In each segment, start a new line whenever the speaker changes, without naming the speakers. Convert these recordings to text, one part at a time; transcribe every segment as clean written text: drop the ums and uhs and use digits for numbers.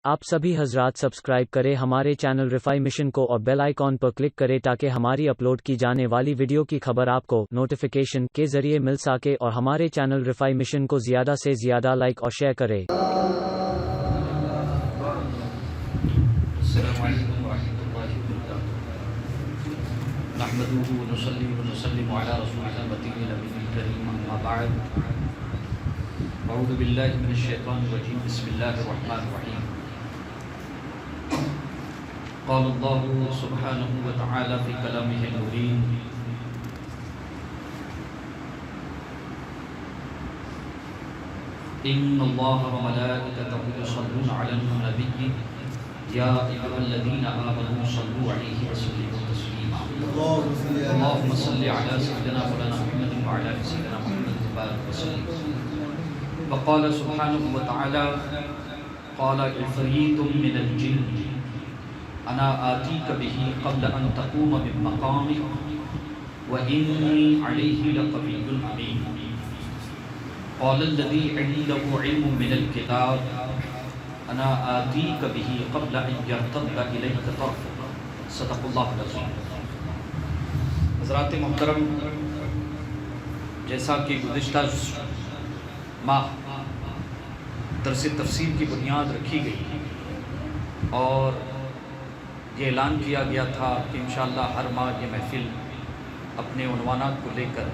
آپ سبھی حضرات سبسکرائب کریں ہمارے چینل رفائی مشن کو اور بیل آئیکن پر کلک کریں تاکہ ہماری اپلوڈ کی جانے والی ویڈیو کی خبر آپ کو نوٹیفیکیشن کے ذریعے مل سکے، اور ہمارے چینل رفائی مشن کو زیادہ سے زیادہ لائک اور شیئر کریں۔
السلام علیکم ورحمۃ اللہ وبرکاتہ۔ نحمده ونصلي ونسلم على رسوله النبي الكريم، اما بعد، اعوذ باللہ من الشیطان الرجیم، بسم اللہ الرحمن الرحیم۔ قال اللہ سبحانہ وتعالی فی کلامہ المبین، ان اللہ وملائکتہ یصلون علی النبی یا ایھا الذین آمنوا صلوا علیہ وسلموا تسلیما۔ اللهم صل علی سیدنا مولانا محمد وعلی آل سیدنا محمد وبارک وسلم۔ وقال سبحانہ وتعالی قال عفریت من الجن انا آتیک بہ قبل ان تقوم من مقامک وانی علیہ لقوی امین۔ قال الذی عنده علم من الکتاب انا آتیک بہ قبل ان یرتد الیک طرفک۔ صدق اللہ العظیم۔ حضرات محترم، جیسا کہ گزشتہ ماہ درس تفسیر کی بنیاد رکھی گئی اور یہ اعلان کیا گیا تھا کہ انشاءاللہ ہر ماہ یہ محفل اپنے عنوانات کو لے کر،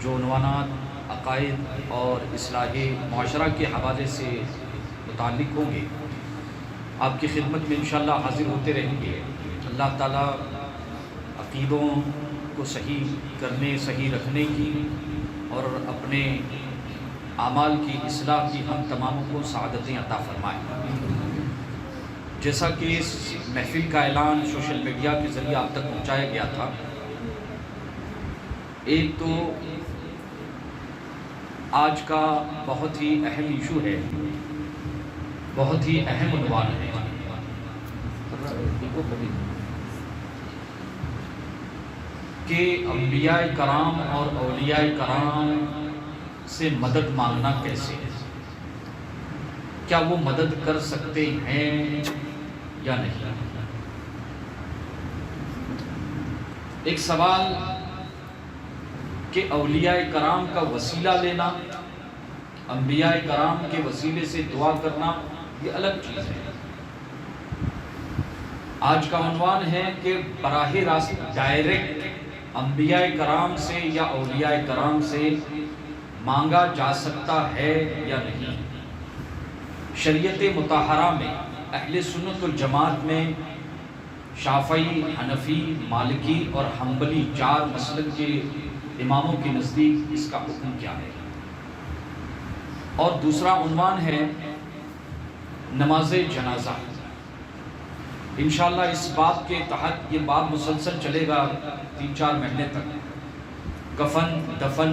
جو عنوانات عقائد اور اصلاح معاشرہ کے حوالے سے متعلق ہوں گے، آپ کی خدمت میں انشاءاللہ حاضر ہوتے رہیں گے۔ اللہ تعالیٰ عقیدوں کو صحیح کرنے، صحیح رکھنے کی اور اپنے اعمال کی اصلاح کی ہم تماموں کو سعادتیں عطا فرمائے۔ جیسا کہ اس محفل کا اعلان سوشل میڈیا کے ذریعے آپ تک پہنچایا گیا تھا، ایک تو آج کا بہت ہی اہم ایشو ہے، بہت ہی اہم عنوان ہے کہ انبیاء کرام اور اولیاء کرام سے مدد مانگنا کیسے ہے، کیا وہ مدد کر سکتے ہیں یا نہیں۔ ایک سوال کہ اولیاء کرام کا وسیلہ لینا، انبیاء کرام کے وسیلے سے دعا کرنا، یہ الگ چیز ہے۔ آج کا عنوان ہے کہ براہ راست ڈائریکٹ انبیاء کرام سے یا اولیاء کرام سے مانگا جا سکتا ہے یا نہیں۔ شریعت مطہرہ میں اہل سنت والجماعت میں شافعی، حنفی، مالکی اور حنبلی 4 مسلک کے اماموں کے نزدیک اس کا حکم کیا ہے۔ اور دوسرا عنوان ہے نماز جنازہ۔ انشاءاللہ اس باب کے تحت یہ باب مسلسل چلے گا 3-4 مہینے تک، کفن، دفن،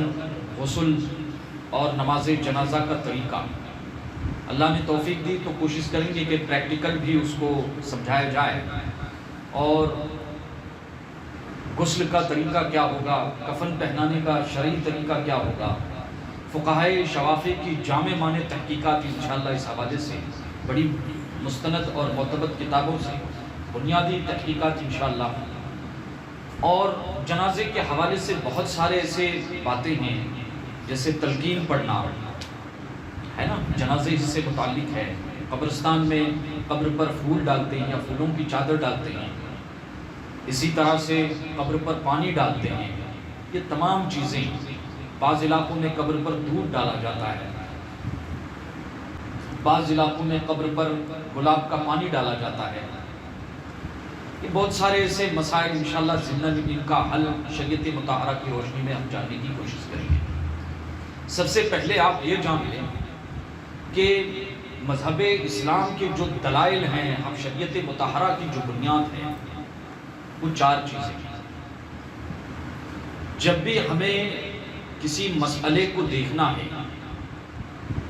غسل اور نماز جنازہ کا طریقہ۔ اللہ نے توفیق دی تو کوشش کریں گے کہ پریکٹیکل بھی اس کو سمجھایا جائے، اور غسل کا طریقہ کیا ہوگا، کفن پہنانے کا شرعی طریقہ کیا ہوگا، فقہائے شوافی کی جامع معنی تحقیقات انشاءاللہ اس حوالے سے بڑی مستند اور معتبر کتابوں سے بنیادی تحقیقات انشاءاللہ، اور جنازے کے حوالے سے بہت سارے ایسے باتیں ہیں جیسے تلقین پڑھنا ہے نا، جنازے سے متعلق ہے۔ قبرستان میں قبر پر پھول ڈالتے ہیں یا پھولوں کی چادر ڈالتے ہیں، اسی طرح سے قبر پر پانی ڈالتے ہیں، یہ تمام چیزیں۔ بعض علاقوں میں قبر پر دودھ ڈالا جاتا ہے، بعض علاقوں میں قبر پر گلاب کا پانی ڈالا جاتا ہے۔ یہ بہت سارے ایسے مسائل انشاءاللہ ضمن ان کا حل شریعت مطہرہ کی روشنی میں ہم جاننے کی کوشش کریں گے۔ سب سے پہلے آپ یہ جان لیں کہ مذہب اسلام کے جو دلائل ہیں، ہم شریعت مطہرہ کی جو بنیاد ہے، وہ 4 چیزیں ہیں۔ جب بھی ہمیں کسی مسئلے کو دیکھنا ہے،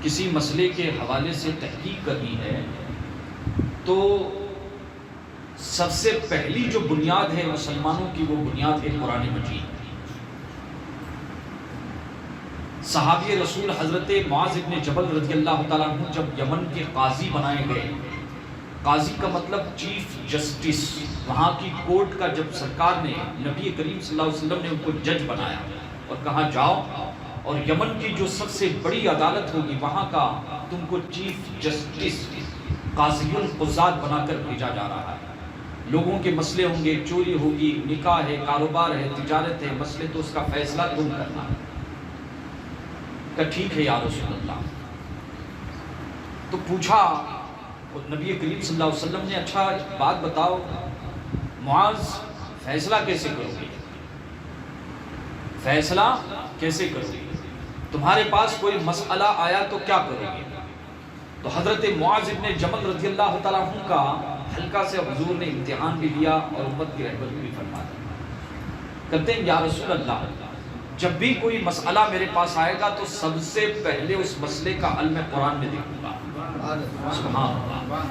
کسی مسئلے کے حوالے سے تحقیق کرنی ہے، تو سب سے پہلی جو بنیاد ہے مسلمانوں کی، وہ بنیاد ہے قرآن مجید۔ صحابی رسول حضرت معاذ ابن جبل رضی اللہ تعالیٰ عنہ جب یمن کے قاضی بنائے گئے قاضی کا مطلب چیف جسٹس، وہاں کی کورٹ کا جب سرکار نے نبی کریم صلی اللہ علیہ وسلم نے ان کو جج بنایا اور کہا جاؤ اور یمن کی جو سب سے بڑی عدالت ہوگی وہاں کا تم کو چیف جسٹس قاضی القضات بنا کر بھیجا جا رہا ہے، لوگوں کے مسئلے ہوں گے، چوری ہوگی، نکاح ہے، کاروبار ہے، تجارت ہے، مسئلے تو اس کا فیصلہ تم کرنا ہے۔ کہ ٹھیک ہے یا رسول اللہ۔ تو پوچھا نبی کریم صلی اللہ علیہ وسلم نے، اچھا بات بتاؤ معاذ فیصلہ کیسے کرو گے؟ فیصلہ کیسے کرو گے؟ تمہارے پاس کوئی مسئلہ آیا تو کیا کرو گے؟ تو حضرت معاذ ابن جبل رضی اللہ تعالیٰ عنہ کا ہلکا سے حضور نے امتحان بھی لیا اور امت کی رہبری بھی فرما دی۔ کہتے ہیں یا رسول اللہ، جب بھی کوئی مسئلہ میرے پاس آئے گا تو سب سے پہلے اس مسئلے کا حل میں قرآن میں دیکھوں گا، سبحان اللہ،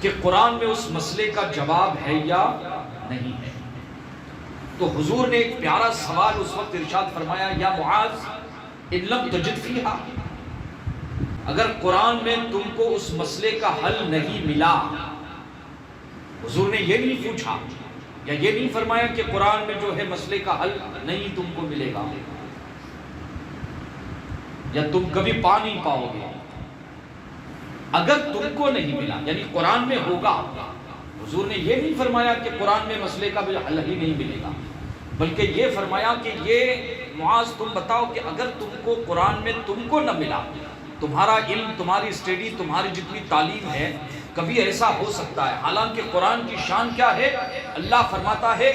کہ قرآن میں اس مسئلے کا جواب ہے یا نہیں ہے۔ تو حضور نے ایک پیارا سوال اس وقت ارشاد فرمایا، یا معاذ ان لم تجد فیہا، اگر قرآن میں تم کو اس مسئلے کا حل نہیں ملا، حضور نے یہ نہیں پوچھا یا یہ نہیں فرمایا کہ قرآن میں جو ہے مسئلے کا حل نہیں تم کو ملے گا یا تم کبھی پا نہیں پاؤ گے، اگر تم کو نہیں ملا یعنی قرآن میں ہوگا، حضور نے یہ نہیں فرمایا کہ قرآن میں مسئلے کا حل ہی نہیں ملے گا، بلکہ یہ فرمایا کہ یہ معاذ تم بتاؤ کہ اگر تم کو قرآن میں تم کو نہ ملا، تمہارا علم، تمہاری اسٹڈی، تمہاری جتنی تعلیم ہے، کبھی ایسا ہو سکتا ہے، حالانکہ قرآن کی شان کیا ہے؟ اللہ فرماتا ہے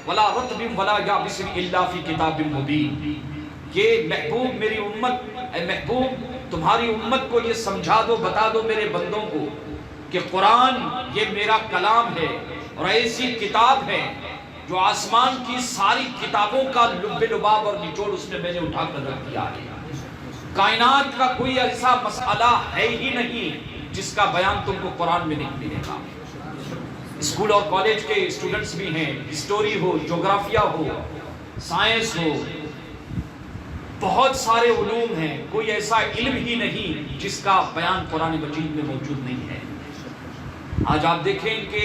وَلَا رَطْبٍ وَلَا يَابِسٍ إِلَّا فِي كِتَابٍ مُبِينٍ، کہ محبوب میری امت، اے محبوب تمہاری امت کو یہ سمجھا دو، بتا دو میرے بندوں کو کہ قرآن یہ میرا کلام ہے اور ایسی کتاب ہے جو آسمان کی ساری کتابوں کا لب لباب اور نچوڑ اس میں نے اٹھا کر رکھ دیا ہے۔ کائنات کا کوئی ایسا مسئلہ ہے ہی نہیں جس کا بیان تم کو قرآن میں نہیں ملے گا۔ اسکول اور کالج کے اسٹوڈنٹس بھی ہیں، ہسٹوری ہو، جغرافیہ ہو، سائنس ہو، بہت سارے علوم ہیں، کوئی ایسا علم ہی نہیں جس کا بیان قرآن مجید میں موجود نہیں ہے۔ آج آپ دیکھیں کہ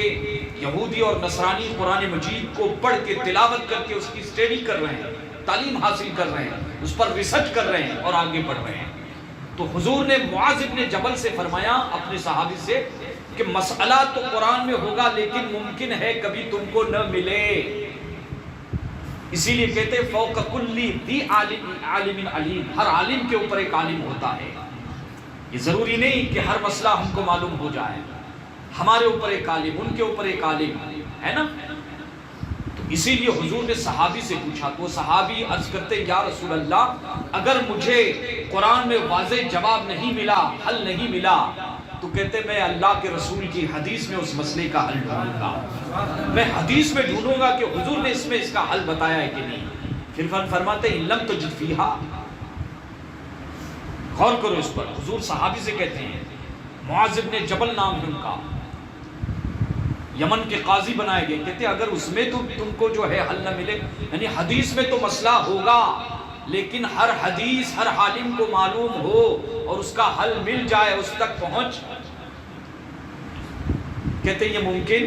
یہودی اور نصرانی قرآن مجید کو پڑھ کے تلاوت کر کے اس کی اسٹڈی کر رہے ہیں، تعلیم حاصل کر رہے ہیں، اس پر ریسرچ کر رہے ہیں اور آگے بڑھ رہے ہیں۔ تو حضور نے معاذ ابن جبل سے فرمایا اپنے صحابی سے کہ مسئلہ تو قرآن میں ہوگا لیکن ممکن ہے کبھی تم کو نہ ملے، اسی لیے کہتے فوق کلی ذی عالم علیم، ہر عالم کے اوپر ایک عالم ہوتا ہے۔ یہ ضروری نہیں کہ ہر مسئلہ ہم کو معلوم ہو جائے، ہمارے اوپر ایک عالم، ان کے اوپر ایک عالم ہے نا۔ تو اسی لیے حضور نے صحابی سے پوچھا، تو صحابی عرض کرتے یا رسول اللہ اگر مجھے قرآن میں واضح جواب نہیں ملا، حل نہیں ملا، تو کہتے میں اللہ کے رسول کی حدیث میں اس مسئلے کا حل ڈھونڈوں گا، میں حدیث میں ڈھونڈوں گا کہ حضور نے اس میں اس کا حل بتایا ہے کہ نہیں۔ پھر فرماتے ہیں لم تجد فیہا، غور کرو اس پر، حضور صحابی سے کہتے ہیں، معاذ بن جبل نام ہے ان کا، یمن کے قاضی بنائے گئے، کہتے ہیں اگر اس میں تو تم کو جو ہے حل نہ ملے، یعنی حدیث میں تو مسئلہ ہوگا لیکن ہر حدیث ہر عالم کو معلوم ہو اور اس کا حل مل جائے، اس تک پہنچ، کہتے ہیں یہ ممکن،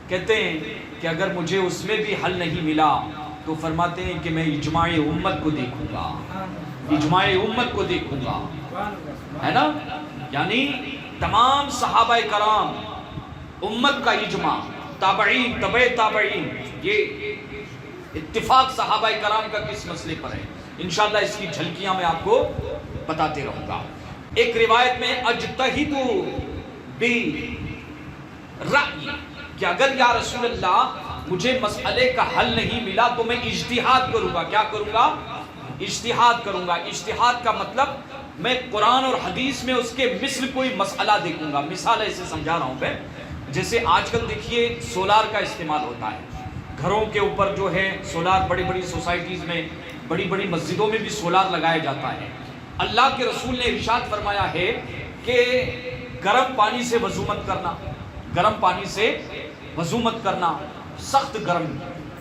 کہتے ہیں کہ اگر مجھے اس میں بھی حل نہیں ملا تو فرماتے ہیں کہ میں اجماع امت کو دیکھوں گا، اجماع امت کو دیکھوں گا، ہے نا، یعنی تمام صحابہ کرام، امت کا اجماع، تابعین، تبع تابعین، یہ اتفاق صحابہ کرام کا کس مسئلے پر ہے، انشاءاللہ اس کی جھلکیاں میں آپ کو بتاتے رہوں گا۔ ایک روایت میں اجتہد برأی، کہ اگر یا رسول اللہ مجھے مسئلے کا حل نہیں ملا تو میں اجتہاد کروں گا، کیا کروں گا؟ اجتہاد کروں گا۔ اجتہاد کا مطلب میں قرآن اور حدیث میں اس کے مثل کوئی مسئلہ دیکھوں گا۔ مثال ایسے سمجھا رہا ہوں میں، جیسے آج کل دیکھیے سولار کا استعمال ہوتا ہے، گھروں کے اوپر جو ہے سولار، بڑی بڑی سوسائٹیز میں، بڑی بڑی مسجدوں میں بھی سولار لگایا جاتا ہے۔ اللہ کے رسول نے ارشاد فرمایا ہے کہ گرم پانی سے وضو مت کرنا، گرم پانی سے وضو مت کرنا، سخت گرم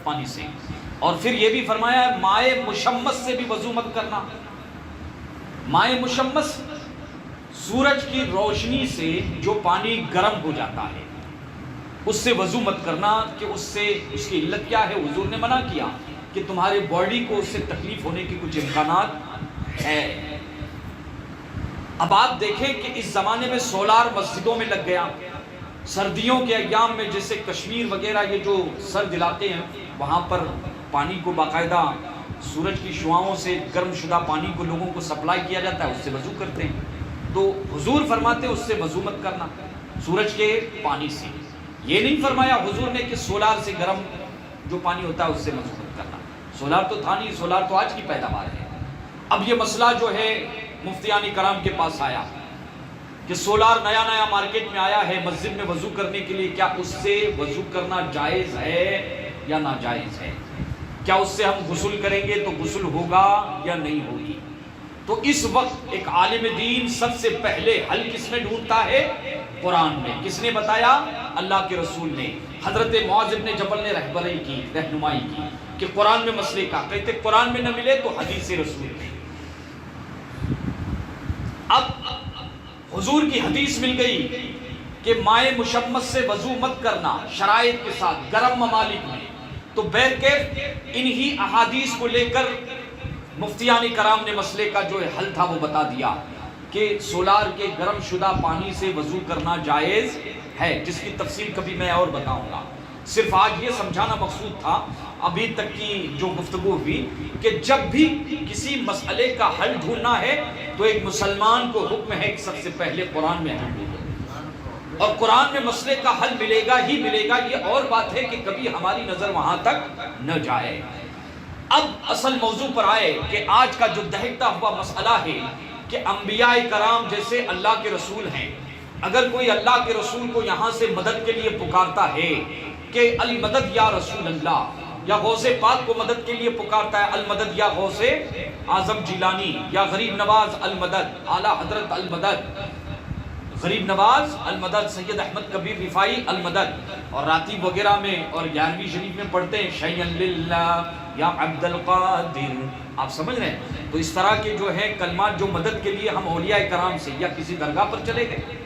پانی سے، اور پھر یہ بھی فرمایا ہے مائع مشمس سے بھی وضو مت کرنا۔ مائع مشمس
سورج کی روشنی سے جو پانی گرم ہو جاتا ہے اس سے وضو مت کرنا، کہ اس سے اس کی علت کیا ہے؟ حضور نے منع کیا کہ تمہارے باڈی کو اس سے تکلیف ہونے کے کچھ امکانات ہے۔ اب آپ دیکھیں کہ اس زمانے میں سولار مسجدوں میں لگ گیا، سردیوں کے ایام میں جیسے کشمیر وغیرہ یہ جو سرد علاقے ہیں وہاں پر پانی کو باقاعدہ سورج کی شعاؤں سے گرم شدہ پانی کو لوگوں کو سپلائی کیا جاتا ہے، اس سے وضو کرتے ہیں۔ تو حضور فرماتے ہیں اس سے وضو مت کرنا، سورج کے پانی سے۔ یہ نہیں فرمایا حضور نے کہ سولار سے گرم جو پانی ہوتا ہے اس سے وضو مت کرنا۔ سولار تو تھا نہیں، سولار تو آج کی پیداوار ہے۔ اب یہ مسئلہ جو ہے مفتیان کرام کے پاس آیا کہ سولار نیا نیا مارکیٹ میں آیا ہے مسجد میں وضو کرنے کے لیے، کیا اس سے وضو کرنا جائز ہے یا ناجائز ہے؟ کیا اس سے ہم غسل کریں گے تو غسل ہوگا یا نہیں ہوگی؟ تو اس وقت ایک عالم دین سب سے پہلے حل کس میں ڈھونڈتا ہے؟ قرآن میں۔ کس نے بتایا؟ اللہ کے رسول نے۔ حضرت معاذ بن جبل نے رہنمائی کی کہ قرآن میں مسئلے کا، کہتے قرآن میں نہ ملے تو حدیث رسول میں۔ اب حضور کی حدیث مل گئی کہ مائع مشمس سے وضو مت کرنا شرائط کے ساتھ گرم ممالک میں، تو بہرکیف انہی احادیث کو لے کر مفتیان کرام نے مسئلے کا جو حل تھا وہ بتا دیا کہ سولار کے گرم شدہ پانی سے وضو کرنا جائز ہے، جس کی تفصیل کبھی میں اور بتاؤں گا۔ صرف آج یہ سمجھانا مقصود تھا ابھی تک کی جو گفتگو ہوئی کہ جب بھی کسی مسئلے کا حل ڈھونڈنا ہے تو ایک مسلمان کو حکم ہے کہ سب سے پہلے قرآن میں حل ڈھونڈو، اور قرآن میں مسئلے کا حل ملے گا ہی ملے گا۔ یہ اور بات ہے کہ کبھی ہماری نظر وہاں تک نہ جائے۔ اب اصل موضوع پر آئے کہ آج کا جو دہکتا ہوا مسئلہ ہے کہ انبیاء کرام جیسے اللہ کے رسول ہیں، اگر کوئی اللہ کے رسول کو یہاں سے مدد کے لیے پکارتا ہے کہ المدد یا رسول اللہ، یا غوث پاک کو مدد کے لیے پکارتا ہے المدد یا غوث اعظم جیلانی، یا غریب نواز المدد، اعلیٰ حضرت المدد، غریب نواز المدد، سید احمد کبیر رفاعی المدد، اور راتب وغیرہ میں اور 11ویں شریف میں پڑھتے ہیں شیئن للہ یا عبد القادر، آپ سمجھ رہے ہیں؟ تو اس طرح کے جو ہے کلمات جو مدد کے لیے ہم اولیاء کرام سے یا کسی درگاہ پر چلے گئے،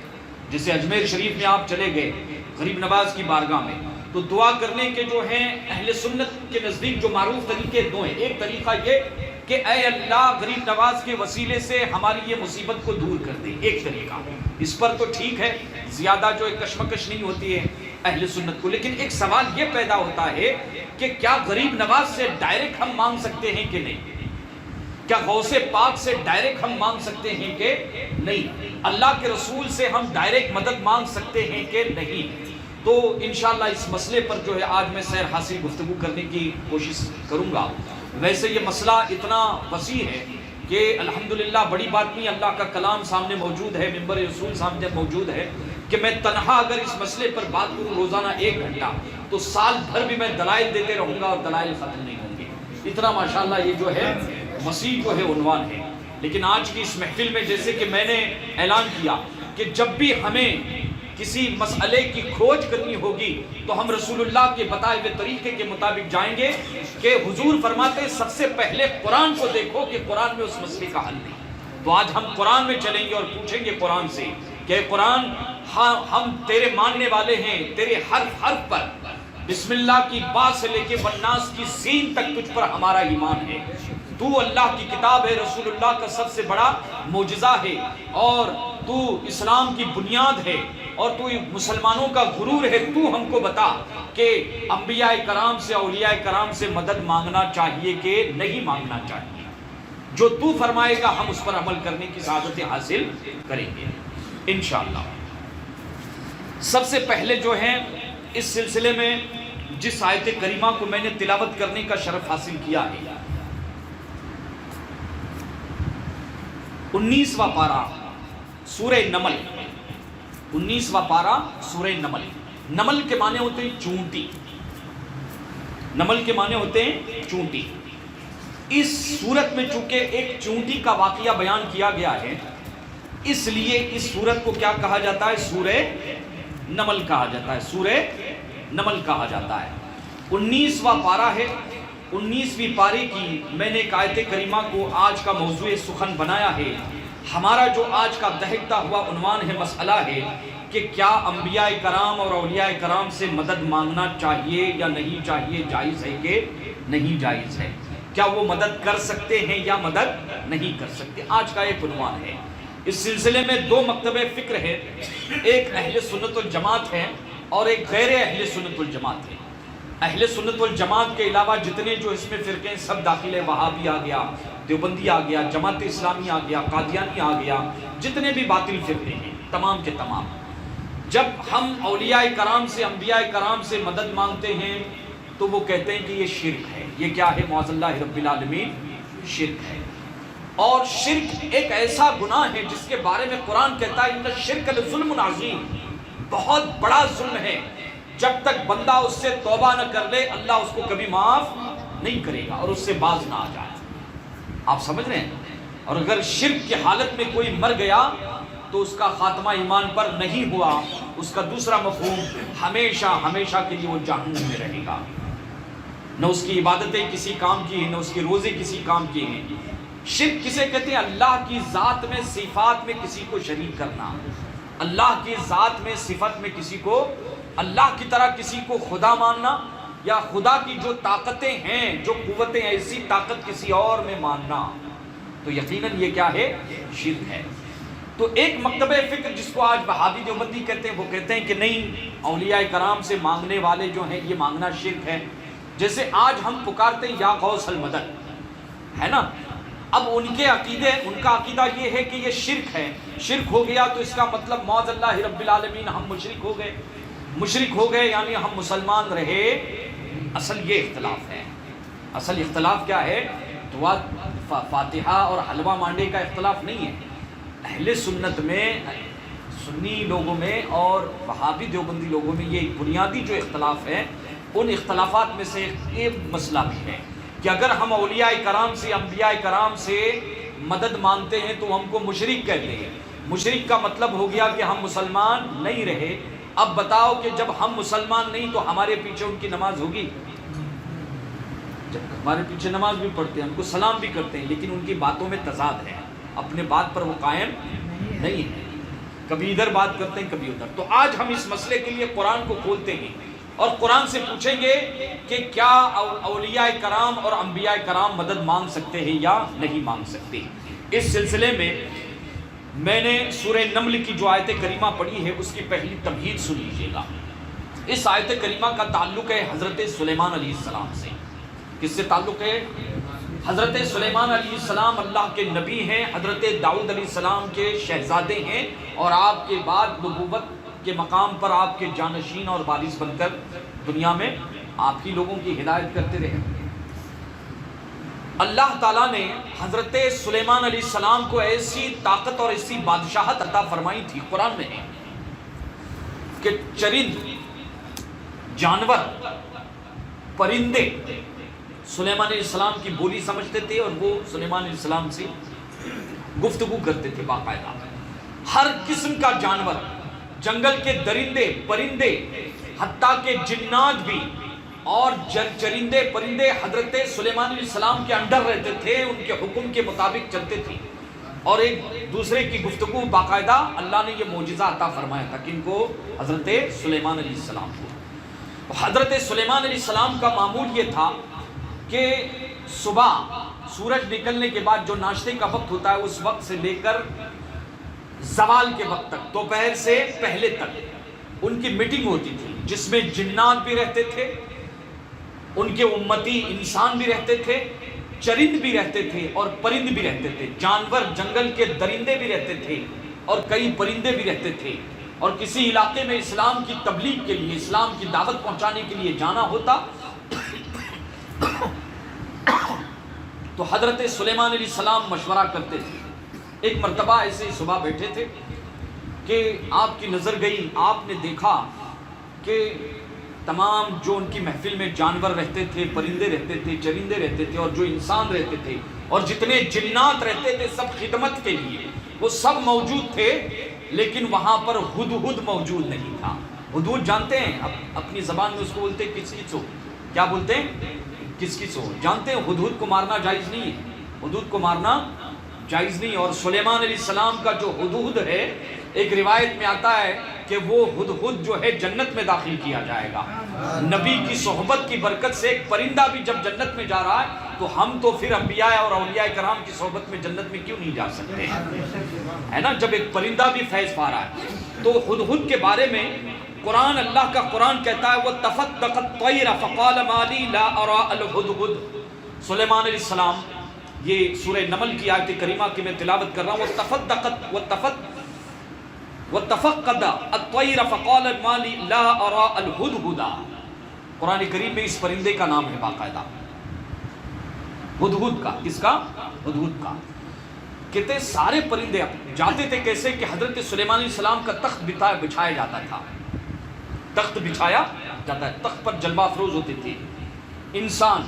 جیسے اجمیر شریف میں آپ چلے گئے غریب نواز کی بارگاہ میں، تو دعا کرنے کے جو ہیں اہل سنت کے نزدیک جو معروف طریقے دو ہیں۔ ایک طریقہ یہ کہ اے اللہ غریب نواز کے وسیلے سے ہماری یہ مصیبت کو دور کر دے، ایک طریقہ، اس پر تو ٹھیک ہے، زیادہ جو ایک کشمکش نہیں ہوتی ہے اہل سنت کو۔ لیکن ایک سوال یہ پیدا ہوتا ہے کہ کیا غریب نواز سے ڈائریکٹ ہم مانگ سکتے ہیں کہ نہیں؟ کیا غوث پاک سے ڈائریکٹ ہم مانگ سکتے ہیں کہ نہیں؟ اللہ کے رسول سے ہم ڈائریکٹ مدد مانگ سکتے ہیں کہ نہیں؟ تو انشاءاللہ اس مسئلے پر جو ہے آج میں سیر حاصل گفتگو کرنے کی کوشش کروں گا۔ ویسے یہ مسئلہ اتنا وسیع ہے کہ الحمدللہ بڑی بات نہیں، اللہ کا کلام سامنے موجود ہے، منبر رسول سامنے موجود ہے، کہ میں تنہا اگر اس مسئلے پر بات کروں روزانہ 1 گھنٹہ تو سال بھر بھی میں دلائل دیتے رہوں گا اور دلائل ختم نہیں ہوں گے۔ اتنا ماشاءاللہ یہ جو ہے وسیع جو ہے عنوان ہے۔ لیکن آج کی اس محفل میں جیسے کہ میں نے اعلان کیا کہ جب بھی ہمیں کسی مسئلے کی کھوج کرنی ہوگی تو ہم رسول اللہ کے بتائے ہوئے طریقے کے مطابق جائیں گے کہ حضور فرماتے ہیں سب سے پہلے قرآن کو دیکھو کہ قرآن میں اس مسئلے کا حل نہیں۔ تو آج ہم قرآن میں چلیں گے اور پوچھیں گے قرآن سے کہ قرآن ہم تیرے ماننے والے ہیں، تیرے حرف حرف پر بسم اللہ کی با سے لے کے والناس کی سین تک تجھ پر ہمارا ایمان ہے، تو اللہ کی کتاب ہے، رسول اللہ کا سب سے بڑا معجزہ ہے، اور تو اسلام کی بنیاد ہے، اور تو مسلمانوں کا غرور ہے۔ تو ہم کو بتا کہ انبیاء کرام سے اولیاء کرام سے مدد مانگنا چاہیے کہ نہیں مانگنا چاہیے؟ جو تو فرمائے گا ہم اس پر عمل کرنے کی سعادت حاصل کریں گے انشاءاللہ۔ سب سے پہلے جو ہے اس سلسلے میں جس آیت کریمہ کو میں نے تلاوت کرنے کا شرف حاصل کیا ہے، 19واں پارہ سورہ نمل، 19واں پارہ سورہ نمل۔ نمل کے معنی ہوتے ہیں چونٹی، نمل کے معنی ہوتے ہیں چونٹی۔ اس سورت میں چونکہ ایک چونٹی کا واقعہ بیان کیا گیا ہے، اس لیے اس سورت کو کیا کہا جاتا ہے؟ سورہ نمل کہا جاتا ہے، سورہ نمل کہا جاتا ہے۔ 19واں پارہ ہے، 19ویں پارے کی میں نے ایک آیت کریمہ کو آج کا موضوع سخن بنایا ہے ہمارا جو آج کا دہکتا ہوا عنوان ہے، مسئلہ ہے کہ کیا انبیاء کرام اور اولیاء کرام سے مدد مانگنا چاہیے یا نہیں چاہیے، جائز ہے کہ نہیں جائز ہے، کیا وہ مدد کر سکتے ہیں یا مدد نہیں کر سکتے، آج کا ایک عنوان ہے۔ اس سلسلے میں دو مکتب فکر ہے، ایک اہل سنت والجماعت ہے اور ایک غیر اہل سنت والجماعت ہے۔ اہل سنت والجماعت کے علاوہ جتنے جو اس میں فرقے ہیں سب داخل ہے، وہابی آ گیا، دیوبندی آ گیا، جماعت اسلامی آ گیا، قادیانی آ گیا، جتنے بھی باطل فرقے ہیں تمام کے تمام۔ جب ہم اولیاء کرام سے، انبیاء کرام سے مدد مانگتے ہیں تو وہ کہتے ہیں کہ یہ شرک ہے۔ یہ کیا ہے؟ معاذ اللہ رب العالمین، شرک ہے۔ اور شرک ایک ایسا گناہ ہے جس کے بارے میں قرآن کہتا ہے ان الشرک لظلم عظیم، بہت بڑا ظلم ہے۔ جب تک بندہ اس سے توبہ نہ کر لے اللہ اس کو کبھی معاف نہیں کرے گا اور اس سے باز نہ آ جائے۔ آپ سمجھ رہے ہیں؟ اور اگر شرک کی حالت میں کوئی مر گیا تو اس کا خاتمہ ایمان پر نہیں ہوا، اس کا دوسرا مفہوم ہمیشہ ہمیشہ کے لیے وہ جہنم میں رہے گا، نہ اس کی عبادتیں کسی کام کی ہیں، نہ اس کے روزے کسی کام کی ہیں۔ شرک کسے کہتے ہیں؟ اللہ کی ذات میں صفات میں کسی کو شریک کرنا، اللہ کی ذات میں صفت میں کسی کو اللہ کی طرح کسی کو خدا ماننا، یا خدا کی جو طاقتیں ہیں، جو قوتیں ہیں، ایسی طاقت کسی اور میں ماننا، تو یقیناً یہ کیا ہے؟ شرک ہے۔ تو ایک مکتبہ فکر جس کو آج وہابی دیوبندی کہتے ہیں، وہ کہتے ہیں کہ نہیں، اولیاء کرام سے مانگنے والے جو ہیں یہ مانگنا شرک ہے۔ جیسے آج ہم پکارتے ہیں یا غوث المدد، ہے نا؟ اب ان کے عقیدے، ان کا عقیدہ یہ ہے کہ یہ شرک ہے، شرک ہو گیا تو اس کا مطلب معاذ اللہ رب العالمین ہم مشرک ہو گئے، مشرک ہو گئے یعنی ہم مسلمان رہے۔ اصل یہ اختلاف ہے، اصل اختلاف کیا ہے؟ دعا فاتحہ اور حلوہ مانڈے کا اختلاف نہیں ہے۔ اہل سنت میں، سنی لوگوں میں اور وہابی دیوبندی لوگوں میں یہ بنیادی جو اختلاف ہے، ان اختلافات میں سے ایک مسئلہ بھی ہے کہ اگر ہم اولیاء کرام سے، انبیاء کرام سے مدد مانگتے ہیں تو ہم کو مشرک کہتے ہیں۔ مشرک کا مطلب ہو گیا کہ ہم مسلمان نہیں رہے۔ اب بتاؤ کہ جب ہم مسلمان نہیں تو ہمارے پیچھے ان کی نماز ہوگی؟ جب ہمارے پیچھے نماز بھی پڑھتے ہیں، ان کو سلام بھی کرتے ہیں، لیکن ان کی باتوں میں تضاد ہے، اپنے بات پر وہ قائم نہیں ہے، کبھی ادھر بات کرتے ہیں کبھی ادھر۔ تو آج ہم اس مسئلے کے لیے قرآن کو کھولتے ہیں اور قرآن سے پوچھیں گے کہ کیا اولیاء کرام اور انبیاء کرام مدد مانگ سکتے ہیں یا نہیں مانگ سکتے۔ اس سلسلے میں نے سورہ نمل کی جو آیت کریمہ پڑھی ہے اس کی پہلی تمہید سن لیجیے گا۔ اس آیت کریمہ کا تعلق ہے حضرت سلیمان علیہ السلام سے۔ کس سے تعلق ہے؟ حضرت سلیمان علیہ السلام اللہ کے نبی ہیں، حضرت داؤد علیہ السلام کے شہزادے ہیں، اور آپ کے بعد نبوت کے مقام پر آپ کے جانشین اور وارث بن کر دنیا میں آپ ہی لوگوں کی ہدایت کرتے رہے۔ اللہ تعالیٰ نے حضرت سلیمان علیہ السلام کو ایسی طاقت اور ایسی بادشاہت عطا فرمائی تھی، قرآن میں ہے کہ چرند، جانور، پرندے سلیمان علیہ السلام کی بولی سمجھتے تھے اور وہ سلیمان علیہ السلام سے گفتگو کرتے تھے باقاعدہ۔ ہر قسم کا جانور، جنگل کے درندے، پرندے، حتیٰ کہ جنات بھی اور چرندے پرندے حضرت سلیمان علیہ السلام کے انڈر رہتے تھے، ان کے حکم کے مطابق چلتے تھے اور ایک دوسرے کی گفتگو باقاعدہ اللہ نے یہ معجزہ عطا فرمایا تھا کن کو؟ حضرت سلیمان علیہ السلام کو۔ حضرت سلیمان علیہ السلام کا معمول یہ تھا کہ صبح سورج نکلنے کے بعد جو ناشتے کا وقت ہوتا ہے اس وقت سے لے کر زوال کے وقت تک، دوپہر سے پہلے تک ان کی میٹنگ ہوتی تھی جس میں جنات بھی رہتے تھے، ان کے امتی انسان بھی رہتے تھے، چرند بھی رہتے تھے اور پرند بھی رہتے تھے، جانور جنگل کے درندے بھی رہتے تھے اور کئی پرندے بھی رہتے تھے۔ اور کسی علاقے میں اسلام کی تبلیغ کے لیے، اسلام کی دعوت پہنچانے کے لیے جانا ہوتا تو حضرت سلیمان علیہ السلام مشورہ کرتے تھے۔ ایک مرتبہ ایسے صبح بیٹھے تھے کہ آپ کی نظر گئی، آپ نے دیکھا کہ تمام جو ان کی محفل میں جانور رہتے تھے، پرندے رہتے تھے، چرندے رہتے تھے اور جو انسان رہتے تھے اور جتنے جنات رہتے تھے سب خدمت کے لیے، وہ سب موجود تھے، لیکن وہاں پر ہدہد موجود نہیں تھا۔ ہدہد جانتے ہیں؟ اپنی زبان میں اس کو بولتے ہیں کس کس ہو۔ کیا بولتے ہیں؟ کس کس ہو۔ جانتے ہیں ہدہد کو مارنا جائز نہیں ہے، ہدہد کو مارنا جائز نہیں. اور سلیمان علیہ السلام کا جو ہدہد ہے، ایک روایت میں آتا ہے کہ وہ ہدہد جو ہے جنت میں داخل کیا جائے گا. نبی کی صحبت کی برکت سے ایک پرندہ بھی جب جنت میں جا رہا ہے تو ہم تو پھر انبیاء اور اولیاء کرام کی صحبت میں جنت میں کیوں نہیں جا سکتے، ہے نا؟ جب ایک پرندہ بھی فیض پا رہا ہے. تو ہدہد کے بارے میں قرآن، اللہ کا قرآن کہتا ہے وَتَفَقَّتِ الطَّيْرَ فَقَالَ مَا لِي لَا أَرَىٰ الْهُدْهُدْ. سلیمان علیہ السلام، یہ سورہ نمل کی آیت کریمہ کی میں تلاوت کر رہا ہوں. وَتَفَقَّدَ الطَّيْرَ فَقَالَ مَا لِي لَا أَرَىٰ الْهُدْهُدَ. قرآن کریم میں اس پرندے کا نام ہے باقاعدہ، ہدہد کا. کس کا؟ ہدہد کا. کہتے سارے پرندے جاتے تھے کیسے کہ حضرت سلیمان علیہ السلام کا تخت بچھایا جاتا تھا. تخت بچھایا جاتا ہے، تخت پر جلوہ افروز ہوتے تھے انسان،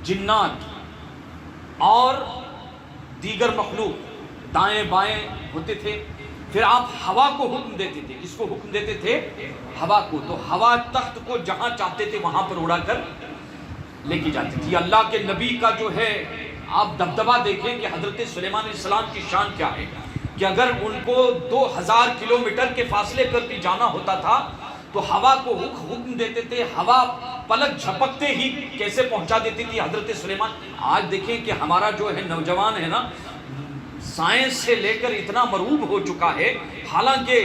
جنات اور دیگر مخلوق دائیں بائیں ہوتے تھے. پھر آپ ہوا کو حکم دیتے تھے. اس کو حکم دیتے تھے؟ ہوا کو. تو ہوا تخت کو جہاں چاہتے تھے وہاں پر اڑا کر لے کے جاتی تھی. اللہ کے نبی کا جو ہے آپ دبدبہ دیکھیں کہ حضرت سلیمان علیہ السلام کی شان کیا ہے کہ اگر ان کو 2000 کلومیٹر کے فاصلے پر بھی جانا ہوتا تھا تو ہوا کو حکم دیتے تھے، ہوا پلک جھپکتے ہی کیسے پہنچا دیتی تھی حضرت سلیمان. آج دیکھیں کہ ہمارا جو ہے نوجوان ہے نا، سائنس سے لے کر اتنا مرعوب ہو چکا ہے، حالانکہ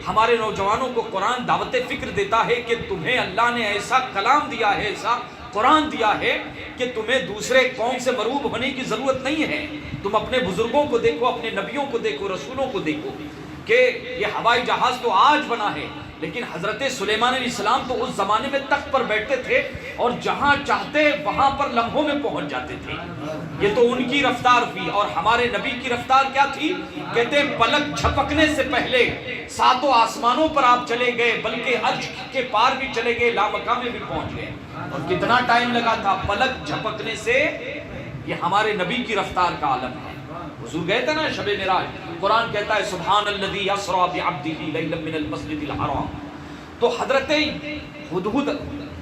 ہمارے نوجوانوں کو قرآن دعوت فکر دیتا ہے کہ تمہیں اللہ نے ایسا کلام دیا ہے، ایسا قرآن دیا ہے کہ تمہیں دوسرے قوم سے مرعوب ہونے کی ضرورت نہیں ہے. تم اپنے بزرگوں کو دیکھو، اپنے نبیوں کو دیکھو، رسولوں کو دیکھو کہ یہ ہوائی جہاز تو آج بنا ہے، لیکن حضرت سلیمان علیہ السلام تو اس زمانے میں تخت پر بیٹھتے تھے اور جہاں چاہتے وہاں پر لمحوں میں پہنچ جاتے تھے. یہ تو ان کی رفتار تھی. اور ہمارے نبی کی رفتار کیا تھی؟ کہتے ہیں پلک جھپکنے سے پہلے 7 آسمانوں پر آپ چلے گئے، بلکہ عرش کے پار بھی چلے گئے، لامکاں میں بھی پہنچ گئے. اور کتنا ٹائم لگا تھا؟ پلک جھپکنے سے. یہ ہمارے نبی کی رفتار کا عالم ہے. حضور گئے تھے نا شب معراج، قرآن کہتا ہے سبحان الذی اسریٰ بعبدہ لیلا من المسجد الحرام. تو حضرت ہدہد،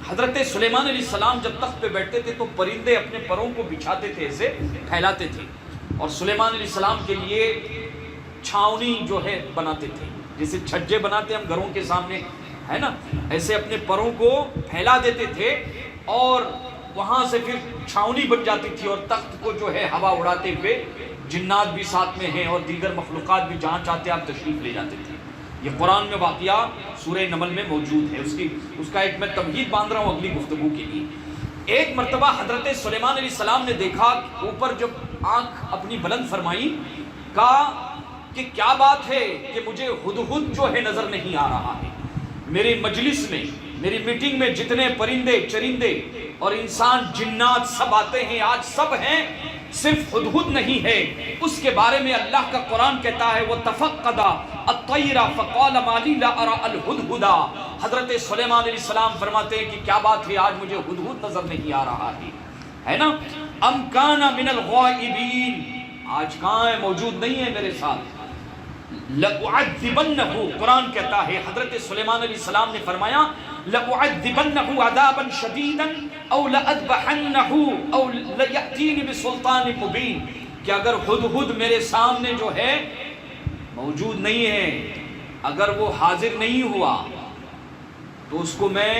حضرت سلیمان علیہ السلام جب تخت پہ بیٹھتے تھے تو پرندے اپنے پروں کو بچھاتے تھے، ایسے پھیلاتے تھے، اور سلیمان علیہ السلام کے لیے چھاؤنی جو ہے بناتے تھے، جیسے چھجے بناتے ہم گھروں کے سامنے، ہے نا، ایسے اپنے پروں کو پھیلا دیتے تھے اور وہاں سے پھر چھاؤنی بن جاتی تھی اور تخت کو جو ہے ہوا اڑاتے ہوئے جنات بھی ساتھ میں ہیں اور دیگر مخلوقات بھی جہاں چاہتے آپ تشریف لے جاتے تھے. یہ قرآن میں واقعہ سورہ نمل میں موجود ہے. اس کا ایک میں تمہید باندھ رہا ہوں اگلی گفتگو کے لیے. ایک مرتبہ حضرت سلیمان علیہ السلام نے دیکھا اوپر جب آنکھ اپنی بلند فرمائی، کہا کہ کیا بات ہے کہ مجھے ہدہد جو ہے نظر نہیں آ رہا ہے. میری مجلس میں، میری میٹنگ میں جتنے پرندے چرندے اور انسان جنات سب آتے ہیں، آج سب ہیں، صرف ہدہد نہیں ہے. اس کے بارے میں اللہ کا قرآن کہتا ہے وَتَفَقَّدَ الطَّيْرَ فَقَالَ مَا لِي لَا أَرَىٰ الْهُدْهُدَ. حضرت سلیمان علیہ السلام فرماتے ہیں کہ کیا بات ہے، آج مجھے ہدہد نظر نہیں آ رہا ہے نا. أَمْ كَانَ مِنَ الْغَائِبِينَ، آج کہاں ہے، موجود نہیں ہے میرے ساتھ. لَأُعَذِّبَنَّهُ، قرآن کہتا ہے حضرت سلیمان علیہ السلام نے فرمایا لَأُعَذِّبَنَّهُ عَذَابًا شَدِيدًا أَوْ لَأَذْبَحَنَّهُ أَوْ لَيَأْتِينِ بِسُلْطَانٍ مُبِينٍ. کہ اگر ہدہد میرے سامنے جو ہے موجود نہیں ہے، اگر وہ حاضر نہیں ہوا تو اس کو میں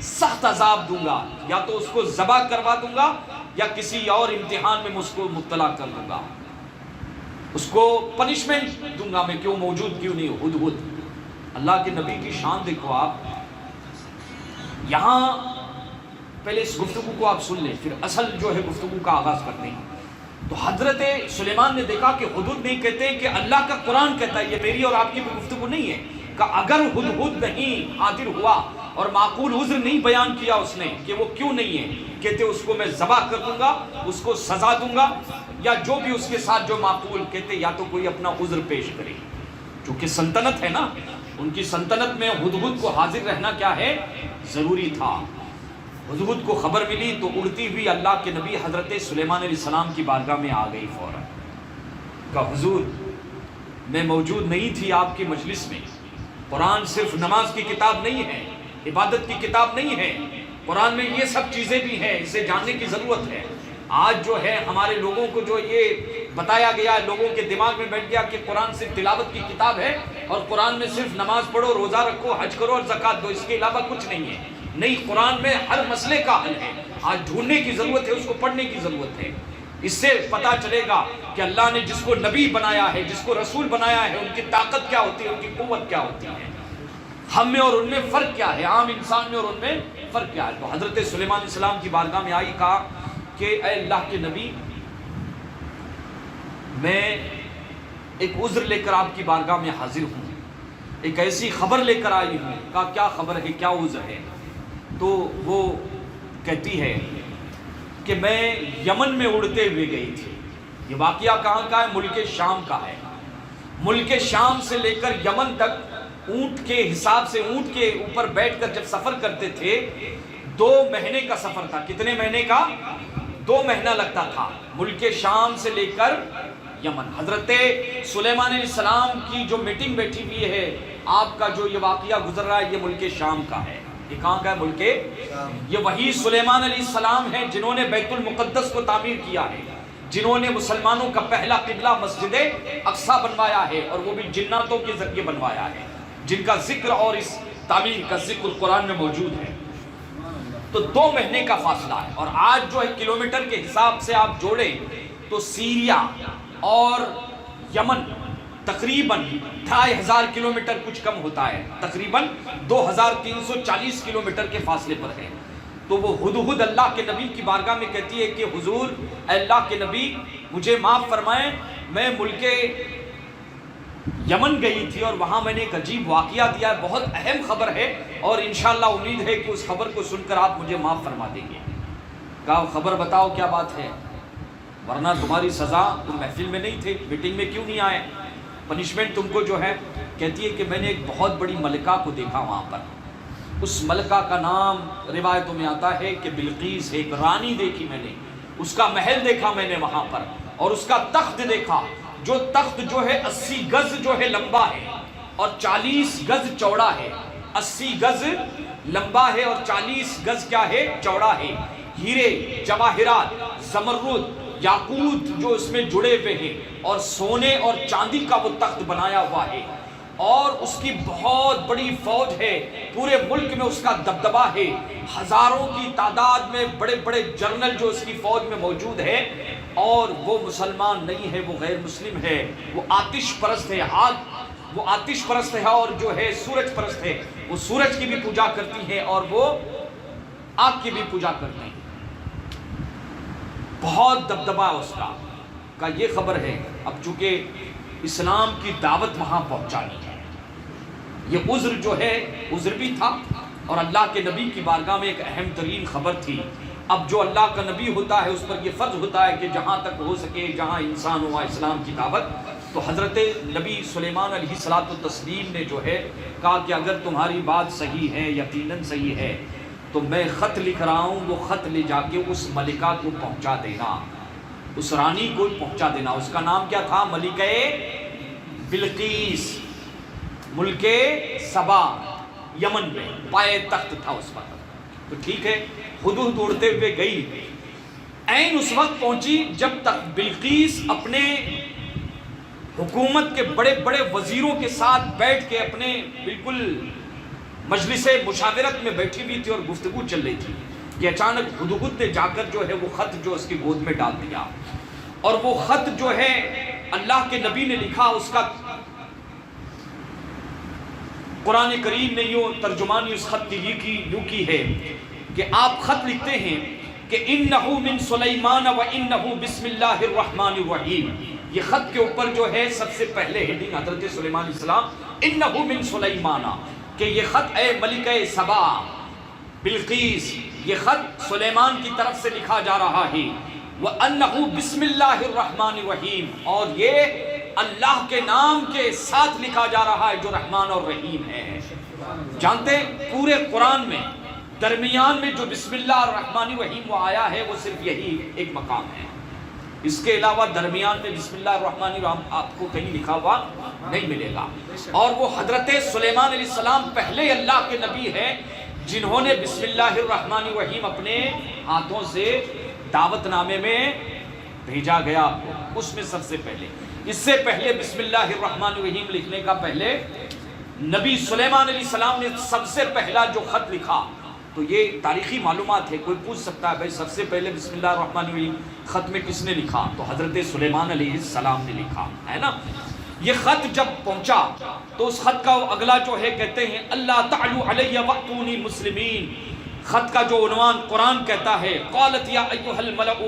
سخت عذاب دوں گا، یا تو اس کو ذبح کروا دوں گا یا کسی اور امتحان میں اس کو مبتلا کر دوں گا، اس کو پنشمنٹ دوں گا. میں کیوں موجود کیوں نہیں ہوں؟ ہدہد. اللہ کے نبی کی شان دیکھو آپ. یہاں پہلے اس گفتگو کو آپ سن لیں، پھر اصل جو ہے گفتگو کا آغاز کرتے ہیں. تو حضرت سلیمان نے دیکھا کہ ہدہد نہیں کہتے کہ اللہ کا قرآن کہتا ہے، یہ میری اور آپ کی بھی گفتگو نہیں ہے، کہ اگر ہدہد نہیں حاضر ہوا اور معقول عذر نہیں بیان کیا اس نے کہ وہ کیوں نہیں ہے، کہتے اس کو میں ذبح کر دوں گا، اس کو سزا دوں گا، یا جو بھی اس کے ساتھ جو معقول، کہتے یا تو کوئی اپنا عذر پیش کرے. چونکہ سلطنت ہے نا، ان کی سلطنت میں ہدہد کو حاضر رہنا کیا ہے، ضروری تھا. ہدہد کو خبر ملی تو اڑتی ہوئی اللہ کے نبی حضرت سلیمان علیہ السلام کی بارگاہ میں آ گئی فوراً. کہا حضور میں موجود نہیں تھی آپ کی مجلس میں. قرآن صرف نماز کی کتاب نہیں ہے، عبادت کی کتاب نہیں ہے، قرآن میں یہ سب چیزیں بھی ہیں، اسے جاننے کی ضرورت ہے. آج جو ہے ہمارے لوگوں کو جو یہ بتایا گیا ہے، لوگوں کے دماغ میں بیٹھ گیا کہ قرآن صرف تلاوت کی کتاب ہے اور قرآن میں صرف نماز پڑھو، روزہ رکھو، حج کرو اور زکوٰۃ دو، اس کے علاوہ کچھ نہیں ہے۔ نہیں، قرآن میں ہر مسئلے کا حل ہے۔ آج ڈھونڈنے کی ضرورت ہے، اس کو پڑھنے کی ضرورت ہے۔ اس سے پتہ چلے گا کہ اللہ نے جس کو نبی بنایا ہے، جس کو رسول بنایا ہے، ان کی طاقت کیا ہوتی ہے، ان کی قوت کیا ہوتی ہے، ہم میں اور ان میں فرق کیا ہے، عام انسان میں اور ان میں فرق کیا ہے۔ تو حضرت سلیمان علیہ السلام کی بارگاہ میں آئی، کہا کہ اے اللہ کے نبی، میں ایک عذر لے کر آپ کی بارگاہ میں حاضر ہوں، ایک ایسی خبر لے کر آئی ہوں۔ کہا کیا خبر ہے، کیا عذر ہے؟ تو وہ کہتی ہے کہ میں یمن میں اڑتے ہوئے گئی تھی۔ یہ واقعہ کہاں کا ہے؟ ملک شام کا ہے۔ ملک شام سے لے کر یمن تک اونٹ کے حساب سے، اونٹ کے اوپر بیٹھ کر جب سفر کرتے تھے، 2 مہینے کا سفر تھا۔ کتنے مہینے کا؟ 2 مہینہ لگتا تھا، ملک شام سے لے کر یمن۔ حضرت سلیمان علیہ السلام کی جو میٹنگ بیٹھی ہوئی ہے، آپ کا جو یہ واقعہ گزر رہا ہے، یہ ملک شام کا ہے۔ یہ کہاں کا ہے؟ ملک یہ وہی سلیمان علیہ السلام ہیں جنہوں نے بیت المقدس کو تعمیر کیا ہے، جنہوں نے مسلمانوں کا پہلا قبلہ مسجد اقصیٰ بنوایا ہے، اور وہ بھی جناتوں کے ذریعے بنوایا ہے، جن کا ذکر اور اس تعمیر کا ذکر قرآن میں موجود ہے۔ تو 2 مہینے کا فاصلہ ہے، اور آج جو ہے کلومیٹر کے حساب سے آپ جوڑیں تو سیریا اور یمن تقریباً 2500 کلومیٹر کچھ کم ہوتا ہے، تقریباً 2340 کلومیٹر کے فاصلے پر ہے۔ تو وہ ہدہد اللہ کے نبی کی بارگاہ میں کہتی ہے کہ حضور، اے اللہ کے نبی، مجھے معاف فرمائیں، میں ملک یمن گئی تھی اور وہاں میں نے ایک عجیب واقعہ دیا ہے، بہت اہم خبر ہے، اور انشاءاللہ امید ہے کہ اس خبر کو سن کر آپ مجھے معاف فرما دیں گے۔ کہا خبر بتاؤ کیا بات ہے، ورنہ تمہاری سزا، تم محفل میں نہیں تھے، میٹنگ میں کیوں نہیں آئے، پنشمنٹ تم کو جو ہے۔ کہتی ہے کہ میں نے ایک بہت بڑی ملکہ کو دیکھا وہاں پر، اس ملکہ کا نام روایتوں میں آتا ہے کہ بلقیس ہے، ایک رانی دیکھی میں نے، اس کا محل دیکھا میں نے وہاں پر، اور اس کا تخت دیکھا، جو تخت جو ہے 80 گز جو ہے لمبا ہے اور 40 گز چوڑا ہے، 80 گز لمبا ہے اور 40 گز کیا ہے؟ چوڑا ہے۔ ہیرے، جواہرات، زمرد، یاقوت جو اس میں جڑے ہوئے ہیں، اور سونے اور چاندی کا وہ تخت بنایا ہوا ہے، اور اس کی بہت بڑی فوج ہے، پورے ملک میں اس کا دبدبہ ہے، ہزاروں کی تعداد میں بڑے بڑے جنرل جو اس کی فوج میں موجود ہے، اور وہ مسلمان نہیں ہے، وہ غیر مسلم ہے، وہ آتش پرست ہے، وہ آتش پرست ہے، اور جو ہے سورج پرست ہے، وہ سورج کی بھی پوجا کرتی ہے اور وہ آگ کی بھی پوجا کرتے ہیں۔ بہت دبدبہ اس کا یہ خبر ہے۔ اب چونکہ اسلام کی دعوت وہاں پہنچانی ہے، یہ عذر جو ہے عذر بھی تھا، اور اللہ کے نبی کی بارگاہ میں ایک اہم ترین خبر تھی۔ اب جو اللہ کا نبی ہوتا ہے اس پر یہ فرض ہوتا ہے کہ جہاں تک ہو سکے، جہاں انسان ہوا، اسلام کی دعوت۔ تو حضرت نبی سلیمان علیہ السلام نے جو ہے کہا کہ اگر تمہاری بات صحیح ہے، یقیناً صحیح ہے، تو میں خط لکھ رہا ہوں، وہ خط لے جا کے اس ملکہ کو پہنچا دینا، اس رانی کو پہنچا دینا۔ اس کا نام کیا تھا؟ ملکہ بلقیس، ملک سبا، یمن میں پائے تخت تھا اس وقت۔ تو ٹھیک ہے، ہدہد اڑتے ہوئے گئی، عین اس وقت پہنچی جب تک بلقیس اپنے حکومت کے بڑے بڑے وزیروں کے ساتھ بیٹھ کے اپنے بالکل مجلس مشاورت میں بیٹھی ہوئی تھی اور گفتگو چل رہی تھی کہ اچانک ہدہد نے جا کر جو ہے وہ خط جو اس کی گود میں ڈال دیا، اور وہ خط جو ہے اللہ کے نبی نے لکھا، اس کا قرآن کریم نے یوں ترجمانی اس خط کی یوں کی ہے کہ آپ خط لکھتے ہیں کہ انہو من سلیمان و انہو بسم اللہ الرحمن الرحیم۔ یہ خط کے اوپر جو ہے سب سے پہلے ہیڈنگ حضرت سلیمان علیہ السلام، انہو من سلیمان، کہ یہ خط اے ملکہ سبا بلقیس، یہ خط سلیمان کی طرف سے لکھا جا رہا ہے، وَأَنَّهُ بِسْمِ اللَّهِ الرَّحْمَنِ الرَّحِيمِ، اور یہ اللہ کے نام کے ساتھ لکھا جا رہا ہے جو رحمان اور رحیم ہے۔ جانتے پورے قرآن میں درمیان میں جو بسم اللہ الرحمن الرحیم وہ آیا ہے، وہ صرف یہی ایک مقام ہے، اس کے علاوہ درمیان میں بسم اللہ الرحمن الرحیم آپ کو کہیں لکھا ہوا نہیں ملے گا۔ اور وہ حضرت سلیمان علیہ السلام پہلے اللہ کے نبی ہیں جنہوں نے بسم اللہ الرحمن الرحیم اپنے ہاتھوں سے دعوت نامے میں بھیجا گیا اس میں سب سے پہلے، اس سے پہلے بسم اللہ الرحمن الرحیم لکھنے کا پہلے نبی سلیمان علیہ السلام نے سب سے پہلا جو خط لکھا، تو یہ تاریخی معلومات ہے، کوئی پوچھ سکتا ہے بھائی سب سے پہلے بسم اللہ الرحمن الرحیم خط میں کس نے لکھا؟ تو حضرت سلیمان علیہ السلام نے لکھا ہے نا۔ یہ خط جب پہنچا تو اس خط کا اگلا جو ہے کہتے ہیں اللہ تعلو علیہ واتونی مسلمین، خط کا جو عنوان قرآن کہتا ہے قالت یا ایھا الملأ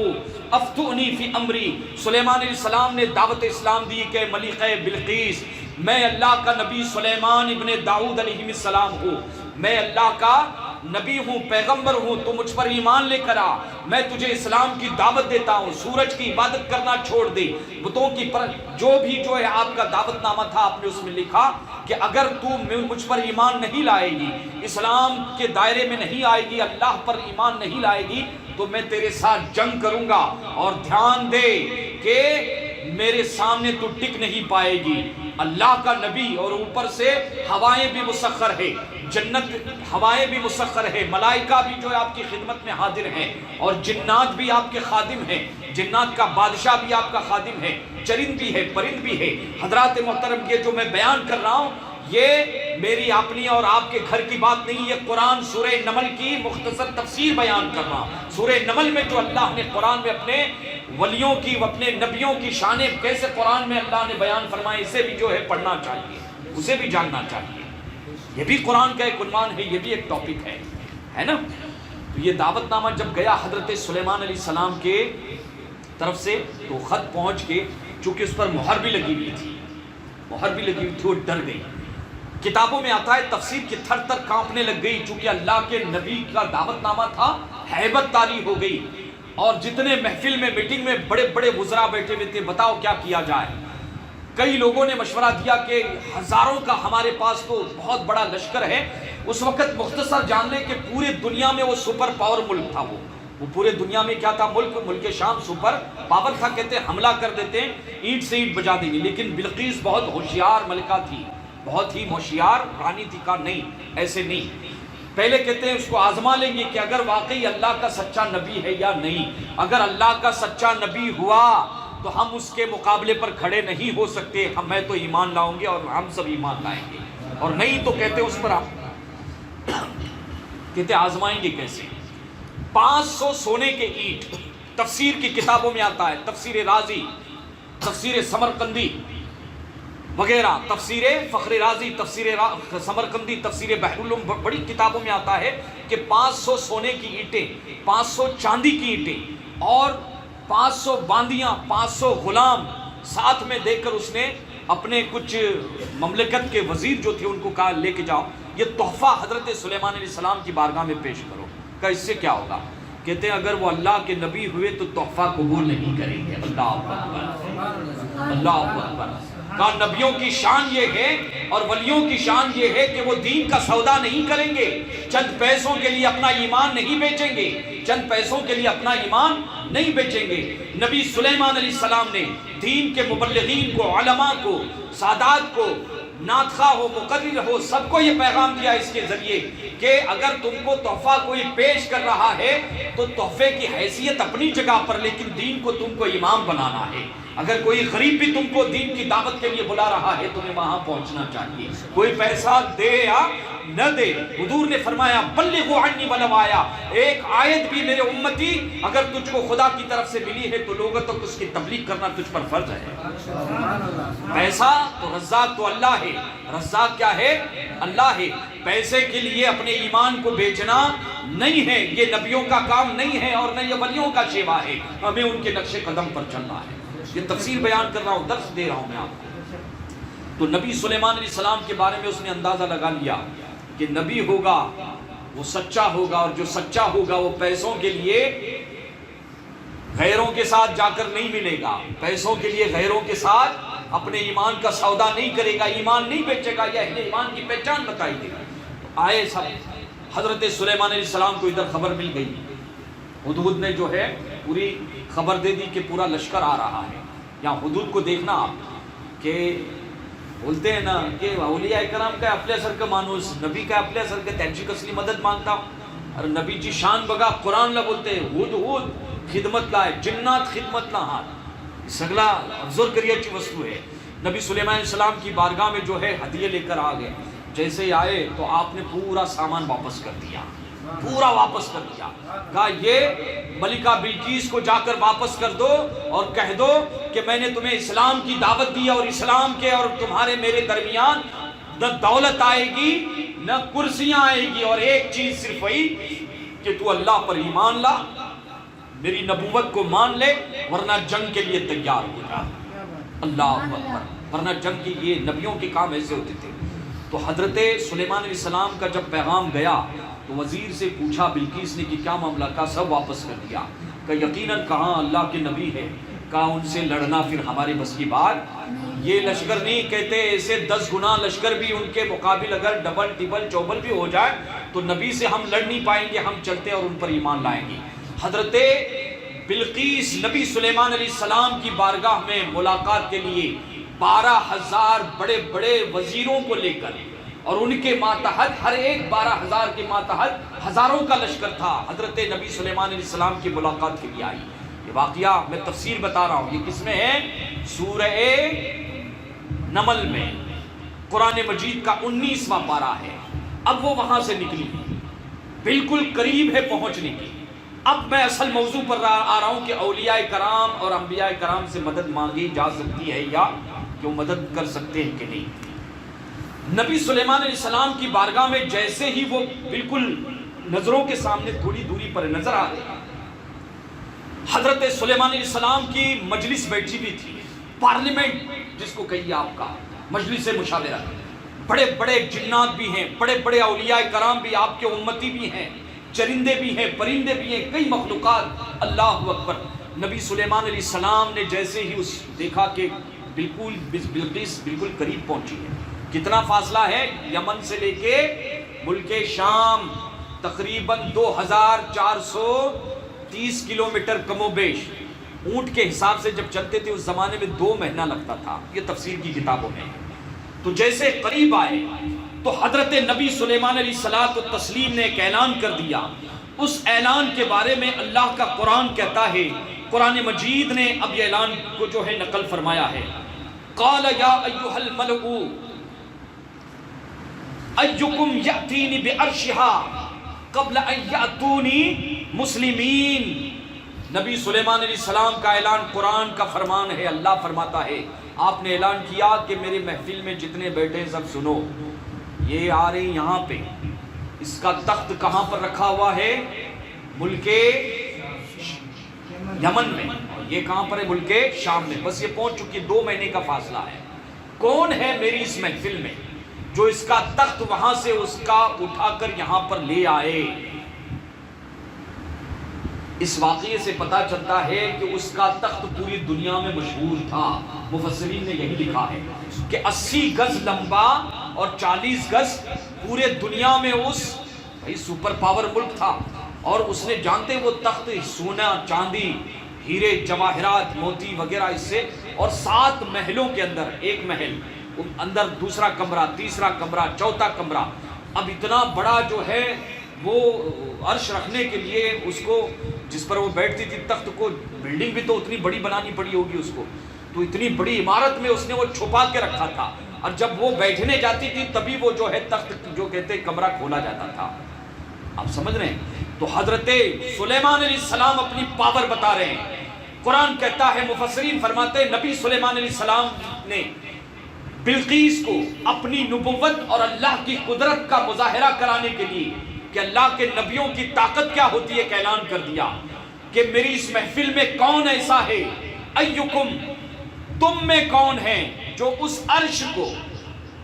افتونی فی امری، سلیمان علیہ السلام نے دعوت اسلام دی کہ ملکہ بلقیس میں اللہ کا نبی سلیمان ابن داؤد علیہ السلام ہوں، میں اللہ کا نبی ہوں، پیغمبر ہوں، تو مجھ پر ایمان لے کر آ، میں تجھے اسلام کی دعوت دیتا ہوں، سورج کی عبادت کرنا چھوڑ دے، بتوں کی جو ہے آپ کا دعوت نامہ تھا آپ نے اس میں لکھا کہ اگر تو مجھ پر ایمان نہیں لائے گی، اسلام کے دائرے میں نہیں آئے گی، اللہ پر ایمان نہیں لائے گی تو میں تیرے ساتھ جنگ کروں گا، اور دھیان دے کہ میرے سامنے تو ٹک نہیں پائے گی، اللہ کا نبی، اور اوپر سے ہوائیں بھی مسخر ہے، جنت ہوائیں بھی مسخر ہے، ملائکہ بھی جو ہے آپ کی خدمت میں حاضر ہیں، اور جنات بھی آپ کے خادم ہیں، جنات کا بادشاہ بھی آپ کا خادم ہے، چرند بھی ہے، پرند بھی ہے۔ حضرات محترم، یہ جو میں بیان کر رہا ہوں یہ میری اپنی اور آپ کے گھر کی بات نہیں، یہ قرآن سورہ نمل کی مختصر تفسیر بیان کر رہا ہوں۔ سورہ نمل میں جو اللہ نے قرآن میں اپنے ولیوں کی، اپنے نبیوں کی شانیں کیسے قرآن میں اللہ نے بیان فرمائے، اسے بھی جو ہے پڑھنا چاہیے، اسے بھی جاننا چاہیے، یہ بھی قرآن کا ایک عنوان ہے، یہ بھی ایک ٹاپک ہے نا۔ تو یہ دعوت نامہ جب گیا حضرت سلیمان علیہ السلام کے طرف سے تو خط پہنچ کے، چونکہ اس پر مہر بھی لگی ہوئی تھی، وہ ڈر گئی۔ کتابوں میں آتا ہے تفسیر کی تھر تھر کانپنے لگ گئی، چونکہ اللہ کے نبی کا دعوت نامہ تھا، ہیبت طاری ہو گئی، اور جتنے محفل میں میٹنگ میں بڑے بڑے وزراء بیٹھے ہوئے تھے، بتاؤ کیا کیا جائے۔ کئی لوگوں نے مشورہ دیا کہ ہزاروں کا ہمارے پاس تو بہت بڑا لشکر ہے، اس وقت مختصر جان لیں کہ پورے دنیا میں وہ سپر پاور ملک تھا، وہ پورے دنیا میں کیا تھا، ملک شام سپر پاور تھا، کہتے ہیں حملہ کر دیتے ہیں اینٹ سے اینٹ بجا دیں گے، لیکن بلقیس بہت ہوشیار ملکہ تھی، بہت ہی ہوشیار رانی تھی، کا نہیں ایسے نہیں، پہلے کہتے ہیں اس کو آزما لیں گے کہ اگر واقعی اللہ کا سچا نبی ہے یا نہیں، اگر اللہ کا سچا نبی ہوا تو ہم اس کے مقابلے پر کھڑے نہیں ہو سکتے، میں تو ایمان لاؤں گے اور ہم سب ایمان لائیں گے، اور نہیں تو کہتے اس پر آپ کہتے آزمائیں گے کیسے۔ 500 سونے کے اینٹ، تفسیر کی کتابوں میں آتا ہے، تفسیر رازی، تفسیر سمرقندی وغیرہ، تفسیر فخر رازی، تفسیر سمرقندی، تفسیر بحر العلوم، بڑی کتابوں میں آتا ہے کہ 500 سونے کی اینٹیں، 500 چاندی کی اینٹیں، اور 500 باندیاں، 500 غلام ساتھ میں دے کر اس نے اپنے کچھ مملکت کے وزیر جو تھے ان کو کہا لے کے جاؤ، یہ تحفہ حضرت سلیمان علیہ السلام کی بارگاہ میں پیش کرو۔ کہ اس سے کیا ہوگا؟ کہتے ہیں اگر وہ اللہ کے نبی ہوئے تو تحفہ قبول نہیں کریں گے۔ اللہ اکبر، اللہ اکبر۔ کہا نبیوں کی شان یہ ہے اور ولیوں کی شان یہ ہے کہ وہ دین کا سودا نہیں کریں گے، چند پیسوں کے لیے اپنا ایمان نہیں بیچیں گے، چند پیسوں کے لیے اپنا ایمان نہیں بیچیں گے۔ نبی سلیمان علیہ السلام نے دین کے مبلغین کو، علماء کو، سادات کو، ناطخہ ہو، مقرر ہو، سب کو یہ پیغام دیا اس کے ذریعے کہ اگر تم کو تحفہ کوئی پیش کر رہا ہے تو تحفے کی حیثیت اپنی جگہ پر، لیکن دین کو تم کو امام بنانا ہے۔ اگر کوئی غریب بھی تم کو دین کی دعوت کے لیے بلا رہا ہے تمہیں وہاں پہنچنا چاہیے، کوئی پیسہ دے یا نہ دے۔ حضور نے فرمایا بلغوا عنی ولو آیا، ایک آیت بھی میرے امتی اگر تجھ کو خدا کی طرف سے ملی ہے تو لوگوں تک اس کی تبلیغ کرنا تجھ پر فرض ہے۔ پیسہ تو رزاق تو اللہ ہے، رزاق کیا ہے؟ اللہ ہے۔ پیسے کے لیے اپنے ایمان کو بیچنا نہیں ہے، یہ نبیوں کا کام نہیں ہے اور نہ یہ ولیوں کا شیوا ہے، ہمیں ان کے نقش قدم پر چلنا ہے۔ یہ تفسیر بیان کر رہا ہوں، درس دے رہا ہوں میں آپ کو۔ تو نبی سلیمان علیہ السلام کے بارے میں اس نے اندازہ لگا لیا کہ نبی ہوگا وہ سچا ہوگا، اور جو سچا ہوگا وہ پیسوں کے لیے غیروں کے ساتھ جا کر نہیں ملے گا، پیسوں کے لیے غیروں کے ساتھ اپنے ایمان کا سودا نہیں کرے گا، ایمان نہیں بیچے گا، یا اہل ایمان کی پہچان بتائی دے گا۔ آئے سب، حضرت سلیمان علیہ السلام کو ادھر خبر مل گئی، ہدہد نے جو ہے پوری خبر دے دی کہ پورا لشکر آ رہا ہے۔ یہاں ہدہد کو دیکھنا آپ کہ بولتے ہیں نا کہ اولیاء کرام کا اپلے سر کا مانوس، نبی کا اپلے سر کا تینچی کسلی مدد مانگتا، اور نبی جی شان بگا قرآن لا بولتے ہدہد خدمت لائے جنات خدمت نہ ہاتھ سگلا ابزر کری اچھی وستو ہے. نبی سلیمان علیہ السلام کی بارگاہ میں جو ہے ہدیے لے کر آ گئے. جیسے ہی آئے تو آپ نے پورا سامان واپس کر دیا, پورا واپس کر دیا. کہا یہ ملکہ بلقیس کو جا کر واپس کر دو اور کہہ دو کہ میں نے تمہیں اسلام کی دعوت دی اور اسلام کے اور تمہارے میرے درمیان نہ دولت آئے گی نہ کرسیاں آئے گی, اور ایک چیز صرف وہی کہ تو اللہ پر ایمان لا, میری نبوت کو مان لے, ورنہ جنگ کے لیے تیار ہو جا. اللہ اکبر. ورنہ جنگ کی یہ نبیوں کے کام ایسے ہوتے تھے. تو حضرت سلیمان علیہ السلام کا جب پیغام گیا تو وزیر سے پوچھا بلقیس نے کہ کیا معاملہ, کا سب واپس کر دیا. کہ یقیناً کہاں اللہ کے نبی ہے, کہا ان سے لڑنا پھر ہمارے بس کی بات, یہ لشکر نہیں کہتے, ایسے 10 گنا لشکر بھی ان کے مقابل اگر ڈبل ٹبل چوبل بھی ہو جائے تو نبی سے ہم لڑ نہیں پائیں گے, ہم چلتے اور ان پر ایمان لائیں گے. حضرت بلقیس نبی سلیمان علیہ السلام کی بارگاہ میں ملاقات کے لیے 12,000 بڑے بڑے وزیروں کو لے کر اور ان کے ماتحت ہر ایک 12,000 کے ماتحت ہزاروں کا لشکر تھا, حضرت نبی سلیمان علیہ السلام کی ملاقات کے لیے آئی. یہ واقعہ میں تفسیر بتا رہا ہوں, یہ کس میں ہے؟ سورہ نمل میں, قرآن مجید کا 19واں پارہ ہے. اب وہ وہاں سے نکلی, بالکل قریب ہے پہنچنے کی. اب میں اصل موضوع پر آ رہا ہوں کہ اولیاء کرام اور انبیاء کرام سے مدد مانگی جا سکتی ہے یا کہ وہ مدد کر سکتے ہیں کہ نہیں. نبی سلیمان علیہ السلام کی بارگاہ میں جیسے ہی وہ بالکل نظروں کے سامنے تھوڑی دوری پر نظر آ گئے, حضرت سلیمان علیہ السلام کی مجلس بیٹھی بھی تھی, پارلیمنٹ جس کو کہیے آپ کا, مجلس مشاورہ. بڑے بڑے جنات بھی ہیں, بڑے بڑے اولیاء کرام بھی, آپ کے امتی بھی ہیں, چرندے بھی ہیں, پرندے بھی ہیں, کئی مخلوقات. اللہ اکبر. نبی سلیمان علیہ السلام نے جیسے ہی اس دیکھا کہ بالکل بلقیس بالکل قریب پہنچی ہے. کتنا فاصلہ ہے یمن سے لے کے ملک شام, تقریباً 2430 کلومیٹر کم و بیش. اونٹ کے حساب سے جب چلتے تھے اس زمانے میں 2 مہینہ لگتا تھا, یہ تفسیر کی کتابوں میں. تو جیسے قریب آئے تو حضرت نبی سلیمان علیہ الصلوۃ والتسلیم نے ایک اعلان کر دیا. اس اعلان کے بارے میں اللہ کا قرآن کہتا ہے, قرآن مجید نے اب یہ اعلان کو جو ہے نقل فرمایا ہے. قال یا ایھا الملؤ ایکم یأتینی بعرشها قبل ان یأتونی مسلمین. نبی سلیمان علیہ السلام کا اعلان قرآن کا فرمان ہے. اللہ فرماتا ہے آپ نے اعلان کیا کہ میرے محفل میں جتنے بیٹھے سب سنو, یہ آ رہے یہاں پہ. اس کا تخت کہاں پر رکھا ہوا ہے؟ ملک یمن میں. یہ کہاں پر ہے؟ ملک شام میں. بس یہ پہنچ چکی, 2 مہینے کا فاصلہ ہے. کون ہے میری اس محفل میں جو اس کا تخت وہاں سے اس کا اٹھا کر یہاں پر لے آئے؟ اس واقعے سے پتا چلتا ہے کہ اس کا تخت پوری دنیا میں مشہور تھا. مفسرین نے یہی لکھا ہے کہ 80 گز لمبا اور 40 گز, پورے دنیا میں اس بھائی سپر پاور ملک تھا. اور اس نے جانتے وہ تخت سونا چاندی ہیرے جواہرات موتی وغیرہ اس سے, اور 7 محلوں کے اندر, ایک محل اندر دوسرا کمرہ, تیسرا کمرہ, چوتھا کمرہ. اب اتنا بڑا جو ہے وہ عرش رکھنے کے لیے اس کو جس پر وہ بیٹھتی تھی تخت کو, بلڈنگ بھی تو اتنی بڑی بنانی پڑی ہوگی اس کو, تو اتنی بڑی عمارت میں اس نے وہ چھپا کے رکھا تھا. اور جب وہ بیٹھنے جاتی تھی تبھی وہ جو ہے تخت جو کہتے کمرہ کھولا جاتا تھا. آپ سمجھ رہے ہیں؟ تو حضرت سلیمان علیہ السلام اپنی پاور بتا رہے ہیں. قرآن کہتا ہے, مفسرین فرماتے ہیں نبی سلیمان علیہ السلام نے بلقیس کو اپنی نبوت اور اللہ کی قدرت کا مظاہرہ کرانے کے لیے کہ اللہ کے نبیوں کی طاقت کیا ہوتی ہے, اعلان کر دیا کہ میری اس محفل میں کون ایسا ہے, ایکم تم میں کون ہے جو اس عرش کو,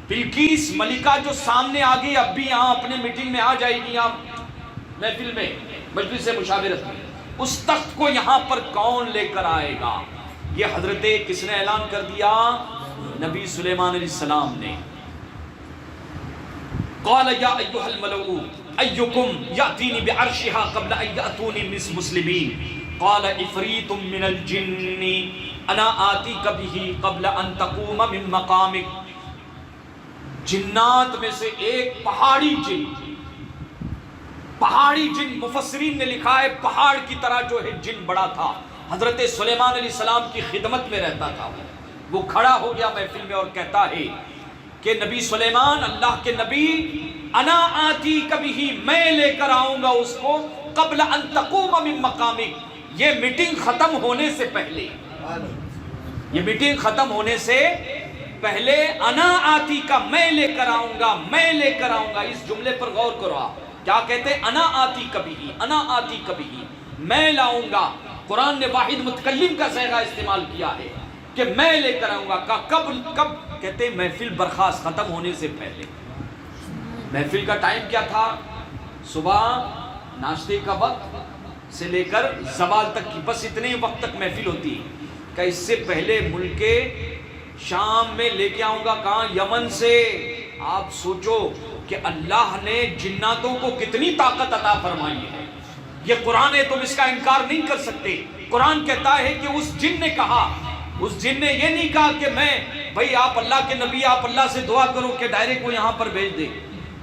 بلقیس ملکہ جو سامنے آ گئی, اب بھی یہاں اپنے میٹنگ میں آ جائے گی یہاں محفل میں مجلس مشاورت میں, اس تخت کو یہاں پر کون لے کر آئے گا؟ یہ حضرت کس نے اعلان کر دیا؟ نبی سلیمان علیہ السلام نے. قال یا ایھا الملؤ ایکم یأتینی بعرشها قبل ان یأتونی مسلمین. قال عفریت من الجن انا آتیک بہ قبل ان تقوم من مقامک. جنات میں سے ایک پہاڑی جن پہاڑی جن، مفسرین نے لکھا ہے پہاڑ کی طرح جو ہے جن بڑا تھا، حضرت سلیمان علیہ السلام کی خدمت میں رہتا تھا۔ وہ کھڑا ہو گیا محفل میں اور کہتا ہے کہ نبی سلیمان، اللہ کے نبی، انا آتی کبھی، میں لے کر آؤں گا اس کو، قبل ان تقوم من مقامک، یہ میٹنگ ختم ہونے سے پہلے، یہ میٹنگ ختم ہونے سے پہلے، انا آتی کا میں لے کر آؤں گا، میں لے کر آؤں گا۔ اس جملے پر غور کرو آپ، کیا کہتے ہیں؟ انا آتی کبھی، انا آتی کبھی، میں لاؤں گا۔ قرآن نے واحد متکلم کا صیغہ استعمال کیا ہے کہ میں لے کر آؤں گا۔ کب کہتے ہیں؟ محفل برخاست، ختم ہونے سے پہلے۔ محفل کا ٹائم کیا تھا؟ صبح ناشتے کا وقت سے لے کر زوال تک کی، بس اتنے وقت تک محفل ہوتی ہے۔ کہ اس سے پہلے ملک شام میں لے کے آؤں گا، کہاں؟ یمن سے۔ آپ سوچو کہ اللہ نے جناتوں کو کتنی طاقت عطا فرمائی ہے، یہ قرآن ہے، تم اس کا انکار نہیں کر سکتے۔ قرآن کہتا ہے کہ اس جن نے کہا، اس جن نے یہ نہیں کہا کہ میں بھائی آپ اللہ کے نبی، آپ اللہ سے دعا کرو کہ ڈائریکٹ کو یہاں پر بھیج دے۔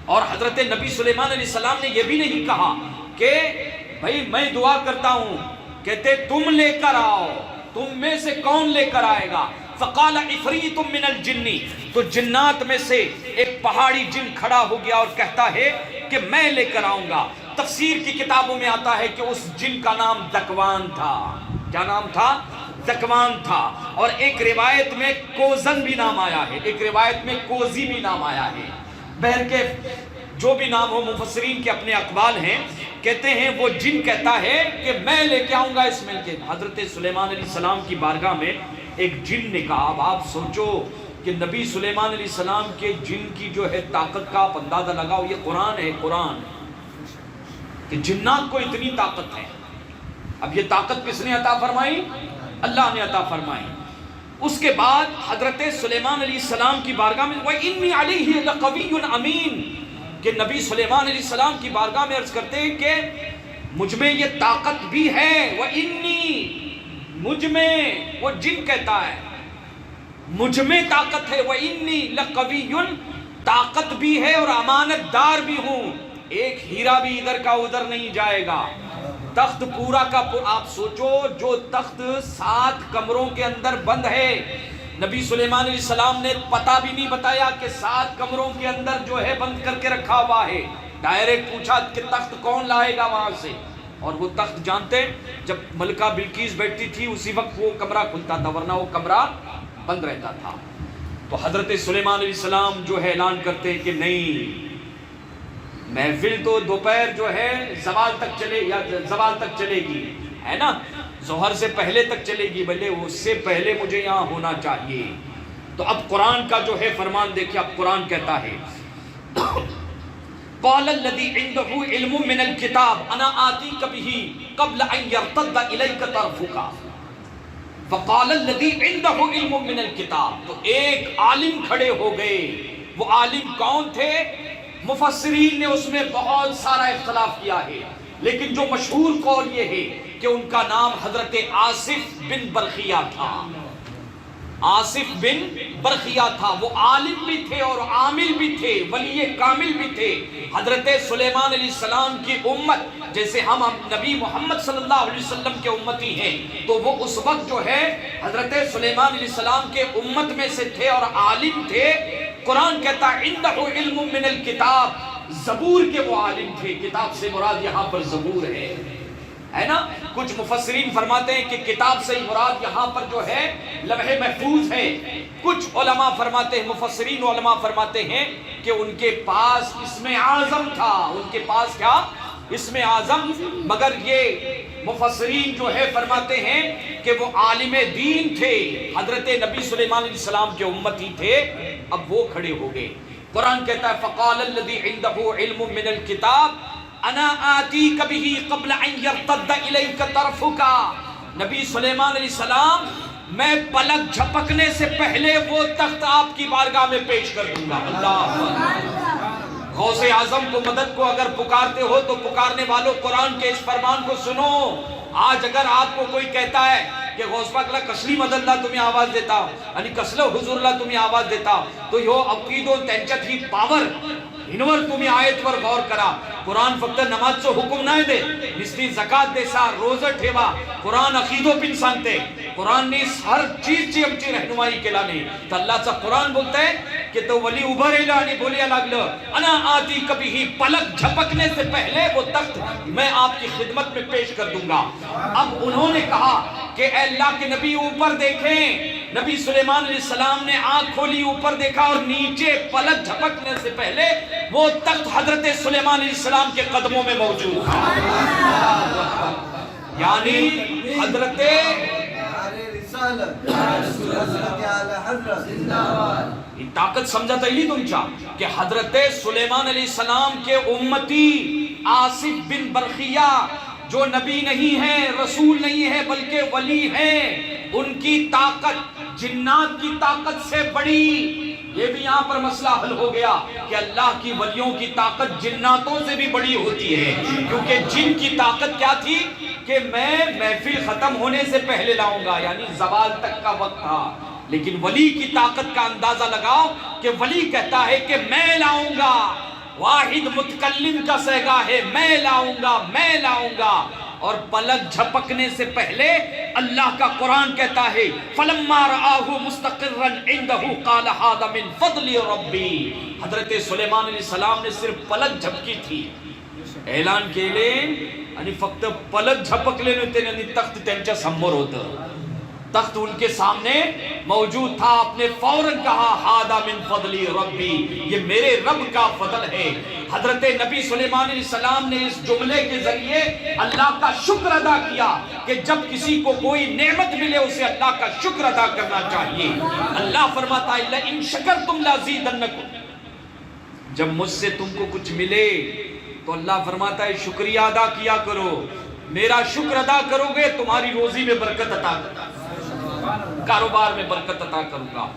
اور حضرت نبی سلیمان علیہ السلام نے یہ بھی نہیں کہا کہ بھائی میں دعا کرتا ہوں، کہتے تم لے کر آؤ، تم میں سے کون لے کر آئے گا؟ فقال عفریت من الجن، تو جنات میں سے ایک پہاڑی جن کھڑا ہو گیا اور کہتا ہے کہ میں لے کر آؤں گا۔ تفسیر کی کتابوں میں آتا ہے کہ اس جن کا نام ذکوان تھا۔ کیا نام تھا؟ ذکوان تھا۔ اور ایک روایت میں کوزن بھی نام آیا ہے، ایک روایت میں کوزی بھی نام آیا ہے۔ بہرکیف جو بھی نام ہو، مفسرین کے اپنے اقوال ہیں۔ کہتے ہیں وہ جن کہتا ہے کہ میں لے کے آؤں گا اس مل کے۔ حضرت سلیمان علیہ السلام کی بارگاہ میں ایک جن نے کہا، اب آپ سوچو کہ نبی سلیمان علیہ السلام کے جن کی جو ہے طاقت کا آپ اندازہ لگاؤ، یہ قرآن ہے، قرآن، کہ جنات کو اتنی طاقت ہے۔ اب یہ طاقت کس نے عطا فرمائی؟ اللہ نے عطا فرمائی۔ اس کے بعد حضرت سلیمان علیہ السلام کی بارگاہ میں وَإِنِّي عَلَيْهِ لَقَوِيٌّ أَمِينٌ، کہ نبی سلیمان علیہ السلام کی بارگاہ میں عرض کرتے ہیں کہ مجھ میں یہ طاقت بھی ہے، وَإِنِّي، مجھ میں، وہ جن کہتا ہے مجھ میں طاقت ہے، وَإِنِّي لَقَوِيٌّ، طاقت بھی ہے اور امانت دار بھی ہوں، ایک ہیرا بھی ادھر کا ادھر نہیں جائے گا۔ تخت پورا کا آپ سوچو، جو تخت 7 کمروں کے اندر بند ہے، نبی سلیمان علیہ السلام نے پتہ بھی نہیں بتایا کہ 7 کمروں کے اندر جو ہے بند کر کے رکھا ہوا ہے۔ ڈائریکٹ پوچھا کہ تخت کون لائے گا وہاں سے، اور وہ تخت جانتے جب ملکہ بلقیس بیٹھتی تھی اسی وقت وہ کمرہ کھلتا تھا، ورنہ وہ کمرہ بند رہتا تھا۔ تو حضرت سلیمان علیہ السلام جو ہے اعلان کرتے ہیں کہ نہیں، محفل تو دوپہر جو ہے زوال تک چلے یا زوال تک چلے گی، ہے نا، ظہر سے پہلے تک چلے گی، بلے اس سے پہلے مجھے یہاں ہونا چاہیے۔ تو اب قرآن کا جو ہے فرمان دیکھیں، اب قرآن کہتا ہے قال الذي عنده علم من الكتاب انا آتيك به قبل ان يرتد اليك طرفك فقال الذي عنده علم من الكتاب، تو ایک عالم کھڑے ہو گئے۔ وہ عالم کون تھے؟ مفسرین نے اس میں بہت سارا اختلاف کیا ہے، لیکن جو مشہور قول یہ ہے کہ ان کا نام حضرت آصف بن برخیہ تھا۔ آصف بن برخیہ تھا، وہ عالم بھی تھے اور عامل بھی تھے، ولی کامل بھی تھے۔ حضرت سلیمان علیہ السلام کی امت، جیسے ہم نبی محمد صلی اللہ علیہ وسلم کے امتی ہیں، تو وہ اس وقت جو ہے حضرت سلیمان علیہ السلام کے امت میں سے تھے اور عالم تھے۔ قرآن کہتا ہے عنده علم من الکتاب، زبور کے وہ عالم تھے۔ کتاب سے مراد یہاں پر زبور ہے نا۔ کچھ مفسرین فرماتے ہیں کہ کتاب سے مراد یہاں پر جو ہے لوح محفوظ ہے۔ کچھ علماء فرماتے ہیں، مفسرین علماء فرماتے ہیں کہ ان کے پاس اسم اعظم تھا، ان کے پاس کیا؟ اسم اعظم۔ مگر یہ مفسرین جو ہے فرماتے ہیں کہ وہ عالم دین تھے، حضرت نبی سلیمان علیہ السلام کے امتی تھے۔ اب وہ کھڑے ہو گئے۔ قرآن کہتا ہے فقال الذی عنده علم من الکتاب انا آتیک بہ قبل ان یرتد الیک طرفک، نبی سلیمان علیہ السلام میں پلک جھپکنے سے پہلے وہ تخت آپ کی بارگاہ میں پیش کر دوں گا۔ اللہ، غوث اعظم کو مدد کو اگر پکارتے ہو تو پکارنے والوں قرآن کے اس فرمان کو سنو۔ آج اگر آپ کو کوئی کہتا ہے کہ غوث پاک اللہ کسلی مدد اللہ تمہیں آواز دیتا، یعنی کسلو حضور اللہ تمہیں آواز دیتا، تو یہ عقید و تنچت ہی پاور हिनवर तुम्ही आयतवर गौर करा. कुराण फक्त नमाजचो हुकूम नाही दे, नुसती जकात देसा, रोजा ठेवा. कुराण अकीदो पिन सांगते. कुराणने हर चीजची आमची रहनुमाई केला नाही. तर अल्लाहचा कुराण बोलतंय कि तो वली उभं राहिलं आणि बोलायला लागलं, अना आती कभी ही पलक झपकने से पहले वो तख्त मैं आपकी खिदमत में पेश कर दूंगा. अब उन्होंने कहा कि अल्लाह के नबी ऊपर देखें. नबी सुलेमान अलैहिस्सलाम ने आंख खोली, ऊपर देखा और नीचे पलक झपकने से पहले वो तख्त हजरत सुलेमान अलैहिस्सलाम के कदमों में मौजूद था. यानी हजरत ताकत समझता ही तुमचा कि हजरत सुलेमान अलैहिस्सलाम के उम्मती आसिफ बिन बरखिया जो नबी नहीं है, रसूल नहीं है, बल्कि वली है, उनकी ताकत जिन्नात की ताकत से बड़ी. ये भी यहाँ पर मसला हल हो गया कि अल्लाह की वलियों की ताकत जिन्नातों से भी बड़ी होती है. क्योंकि जिन की ताकत क्या थी कि मैं महफिल खत्म होने से पहले लाऊंगा, यानी ज़वाल तक का वक्त था. लेकिन वली की ताकत का अंदाजा लगाओ कि वली कहता है कि मैं लाऊंगा. वाहिद मुतकल्लिम का सहगा है, मैं लाऊंगा, मैं लाऊंगा. और पलक झपकने से पहले अल्लाह का कुरान कहता है फलम्मा रआहु मुस्तक़िर्रन इंदहु क़ाल हाज़ा मिन फ़ज़्लि रब्बी. हज़रत सुलेमान अलैहिस्सलाम ने सिर्फ पलक झपकी थी, ऐलान केले आणि फक्त पलक झपकले नव्हते आणि तख्त त्यांच्या समोर होतं. तख्त उनके सामने मौजूद था. आपने फौरन कहा हादा मिन फضली रब्बी, ये मेरे रब का फजल है. हजरत नबी सुलेमान अलैहिस्सलाम ने इस जुमले के जरिए अल्लाह का शुक्र अदा किया कि जब किसी को कोई नेमत मिले उसे अल्लाह का शुक्र अदा करना चाहिए. अल्लाह फरमाता है इन शकरतुम लज़ीदन्नकुम, जब मुझसे तुमको कुछ मिले तो अल्लाह फरमाता है शुक्रिया अदा किया करो. मेरा शुक्र अदा करोगे तुम्हारी रोजी में बरकत अता करूंगा, कारोबार में बरकत अता करूंगा.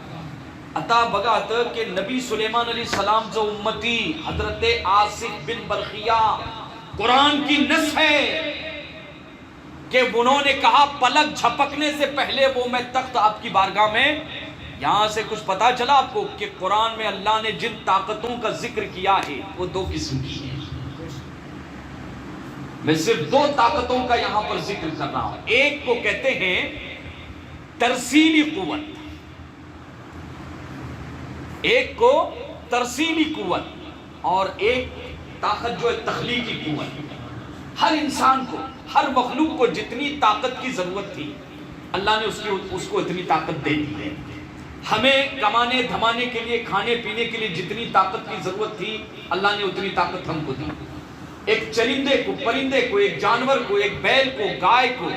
आता बघात कि नबी सुलेमान अलैहिस्सलाम जो उम्मती हजरत आसिफ बिन बरखिया, कुरान की नस है कि उन्होंने कहा पलक झपकने से पहले वो मैं तख्त आपकी बारगाह में. यहां से कुछ पता चला आपको कि कुरान में अल्लाह ने जिन ताकतों का जिक्र किया है वो दो किस्म की है. मैं सिर्फ दो ताकतों का यहां पर जिक्र कर रहा हूं. एक को कहते हैं तरसीली कुव्वत, एक को तरसीली कुव्वत, और एक ताकत जो है तख्लीकी कुव्वत. हर इंसान को, हर मखलूक को जितनी ताकत की जरूरत थी अल्लाह ने उसको इतनी ताकत दे दी है. हमें कमाने धमाने के लिए, खाने पीने के लिए जितनी ताकत की जरूरत थी अल्लाह ने उतनी ताकत हमको दी. एक चरिंदे को, परिंदे को, एक जानवर को, एक बैल को, गाय को,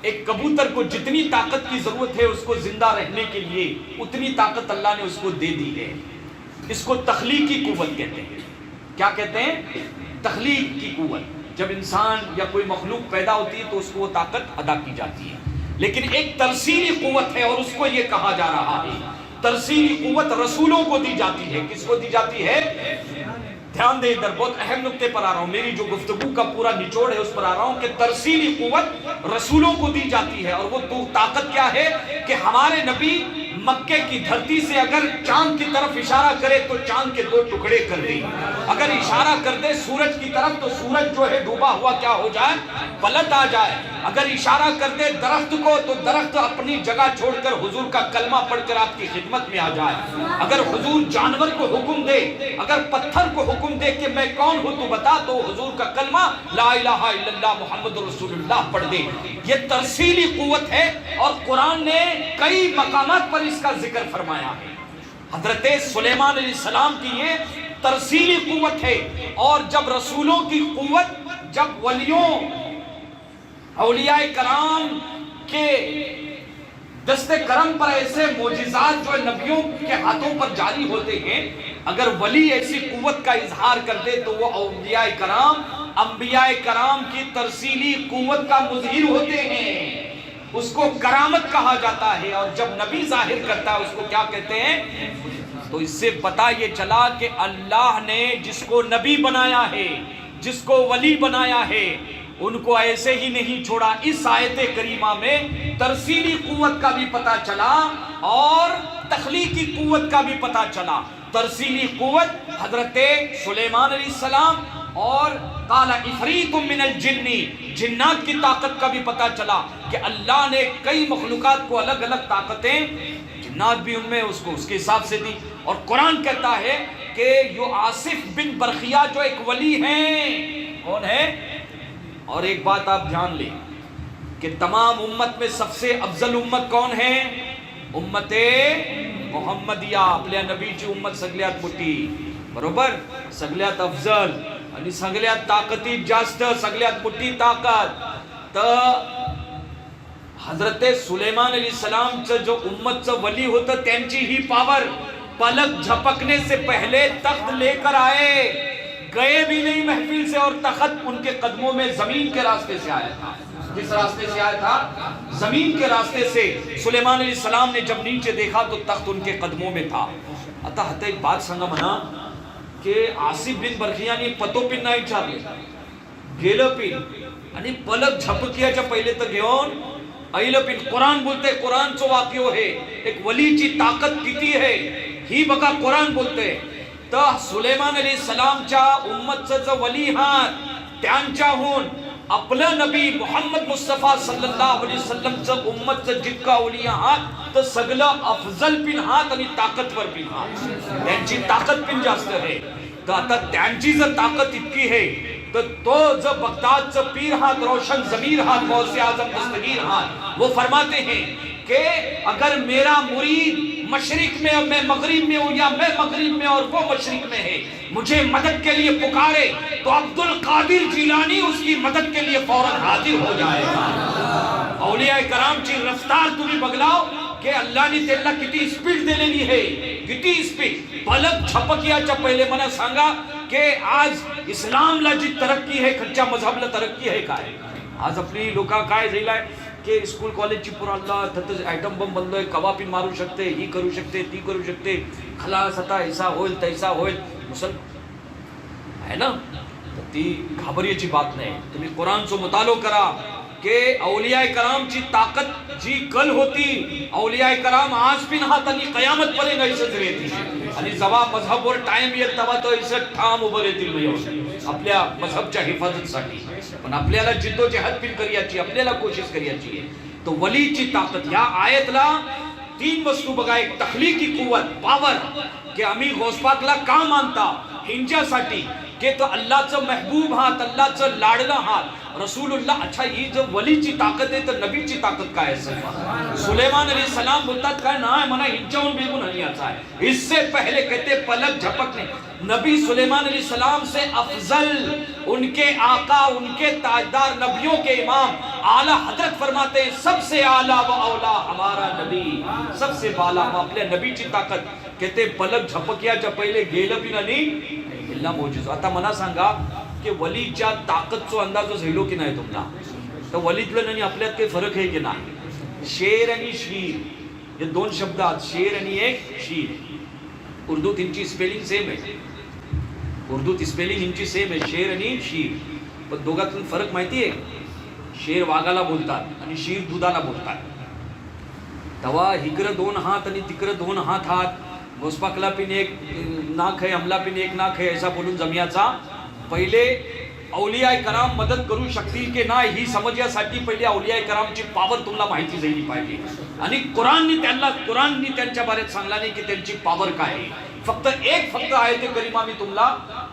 एक कबूतर को जितनी ताकत की जरूरत है उसको जिंदा रहने के लिए उतनी ताकत अल्लाह ने उसको दे दी है. इसको तख्लीकी कुव्वत कहते हैं. क्या कहते हैं? तख्लीक की कुव्वत. जब इंसान या कोई मखलूक पैदा होती है तो उसको वो ताकत अदा की जाती है. लेकिन एक तरसीली कुव्वत है और उसको ये कहा जा रहा है तरसीली कुव्वत रसूलों को दी जाती है. किसको दी जाती है? ध्यान दे, इधर बहुत अहम नुक्ते पर आ रहा हूं. मेरी जो गुफ्तगू का पूरा निचोड़ है उस पर आ रहा हूं कि तरसीली कुव्वत रसूलों को दी जाती है. और वो ताकत क्या है कि हमारे नबी मक्के की धरती से अगर चांद की तरफ इशारा करे तो चांद के दो टुकड़े कर दे. अगर इशारा कर दे सूरज की तरफ तो सूरज जो है डूबा हुआ क्या हो जाए? पलट आ जाए. अगर इशारा कर दे दरख्त को तो दरख्त अपनी जगह छोड़कर हुजूर का कलमा पढ़कर आपकी खिदमत में आ जाए. अगर हुजूर जानवर को हुक्म दे, अगर पत्थर को हुक्म दे कि मैं कौन हूं तू बता, तो हुजूर का कलमा ला इलाहा इल्लल्लाह मुहम्मदुर रसूलुल्लाह पढ़ दे. ये तरसीली कुव्वत है और कुरान ने कई मकामात पर इसका जिक्र फरमाया है. हजरत सुलेमान अलैहिस्सलाम की ये तरसीली कुव्वत है. और जब रसूलों की कुव्वत, जब वलियों औलियाए कराम के दस्ते करम पर ऐसे मोजिज़ात जो नबियों के हाथों पर जारी होते हैं, अगर वली ऐसी कुव्वत का इजहार कर दे तो वो औलियाए कराम, अंबियाए कराम की तरसीली कुव्वत का मुज़हिर होते हैं. उसको करामत कहा जाता है. और जब नबी जाहिर करता है उसको क्या कहते हैं? तो इससे पता ये चला कि अल्लाह ने जिसको नबी बनाया है, जिसको वली बनाया है, उनको ऐसे ही नहीं छोड़ा. इस आयत करीमा में तरसीली कुव्वत का भी पता चला और तख्लीकी कुव्वत का भी पता चला. तरसीली कुव्वत हजरत सुलेमान अलैहिस्सलाम और काला इफरीतुम मिनल जिन्नी, जिन्नात की ताकत का भी पता चला कि अल्लाह ने कई मखलूकात को अलग अलग ताकतें, जिन्नात भी उनमें उसको उसके हिसाब से दी। और कुरान कहता है कि यो आसिफ बिन बरखिया जो एक वली हैं, कौन है? और एक बात आप ध्यान लें कि तमाम उम्मत में सबसे अफजल उम्मत कौन है? उम्मते मुहम्मदिया, आपल्या नबीची उम्मत सगळ्यात मोठी, बरोबर, सगळ्यात अफजल आणि सगळ्यात ताकदीत जास्त, सगळ्यात मोठी ताकद। तर हजरत सुलेमान अलैहिस्सलामचं जो उम्मतचं वली होतं त्यांची ही पावर, पलक झपकने से पहले तख्त लेकर आए, गए भी नहीं महफिल से, और तख्त उनके कदमों में जमीन के रास्ते से आया था। किस रास्ते से आया था? जमीन के रास्ते से। सुलेमान अलैहिस्सलाम ने जब नीचे देखा तो तख्त उनके कदमों में था। आता एक बात सांगा म्हणा की आसिफ बिन बरखियानी पतोपिन नाही विचारले, गेलं पिन आणि पलक झपकियाच्या पहिले तर घेऊन ऐलं पिन। कुराण बोलते, कुराणचं वाक्य आहे, एक वलीची ताकद किती आहे ही बघा कुराण बोलते। तर सुलेमान अलैहिस्सलामच्या उम्मतचं जो वली हात, त्यांच्याहून आपलं नबी मुहम्मद मुस्तफा सल्लल्लाहु अलैहि वसल्लमचं उम्मतचं जितका औलिया हात, तर सगळं अफजल पिन हात आणि ताकदवर पिन हात, त्यांची ताकद पिन जास्त आहे। तर आता त्यांची जर ताकद इतकी आहे तो जो बगदाद पीर हाथ, रोशन जमीर हाथ, गौसे आजम दस्तगीर हाथ, वो फरमाते हैं कि अगर मेरा मुरीद मशरिक में और मैं मगरिब में हूँ, या मैं मगरिब में और वो मशरिक में है, मुझे मदद के लिए पुकारे तो अब्दुल कादिर जिलानी उसकी मदद के लिए फौरन हाजिर हो जाएगा। औलिया कराम ची रफ्तार तुम्ही बघलाव कि अल्लाहने त्यांना किती स्पीड दिलेली आहे, किती स्पीड। पलक झपकियाच्या पहिले मला सांगा कि आज इस्लामला जी तरक्की है, कच्च्या मजहबला तरक्की है काय? आज आपली लोक काय झालाय की स्कूल कॉलेजची पुराला तत ॲटम बम बनलोय, कवा पिन मारू शकते, ही करू शकते, ती करू शकते, खलास आता ऐसा होईल तैसा होईल, मुसल है ना। तर ती घाबरण्याची बात नाही। तुम्ही कुराणचा मुतालो करा कि औलिया करामची ताकद जी कल होती, औलिया कराम आज पिन हात आणि कयामत पर्यंत ऐसच राहतील, आणि जेव्हा मजहबवर टाइम येईल तेव्हा तो ऐसच ठाम उभं राहतील आपल्या मजहबच्या हिफाजतसाठी। पण आपल्याला जिद्दोजहद पिन करायची, आपल्याला कोशिश करायची आहे। तो वलीची ताकद या आयतला तीन वस्तू बघा, एक तखलीकी कुव्वत, पावर, कि आम्ही गौसपाकला का मानता, हिंच्यासाठी कि तो अल्लाहचं महबूब हात, अल्लाहचं लाडला हात, रसूलुल्लाह। अच्छा, ही जो वलीची ताकद आहे तर नबीची ताकद काय असेल? सुलेमान अलैहिस्सलाम बोलतात काय ना, मला हिंच्याहून बिलकुल हनियाचा है। इससे पहले कहते पलक झपकने, नबी सुलेमान अलैहिस्सलाम से अफजल, उनके आका, उनके ताजदार, नबियों के इमाम आला हजरत फरमाते हैं सबसे आला व औला हमारा नबी, सबसे बाला आपल्या नबीची ताकद। कहते पलक झपकियाच्या पहिले गेलं बी नाही इल्ला मौजूद। आता मला सांगा कि वलीच्या ताकदचो अंदाज झालो की नाही तुम्हाला? तर वलीतलं आणि आपल्यात काही फरक आहे की नाही? शेर आणि शीर हे दोन शब्द आहेत, शेर आणि एक शीर। उर्दूत इंची स्पेलिंग सेम आहे, उर्दूत स्पेलिंग इंची सेम आहे, शेर आणि शीर, पण दोघातून फरक माहिती आहे? शेर वाघाला बोलतात आणि शीर दुधाला बोलतात। तवा हिकडं दोन हात आणि तिकडं दोन हात, गोसपाकला पिन एक नाक है, अमला पिन एक नाक है, ऐसा बोलून जमियाचा पहिले औलिया कराम मदत करू शकतील की नाही ही समजण्यासाठी पहिले औलिया करामची पावर तुम्हाला माहिती झाली पाहिजे। आणि कुराणनी त्यांच्या बारेत सांगला नाही की त्यांची पावर काय आहे। फक्त आयते करीमा मी तुम्हाला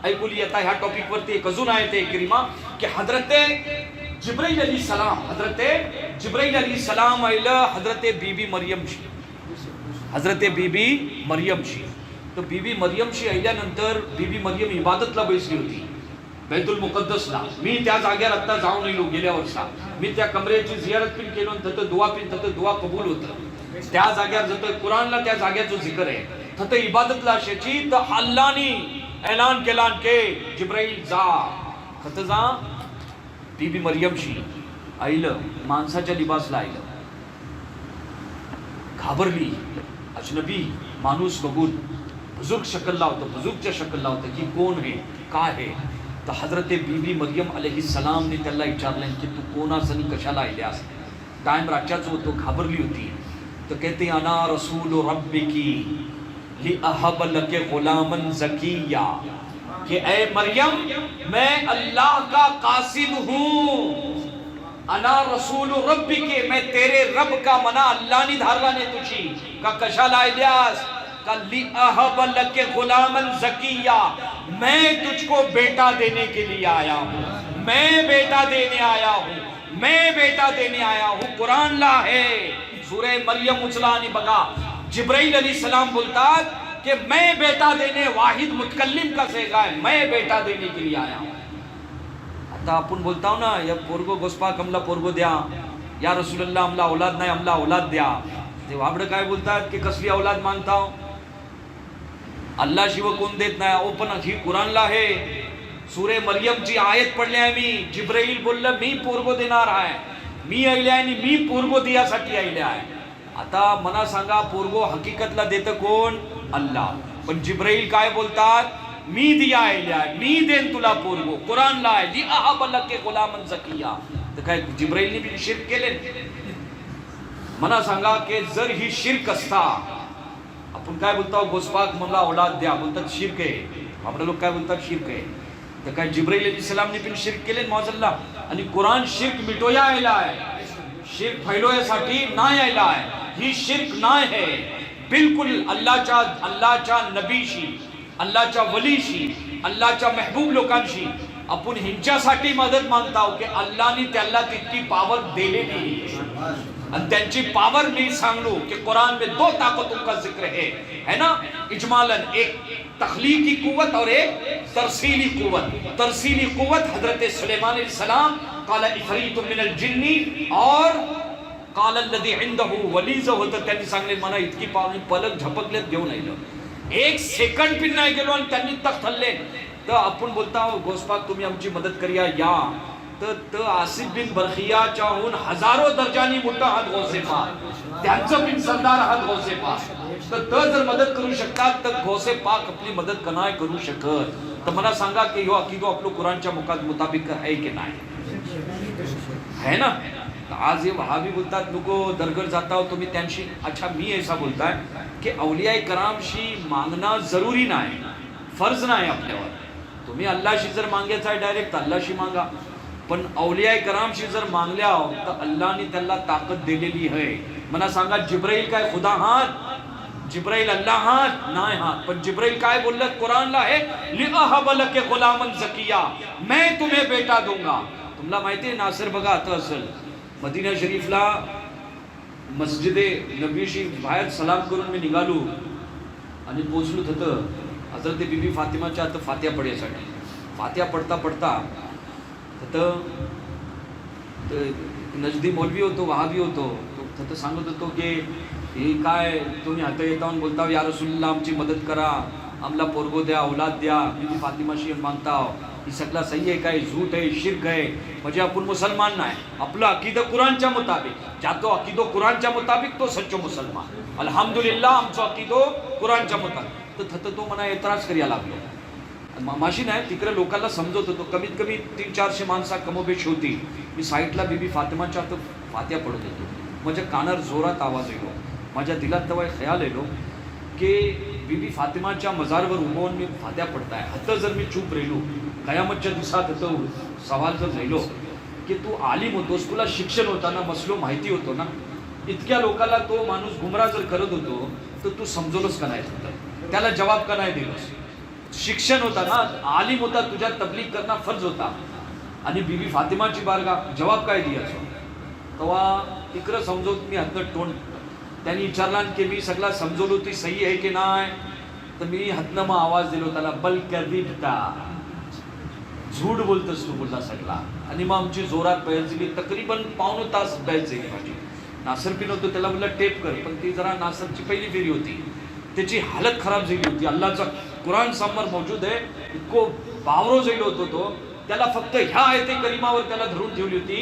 ऐकूली आता ह्या टॉपिक वरती एक अजून आयते करीमा कि हजरते जिब्राइल अलैहिस्सलाम आइलं हजरते बीबी मरियमशी, हजरते बीबी मरियमशी। तो बीबी मरियमशी आल्यानंतर बीबी मरियम इबादतला बसली होती बैतुल मुकद्दसला। मी त्या जागेवर आता जाऊन आलो गेल्या वर्षा, मी त्या कमरेची जियारत पिन केलो, तत दुआ कबूल होतं। त्या जागेवर जत कुराणला त्या जागेचं जिकर आहे, तत इबादतला अशाची तर अल्लाहनी ऐलान केला के जिब्राइल जा, तत जा बीबी मरियमशी आईलं, माणसाच्या लिबासला आईलं, घाबरली, अजनबी माणूस बघून बुजुर्ग शक्ल लावतं, बुजुर्गच्या शक्ल लावतं की कोण आहे काय आहे। तर हजरते बीबी मरियम अलैहिस्सलाम ने त्याला विचारलं की तू कोण आहेस आणि कशाला आल्यास? टाइम रातच्याच होतो, घाबरली होती। तर कहते अना रसूल रब्बिकी, लिअहब लके गुलामन ज़किया, कि ऐ मरियम मैं अल्लाह का कासिद हूँ, अना रसूल रब्बी के, मैं तेरे रब का मना अल्लाह ने धारला ने तुझी का कशाला इलियास का लिअहब लके गुलामन ज़किया, मैं तुझको बेटा देने के लिए आया हूँ, मैं बेटा देने आया हूँ, मैं बेटा देने आया हूँ। कुरान ला है सूरह मरियम उचलानी बगा, जिब्राइल अलैहिस्सलाम बोलता कि मैं बेटा देने, वाहिद मुतकल्लिम का सेगा है, मैं बेटा देने के लिए आया हूँ। आता आपण बोलताव ना, या पोरगो गोस्पाक आमला पोरगो द्या, या रसूलल्लाह आमला औलाद नाही, आमला औलाद द्या. ते वाबडं काय बोलतात की कसली औलाद मागताव, अल्लाह शिव कोण देत नाही. ओ पण ही कुरानला आहे, सूरे मरियमची आयत पडली आहे. मी जिब्राईल बोललं मी पोरगो देणार आहे, मी आयले आहे आणि मी पोरगो दियासाठी आयले आहे. आता मला सांगा पोरगो हकीकतला देतं कोण? अल्लाह. पण जिब्राईल काय बोलतात? मी दिया आयले आहे, मी देन तुला पोरगो. कुरानला आहे लिअहब लके गुलामन ज़किया. तर काय जिब्राईलने बी शिर्क केले? मला सांगा की जर ही शिर्क असता, आपण काय बोलतो गोस्पाक मला औलाद द्या, बोलतात शिर्क आहे. आपले लोक काय बोलतात शिर्क आहे. तर काय जिब्राईल अलैहिस्सलामने पण शिर्क केले मौजल्ला. आणि कुरान शिर्क मिटोया आयला आहे, शिर्क फैलोयासाठी नाही आयला आहे. ही शिर्क नाही आहे, बिलकुल अल्लाहच्या नबीशी, अल्लाहच्या वलीशी, अल्लाहच्या महबूब लोकांशी आपण हिंच्यासाठी मदत मागताव की अल्लाहने त्याला तितकी पावर दिलेली. आणि त्यांची पावर मी सांगलो कि कुरान में दो ताकतों का जिक्र है ना, इजमालन एक तख्लीकी कुव्वत और एक तरसीली कुव्वत. तरसीली कुव्वत हजरत सुलेमान अलैहिस्सलाम काला इफरीतु मिनल जिन्नी और काला लदी इंदहु वलीज होतं, त्यांनी सांगले मला इतकी पावर, पलक झपकलेत घेऊन आलो, एक सेकंड पण नाही गेलो आणि त्यांनी तख्त हल्ले. तर आपण बोलता गोस्पाक तुम्ही आमची मदत करूया या, तर आसिफ बिन बरखियाच्याहून हजारो दर्जानी मोठा हात गौसे पाक, त्यांचं बिन सरदार हात गौसे पाक. तर जर मदत करू शकतात तर गौसे पाक आपली मदत का नाही करू शकत? तर मला सांगा की ह्यो अकीदो आपलो कुरानच्या मुताबिक आहे की नाही? है ना. आज ये वहाबी बोलतात नको दरगड जाता हो तुम्ही त्यांशी. अच्छा मी ऐसा बोलताय की औलियाए करामशी मागणं जरुरी नाही, फर्ज नाही आपल्यावर. तुम्ही अल्लाहशी जर मागायचं आहे डायरेक्ट अल्लाहशी मागा, पण औलियाए करामशी जर मागल्या तर अल्लाहने त्याला ताकद दिलेली आहे. मला सांगा जिब्राईल काय खुदा हात? जिब्राईल अल्लाह हात नाही हात. पण जिब्राईल काय बोललं? कुरानला आहे लिअहब लके गुलामन ज़किया, मैं तुम्हें बेटा दूंगा. तुम्हाला माहिती आहे नासिर बघा आता असेल मदीना शरीफला मस्जिदे नबीशी बाहेर सलाम करून मी निघालो आणि पोचलो तिथं हजरत बीबी फातिमाच्या आता फात्या पडायसाठी. फात्या पडता पडता तिथं नजदी मौलवी होतो, वहाबी होतो, तो तिथं सांगत होतो की हे काय तुम्ही हात येतावून बोलताव या रसूलल्लाह आमची मदत करा, आमला पोरगो द्या, औलाद द्या, बीबी फातिमाशी मागताव. ही सगळा सही आहे काय? झूठ आहे, शिर्क आहे. म्हणजे आपण मुसलमान नाही. आपला अकीदा कुरानच्या मुताबिक, जातो अकीदो कुरानच्या मुताबिक तो सच्चो मुसलमान. अल्हम्दुलिल्लाह आमचो अकीदो कुरानच्या मुताबिक. तर थत तो मना एतराज करायला लागलो. माशी नाही तिकडे लोकांना समजत होतो. कमीत कमी 300-400 माणसा कमोबेश होती. मी साईडला बीबी फातिमाच्या हात फात्या पडत होतो. माझ्या कानार जोरात आवाज येलो. माझ्या दिलात तेव्हा ख्याल येलो की बीबी फातिमाच्या मजारवर उभवून मी फात्या पडताय. हात जर मी चूप राहिलो कयामतच्या दिवसात होतं सवाल जर राहिलो की तू आलिम होतोस, तुला शिक्षण होता ना, मसलो माहिती होतो ना, इतक्या लोकांना तो माणूस गुमराह जर करत होतो तर तू समजवलंस का नाही? त्याला जवाब का नाही दिलास? शिक्षण होता ना, आलिम होता, तुझ्या तबलीग करणं फर्ज होता. आणि बीबी फातिमाची बारगाह जवाब काय दियाचो? तेव्हा तिकडं समजवत मी हातनं टोन त्यांनी विचारला की मी सगळा समजवलो ती सही आहे की नाही? तर मी हातनं मग आवाज दिलो त्याला, बल कदिबता, झूठ बोलतोस तू बोलला सगळा. आणि मग आमची जोरात बहस झाली. तकरीबन पाऊण तास बहस झाली माझी. नासर पिन होतो त्याला बोलला टेप कर, पण ती जरा नासरची पहिली फेरी होती, त्याची हालत खराब झाली होती. अल्लाहचा कुरान समोर मौजूद आहे, इतको बावरो झालो होतो तो. त्याला फक्त ह्या आयते करीमावर त्याला धरून ठेवली होती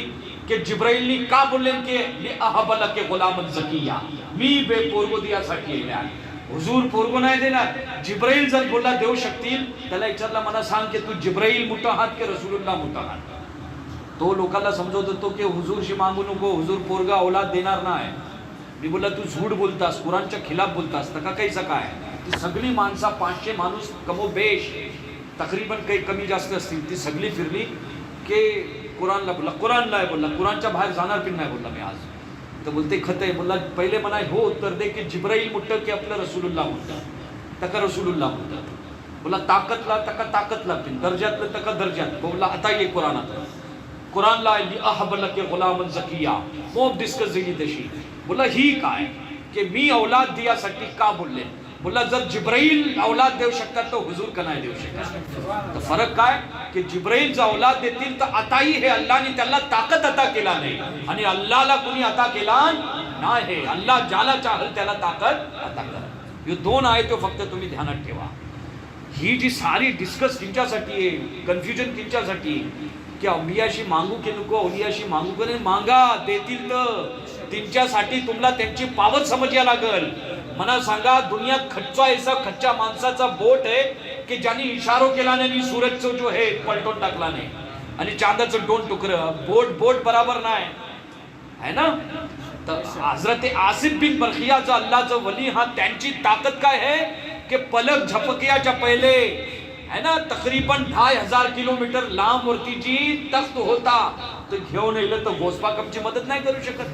की जिब्राईलनी का बोलले की लिअहब लके गुलामन ज़किया, मी बे पोरगो दियासाठी येणार. हुजूर पोरगो नाही देणार. जिब्राईल जर बोलला देऊ शकतील, त्याला विचारला मला सांग की तू जिब्राईल मोठा हात की रसूलुल्लाह मोठा हात? तो लोकांना समजवत होतो की हुजूरशी मागू नको, हुजूर पोरगा औलाद देणार नाही. मी बोलला तू झूठ बोलतास, कुरानच्या खिलाफ बोलतास, तका कैसा काय? ती सगळी माणसं 500 माणूस कमोबेश तकरीबन काही कमी जास्त असतील ती सगळी फिरली की कुराणला बोलला, कुराणला आहे बोलला, कुराणच्या बाहेर जाणार पण नाही बोलला मी आज. तर बोलते खत आहे बोलला. पहिले म्हणा हो उत्तर दे की जिब्राईल मोठं की आपलं रसूलुल्लाह मोठं. तका रसूलुल्लाह मोठं बोला. ताकदला तका ताकदला पिन, दर्जातलं तका दर्जात बोलला. आता ये कुराणात कुराणला अहबल के गुलामन झकिया मोब डिस्कस झाली तशी. बोला ही काय की मी औलाद दियासाठी का बोलले. बोला जर जिब्राईल औलाद देऊ शकतात तर हुजूर का नाही देऊ शकतात. तर फरक काय की जिब्राईल जर औलाद देतील तर आताही हे अल्लाहने त्याला ताकद अता केला नाही आणि अल्लाहला कुणी अता केला नाही. अल्लाह ज्याला चाहल त्याला ताकद अता करा. हे दोन आहे तो फक्त तुम्ही ध्यानात ठेवा. ही जी सारी डिस्कस किंच्यासाठी आहे, कन्फ्युजन किंच्यासाठी की अंबियाशी मागू की नको, औलियाशी मागू की नाही. मागा देतील तर त्यांच्यासाठी तुम्हाला त्यांची पावर समजायला लागल. मला सांगा दुनियात खच्चा ऐसा खच्चा माणसाचा बोट आहे की ज्यांनी इशारो केला नाही सूरजचं जो हे पलटून टाकला नाही आणि चांदाचं दोन तुकडं. बोट बराबर नाही है ना. तर हजरत आसिफ बिन बरखियाचा अल्लाहचा वली हा त्यांची ताकद काय है कि पलक झपकियाच्या पहिले है ना तकरीबन 2500 किलोमीटर लांब वरती जी तख्त होता तर घेऊन येईल तर गोस्पाकमची मदत नाही करू शकत.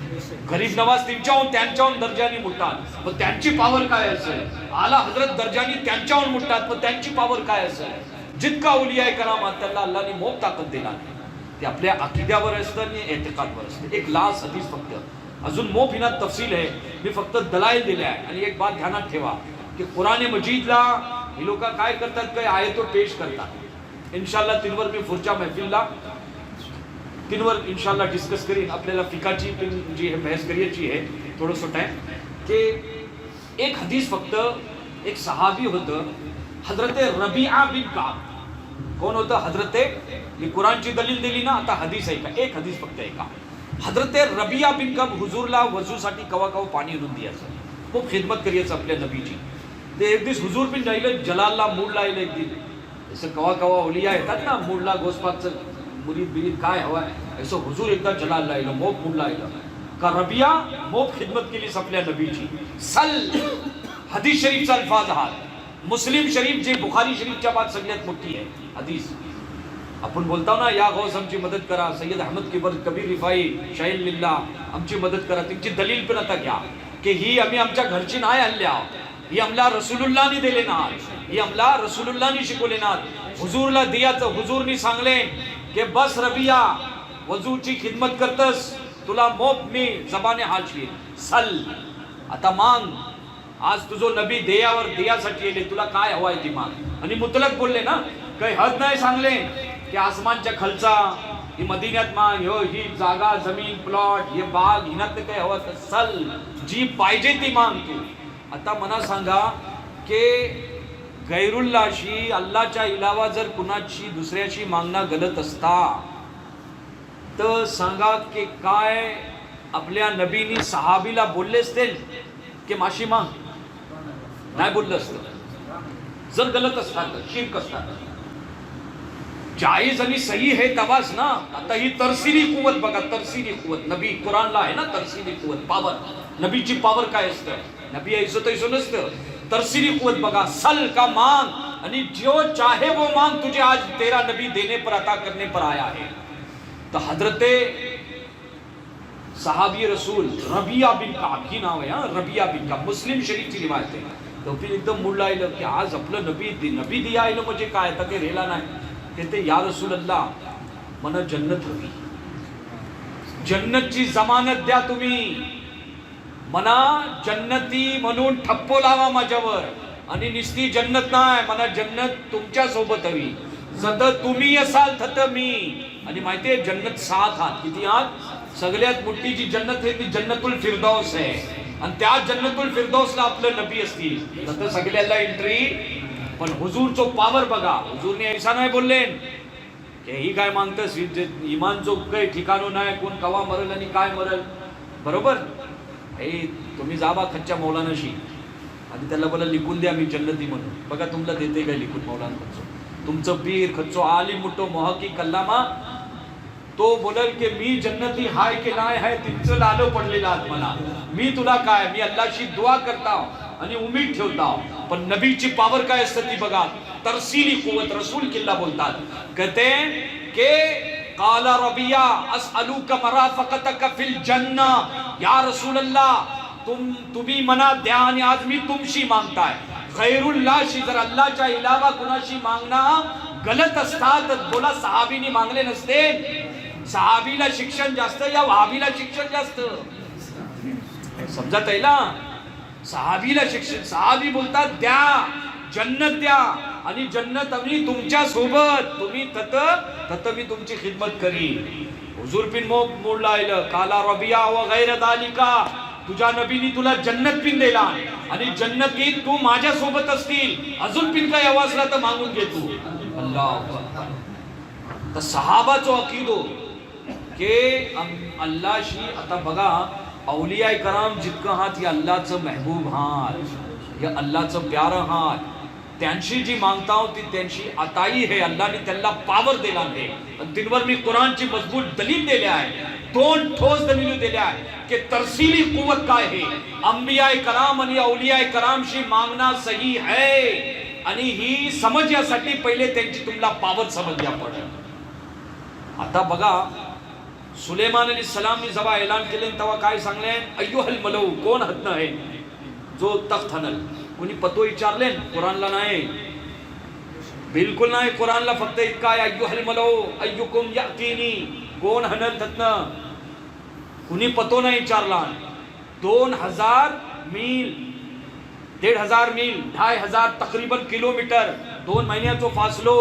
गरीब नवाज त्यांच्याहून दर्जानी मुठतात पण त्यांची पावर काय असेल. आला हजरत दर्जानी त्यांच्याहून मुठतात पण त्यांची पावर काय असेल. जितका उलिया करामात त्याला अल्लाहने मोप ताकद दिला नाही. ते आपल्या अकिद्यावर असतं आणि एतकादवर असतं. एक लास्ट हदीस फक्त अजून मोप हिना तफसील आहे. मी फक्त दलाईल दिले आहे. आणि एक बात ध्यानात ठेवा की कुराण मजीदला ही लोक काय करतात काही आयतो पेश करतात. इंशाल्लाह तिनवर मी पुढच्या महफिलला तिनवर इंशाल्लाह डिस्कस करीन. आपल्याला फिकाची जी है बहस करायची आहे थोडंसं टाइम की एक हदीस फक्त. एक सहाबी होतं हजरत रबिया बिन काब. कोण होतं हजरते. मी कुराणची दलील दिली ना आता हदीस आहे का. एक हदीस फक्त आहे का. हजरत रबिया बिन काब हुजूरला वजूसाठी कवा कवा पाणी आणून द्यायचं खूप खिदमत करायचं आपल्या नबीची. ते एक दिवस हुजूर बिन राहिलं जलालला मूड लायलं एक दिन. असं कवा कवा ओलिया येतात ना मूडला गोस्पाकचं मुरीद बिरीद काय हवाय असं हुजूर एकदा जलालला आलं मोप मूडला आलं का रबिया मोप खिदमत केली आपल्या नबीची. सल हदीस शरीफचा अल्फाज हा. मुस्लिम शरीफ जे बुखारी शरीफच्या बाद सगळ्यात मोठी आहे हदीस. आपण बोलतो ना या गौस आमची मदत करा. सय्यद अहमद किबर कबीर रिफाई शाहीन लिल्ला आमची मदत करा. त्यांची दलील पण आता घ्या की ही आम्ही आमच्या घरची नाही आणल्या. ही आम्हाला रसूलुल्लाहनी दिले ना. ही आम्हाला रसूलुल्लाहनी शिकवले ना. हुजूरला दियाचं हुजूरनी सांगले कि बस रबिया वजूची खिदमत करतस तुला मोप मी जबाने हालशी. सल आता मांग. आज तुझो नबी देयावर देयासाठी येले तुला काय हवाय ती मांग. आणि मुतलक बोलले ना काही हद नाही सांगले की आसमानच्या खालचा ही मदिन्यात मांग हो ही जागा जमीन प्लॉट हे बाग हिनात काही हवं तर सल जी पाहिजे ती मांग तू. आता मला सांगा की गैरुल्लाशी अल्लाहच्या इलावा जर कुणाची दुसऱ्याशी मागणं गलत असता तर सांगा की काय आपल्या नबीनी सहाबीला बोलले असते की माशी माग. नाही बोललं असतं जर गलत असतात शिर्क असतात. जायज आणि सही है तवाच ना. आता ही तरसिली कुवत बघा. तरसिली कुवत नबी कुराणला आहे ना. तरसिली कुवत पावर नबीची पावर काय असतं. नबी ऐसो तैसो नसतं. तरसिली कुवत बघा. सल का मांग आणि जो चाहे वो मांग तुझे आज तेरा नबी देने पर अता करने पर आया है. तो हजरते सहाबी रसूल रबिया बिन काब ही नाव आहे. रबिया बिन काब मुस्लिम शरीफची रिवायत आहे. तो फिर एकदम मूड लायलं की आज आपलं नबी दिया आलं म्हणजे काय तर ते रेला नाही. ते या रसूल अल्लाह मला जन्नत हवी. जन्नतची जमानत द्या तुम्ही. मना जन्नती म्हणून ठप्पो लावा माझ्यावर. आणि निस्ती जन्नत नाही मला जन्नत तुमच्या सोबत हवी. जत तुम्ही असाल तत मी. आणि माहितीये जन्नत 7 हात. किती हात. सगळ्यात मोठी जी जन्नत आहे ती जन्नतुल फिरदौस आहे. आणि त्या जन्नतुल फिरदौसला आपलं नबी असतील तर सगळ्याला एंट्री. पण हुजूरचो पावर बघा. हुजूरने ऐसा नाही बोलले की ही काय मागतस इमानचो काही ठिकाणो नाही कोण कवा मरल आणि काय मरल. बरोबर हे तुम्ही जाबा खच्च्या मौलानाशी आणि त्याला बोला लिखून द्या मी जन्नती म्हणून. बघा तुम्हाला देते काय लिखून मौलाना खच्चो. तुमचं पीर खच्चो आलिम मोठो महकी कल्लामा तो बोलल की मी जन्नती हाय की नाही हाय तिचं लालो पडलेला आहात मला. मी तुला काय मी अल्लाहशी दुआ करता आणि उमीद ठेवता. पण नबीची पावर काय असते ती बघा. तरसीली कुवत. रसूल किल्ला बोलतात, कहते के काला रबिया असअलुका मराफकतक फिल जन्ना. या रसूल अल्लाह, तुम्ही मना द्या आणि आज मी तुमशी मागताय. गैरुल्लाहशी, जर अल्लाहच्या इलावा कुणाशी मागणं गलत असतात तर बोला सहाबीनी मागले नसते. सहाबीला शिक्षण जास्त या वहाबीला शिक्षण जास्त. समजत आहे ना. सहाबीला शिक्षण, सहाबी बोलतात द्या, जन्नत द्या आणि जन्नत आम्ही तुमच्या सोबत. तुम्ही तत मी तुमची खिदमत करी. हुजूर पिन मोड लायलं काला रबिया व गैर दालिका. तुझ्या नबीनी तुला जन्नत पिन दिला आणि जन्नत घेत तू माझ्या सोबत असतील. अजून पिन काय हवा असला तर मागून घे तू. अल्लाह. तर सहाबाचो अकीदो के अल्लाहशी. आता बघा औलिया कराम जितकं हात हे अल्लाहचं महबूब हात, हे अल्लाहचं प्यारं हात. त्यांची जी मागता होती त्यांची अताई है. अल्लाहने त्यांना पावर दिला आहे. तिनवर मी कुराणची मजबूत दलील दिले आहे. दोन ठोस दलील दिले आहे की तरसीली कुवत काय आहे. अंबियाए कराम आणि औलियाए करामशी मागणं सही है. आणि ही समजण्यासाठी पहिले त्यांची तुम्हाला पावर समजल्या पडेल. आता बघा सुलेमान अली सलामनी जेव्हा ऐलान केले तेव्हा काय सांगले, अय्युहल मलऊ, कोण हत्न आहे जो तख्त हनल. कोणी पतो विचारले, कुरानला नाही, बिलकुल नाही. कुरानला फक्त इतका आहे, अय्युहल मलऊ अय्युकुम यातीनी, कोण हनल तत्न. कुणी पतो नाही विचारला. 2000 मील, 1500 मील, 2500 तकरीबन किलोमीटर, 2 महिन्याचा फासलो.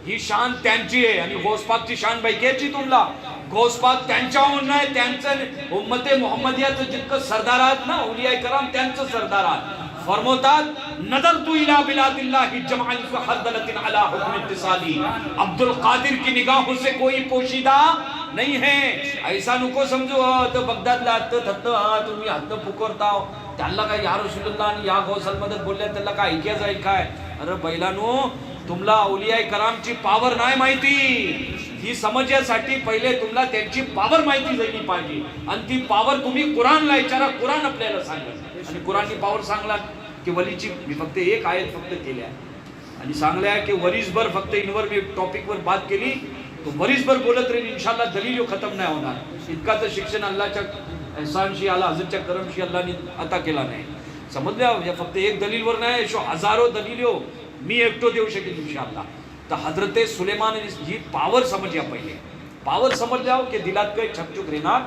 ही शान त्यांची आहे. आणि गौसपाकची शान बैकेची तुम्हाला. गौसपाक त्यांच्याहून नाही, त्यांचं उम्मते मुहम्मदियाचं जितकं सरदार आहात ना औलिया कराम, त्यांचं सरदार आहात. फरमोतात नदर तू इला बिलादिल्लाहि जमाअन फहदलतिन अला हुक्म इत्तिसाली. अब्दुल कादिर की निगाहों से कोई पोशीदा नहीं है. ऐसा नको समजू तो बगदादला तुम्ही हात पुकारताव त्याला काय या रसूलुल्लाह आणि या गौसल मदत बोलल्या त्याला काय ऐकायचं आहे काय. अरे बैलानो, तुम्हाला औलिया करामची पावर नाही माहिती. ही समजण्यासाठी पहिले तुम्हाला त्यांची पावर माहिती झाली पाहिजे. आणि ती पावर तुम्ही कुरानला विचारा, कुरान आपल्याला सांगेल. आणि कुरानची पावर सांगला की वलीची मी फक्त एक आयत फक्त केल्या आणि सांगल्या की वरीसभर फक्त इनवर मी टॉपिकवर बात केली तो वरीसभर बोलत राहील इंशाल्लाह. दलील खतम नाही होणार. इतका तर शिक्षण अल्लाहच्या एहसानशी, आला हजरतच्या करमशी अल्लाहने अता केला नाही. समजल्या. फक्त एक दलीलवर नाही, हजारो दलीलो मी एकटो देऊ शकेल इंशाल्लाह. तर हजरते सुलेमान ही पावर समजल्या पहिले. पावर समजल्या की दिलात काही छकछुक रेणार.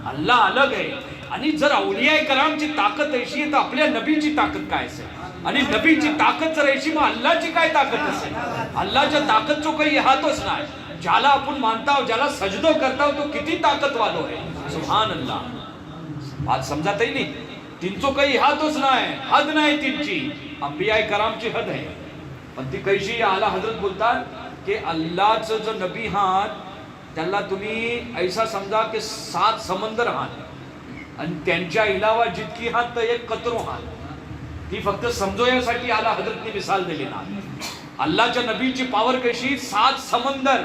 अल्लाह अलग आहे. आणि जर औलिया करामची ताकद ऐशी आहे तर आपल्या नबीची ताकद काय असेल. आणि नबीची ताकद जर ऐशी मग अल्लाहची काय ताकद असेल. अल्लाहच्या ताकदचो काही हातच नाही. ज्याला आपण मानताव, ज्याला सजदो करताव तो किती ताकद वालो आहे. सुभान अल्लाह. आज समजत नाही. तिंचो काही हातच नाही, हद नाही तिंची. अंबिया करामची हद आहे. पण ती कैशी. आला हजरत बोलतात की अल्लाहचं जो नबी हात त्याला तुम्ही ऐसा समजा की 7 समंदर हात आणि त्यांच्या इलावा जितकी हात तर एक कतरो हात. ती फक्त समजवण्यासाठी आला हजरतने मिसाल दिली ना. अल्लाहच्या नबीची पावर कशी. 7 समंदर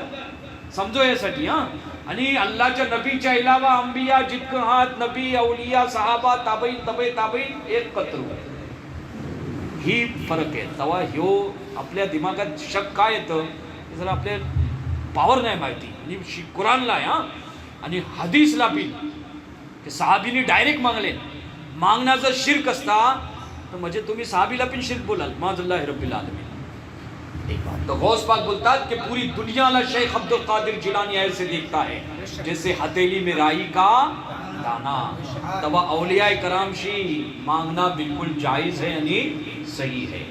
समजवण्यासाठी. आणि अल्लाहच्या नबीच्या इलावा अंबिया जितकं हात, नबी, औलिया, सहाबा, ताबईन, तबे ताबईन, एक कतरो. ही फरक आहे. तेव्हा ह्यो आपल्या दिमागात शक काय येतं की जर आपल्या पावर नाही माहिती. आणि कुरानला आहे आणि हदीसला बी की सहाबीने डायरेक्ट मागले. मागणं जर शिर्क असता तर म्हणजे तुम्ही सहाबीला पण शिर्क बोलाल. माज़ल्लाह रब्बिल आलमीन. एक बात तो गौस पाक बोलतात कि पूरी दुनिया ला शेख अब्दुल कादिर जिलानी ऐसे देखता है जैसे हथेली में राई का दाना. तवा औलिया करामशी मागना बिल्कुल जायज है आणि सही है.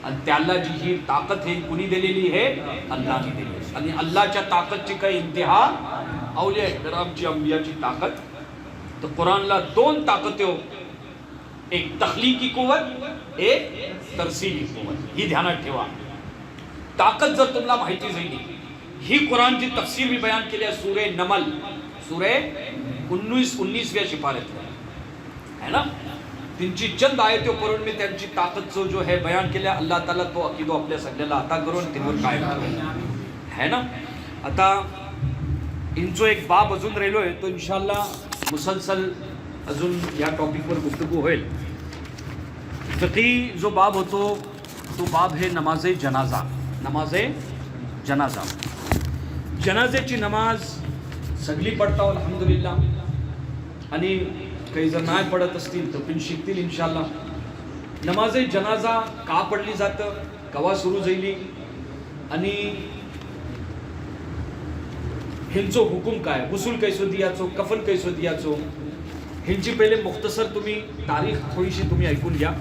आणि त्याला जी ही ताकद आहे कुणी दिलेली आहे. अल्लाहने दिली. आणि अल्लाहच्या ताकदची काही इंतहा औलिया करामची, अंबियाची ताकद. तर कुरानला 2 ताकद हो. एक तख्लीकी कुवत, एक तरसीली कुवत. ही ध्यानात ठेवा. ताकद जर तुम्हाला माहिती झाली, ही कुरानची तफसीर मी बयान केली आहे सूरे नमल, सूरे 19व्या शिपारत है ना. त्यांची चंद आयतो करून मी त्यांची ताकद जो है बयान केल्या. अल्लाह ताला तो अकीदो आपल्या सगळ्याला अता करून तिवर कायम है ना. आता इंचो एक बाब अजून राहिलोय तो इंशाल्लाह मुसलसल अजून या टॉपिकवर गुफ्तगू होईल. فقی جو باب ہو تو باب ہے نماز جنازہ. نماز جنازہ جنازेची नमाज सगळी पडता अल्हम्दुलिल्लाह. आणि काही जर नाही पडत असतील तर पण शिकतील इंशाल्लाह. नमाज जनाजा का पडली जातं, कवा सुरू झाली आणि ह्यांचो हुकूम काय, गुसूल कैसो दियाचो, कफन कैसो दियाचो, ह्यांची पहिले मुख्तसर तुम्ही तारीख थोडीशी तुम्ही ऐकून घ्या.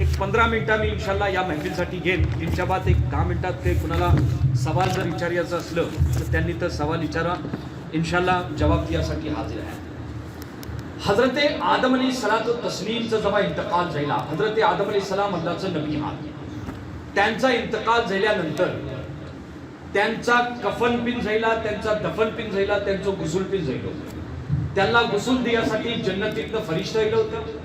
एक 15 मिनिटं मी इंशाल्लाह या महफिलसाठी घेईन. त्यांच्या बाद एक 10 मिनिटात ते कुणाला सवाल जर विचारायचं असलं तर त्यांनी तर सवाल विचारा, इंशाल्लाह जवाब द्यासाठी हाजीर आहे. हजरते आदम अलैहिस्सलातु तस्लीमचा जेव्हा इंतकाल झाला, हजरते आदम अलैहिस्सलाम अल्लाहचं नबी आहात, त्यांचा इंतकाल झाल्यानंतर त्यांचा कफन पिन झाला, त्यांचा दफन पिन झाला, त्यांचं गुसूल पिन झालं. त्यांना गुसूल द्यासाठी जन्नतीतनं फरिश्ता आलं होतं.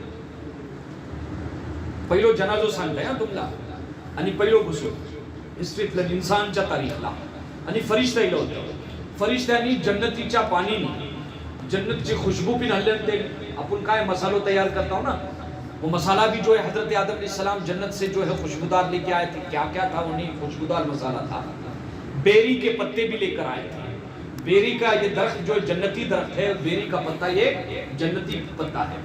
पहिलो जनाजो सांगताय हा तुम्हाला, आणि पहिलो गुसूल हिस्ट्रीतलं इन्सानच्या तारीखला, आणि फरिश्ता आलं होतं. फरिश्त्यांनी जन्नतीच्या पाणीने जन्नत की खुशबू भी न लेते. अपन काय मसालो तैयार करता हो ना, वो मसाला भी जो है हजरत आदम अलैहिस्सलाम जन्नत से जो है खुशबूदार लेके आए थे. क्या क्या था उन्हें खुशबूदार मसाला था. बेरी के पत्ते भी लेकर आए थे. बेरी का ये दरख्त जो जन्नती दरख्त है, बेरी का पत्ता ये जन्नती पत्ता है.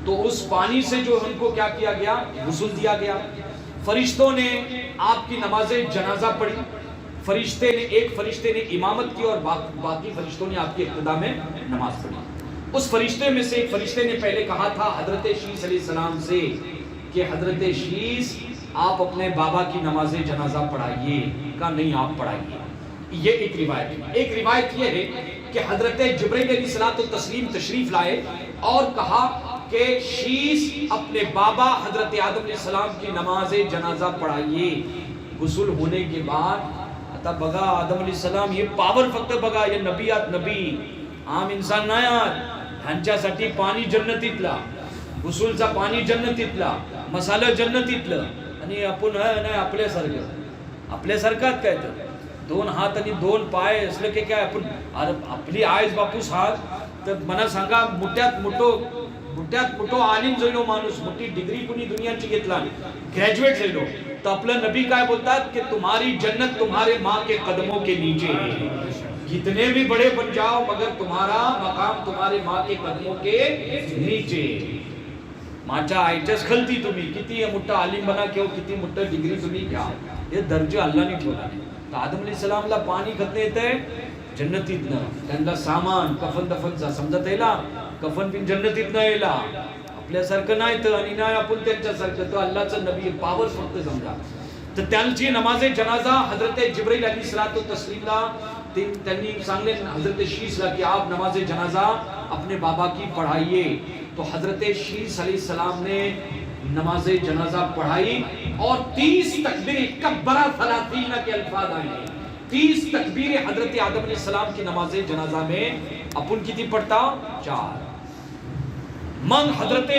तो उस पानी से जो हमको क्या किया गया, गुस्ल दिया गया. फरिश्तों ने आपकी नमाज जनाजा पढ़ी. एक फरिश्ते ने इमामत की और बाकी फरिश्तों ने आपकी इब्तिदा में नमाज पढ़ी. उस फरिश्ते में से एक फरिश्ते ने पहले कहा था हजरत शीस अलैहिस्सलाम से कि हजरत शीस आप अपने बाबा की नमाज जनाजा पढ़ाइए. का नहीं, आप पढ़ाइए. ये एक रिवायत है. एक रिवायत ये है कि हजरत जिब्रील अलैहिस्सलातु तस्लीम तशरीफ लाए और कहा कि शीस अपने बाबा हजरत आदम अलैहिस्सलाम की नमाज जनाजा पढ़ाइए. गुस्ल होने के बाद आता बघा आदम अलैहिस्सलाम, हे पावर फक्त बघा, हे नबी आत नबी, आम इंसान नाही आत. ह्यांच्यासाठी पाणी जन्नतीतला, गुसूलचा पाणी जन्नतीतला, मसाला जन्नतीतलं, आणि आपण नाही आपल्यासारखात काय तर 2 हात आणि 2 पाय असलं की काय आपण. आपली आयज बापूस हात तर मला सांगा, मोठ्यात मोठो आलिम झालो माणूस, मोठी डिग्री कुणी दुनियाची घेतला, ग्रॅज्युएट झालो, तो आपलं नबी काय बोलतात कि तुम्हारी जन्नत तुम्हारे माँ के कदमों के नीचे है. कितने भी बड़े बन जाओ मगर तुम्हारा मकाम तुम्हारे माँ के कदमों के नीचे. माझ्या आईच्याच खलती तुम्ही किती मोठा आलिम बना किंवा किती मोठं डिग्री तुम्ही घ्या, हे दर्जे अल्लाहने ठेवला. तर आदम अलैहिस्सलामला पाणी खतने येतंय जन्नतीतनं. त्यांना सामान कफन दफनचा समजत येला, कफन बिन जन्नतीतनं येला. आपल्यासारखं नाही तर, आणि नाही आपण त्यांच्यासारखं. तो अल्लाहचं नबी, पावर फक्त समजा. तर त्यांची नमाज जनाजा हजरत जिब्रील अलैहिस्सलातु तस्लीमला त्यांनी सांगले हजरत शीसला कि आप नमाज जनाजा अपने बाबा की पढ़ाइए. तो हजरत शीस अलैहिस्सलाम ने नमाज जनाजा पढ़ाई और 30 तकबीर कब्बरा 30 के अल्फाज आए. 30 तकबीर हजरत आदम अलैहिस्सलाम की नमाज जनाजा में अपन किती पढ़ता, 4. मग हजरत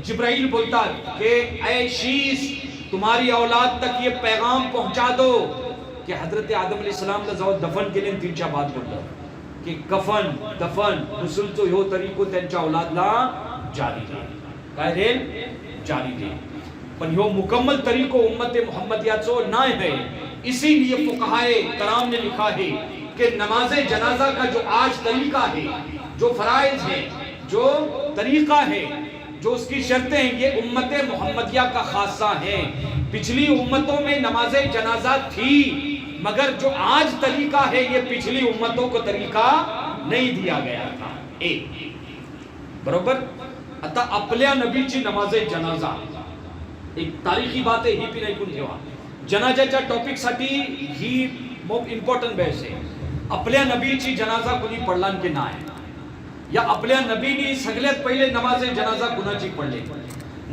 जिब्राइल बोलतात कि ऐ शीस, तुम्हारी औलाद तक ये पैगाम पहुंचा दो कि हजरत आदम अलैहिस्सलाम ला जेव्हा दफन केले त्यांच्या बाद बोललं की कफन दफन गुस्लचो ह्यो तरीको त्यांच्या औलादला जारी दे. काय रे, जारी दे. पण ह्यो मुकम्मल तरीको उम्मत मुहम्मदियाचो नाही है. इसीलिए फुकहाए कराम ने लिखा है कि नमाज जनाजा का जो आज तरीका है, जो फराइज है, जो तरीका है, जो उसकी शर्तें हैं, ये उम्मत मुहम्मदिया का खासा है. पिछली उम्मतों में नमाज जनाजा थी, मगर जो आज तरीका है ये पिछली उम्मतों को तरीका नहीं दिया गया था. एक बरोबर. आता आपल्या नबीची नमाज जनाजा एक तारीखी बात आहे, ही पण ऐकून ठेवा. जनाजाच्या टॉपिक साठी ही मोस्ट इम्पॉर्टंट बहस आहे. आपल्या नबीची जनाजा कुणी पडला की नाही, या आपल्या नबीनी सगळ्यात पहिले नमाज जनाजा कुणाची पडली.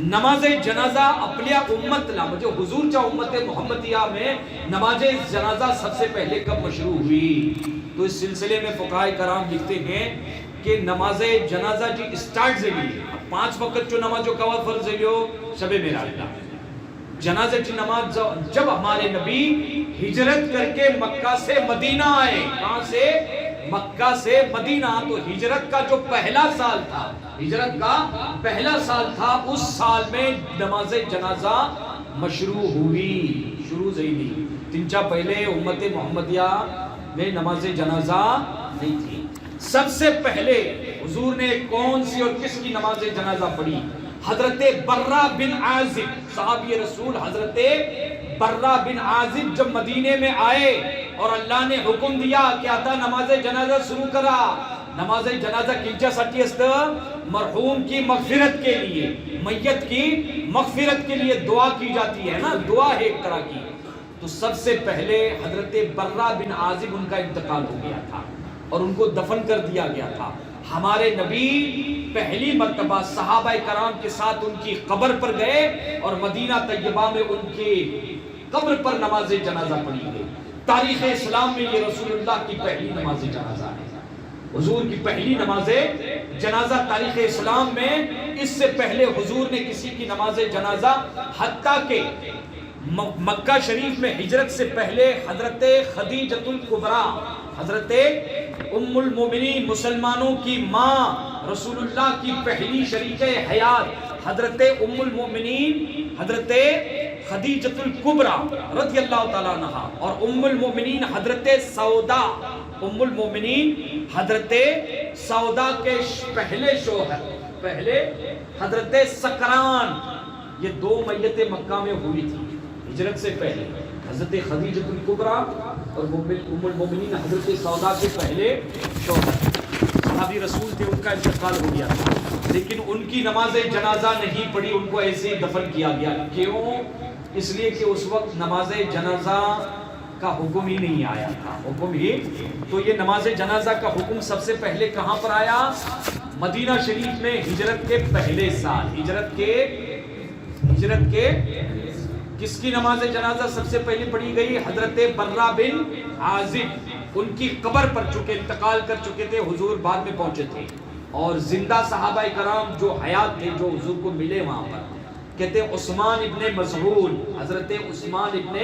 नमाज जनाजा अपलिया उम्मतला म्हणजे हुजूरच्या उम्मत मुहम्मदिया में नमाज जनाजा सबसे पहले कब मशरू हुई. तो इस सिलसिले में फुकाहाए कराम लिखते हैं कि नमाज जनाजा जी स्टार्ट झाली 5 वक्त जो नमाज जो कवा फर्ज झालो शबे मेराजला. जनाजे नमाज जब हमारे नबी हिजरत करके मक्का से मदीना आए, कहां से, مکہ سے مدینہ تو ہجرت کا جو پہلا سال تھا، ہجرت کا پہلا سال تھا، اس سال میں نماز جنازہ مشروع ہوئی، شروع زیدی تنچا پہلے امت محمدیہ میں نماز جنازہ نہیں تھی۔ سب سے پہلے حضور نے کون سی اور کس کی نماز جنازہ پڑھی؟ حضرت برہ بن عازب، صحابی رسول حضرت برہ بن عازب جب مدینے میں آئے اور اللہ نے حکم دیا کہ آتا نماز جنازہ شروع کرا۔ نماز جنازہ کنچا سٹی است؟ مرحوم کی مغفرت کے لیے، میت کی مغفرت کے لیے دعا کی جاتی ہے نا، دعا ہے ایک طرح کی۔ تو سب سے پہلے حضرت برہ بن عازب ان کا انتقال ہو گیا تھا اور ان کو دفن کر دیا گیا تھا۔ ہمارے نبی پہلی مرتبہ صحابہ کرام کے ساتھ ان کی قبر پر گئے اور مدینہ طیبہ میں ان کی قبر پر نماز جنازہ پڑھی گئی۔ تاریخ اسلام میں یہ رسول اللہ کی پہلی نماز جنازہ ہے، حضور کی پہلی نماز جنازہ تاریخ اسلام میں۔ اس سے پہلے حضور نے کسی کی نماز جنازہ، حتیٰ کہ مکہ شریف میں ہجرت سے پہلے حضرت خدیجۃ الکبریٰ، حضرت ام المومنین مسلمانوں کی ماں، رسول اللہ کی پہلی شریک حیات حضرت ام المومنین حضرت خدیجۃ الکبریٰ رضی اللہ تعالیٰ عنہا، اور ام المومنین حضرت سودا، ام المومنین حضرت سودا کے پہلے شوہر، پہلے حضرت سکران، یہ دو میتیں مکہ میں ہوئی تھی ہجرت سے پہلے، حضرت خدیجۃ الکبریٰ اور ام المومنین حضرت سودا کے پہلے شوہر، صحابی رسول تھے، ان کا انتقال ہو گیا تھا، لیکن ان کی نماز جنازہ نہیں پڑھی، ان کو ایسے ہی دفن کیا گیا۔ کیوں؟ اس لیے کہ اس وقت نماز جنازہ کا حکم ہی نہیں آیا تھا، حکم ہی تو یہ نماز جنازہ کا حکم سب سے پہلے کہاں پر آیا؟ مدینہ شریف میں ہجرت کے پہلے سال، ہجرت کے کس کی نماز جنازہ سب سے پہلے پڑھی گئی؟ حضرت برہ بن عازب، ان کی قبر پر چکے انتقال کر چکے تھے، حضور بعد میں پہنچے تھے، اور زندہ صحابہ کرام جو حیات تھے جو حضور کو ملے وہاں پر، کہتے ہیں عثمان ابن مظعون، حضرت عثمان ابن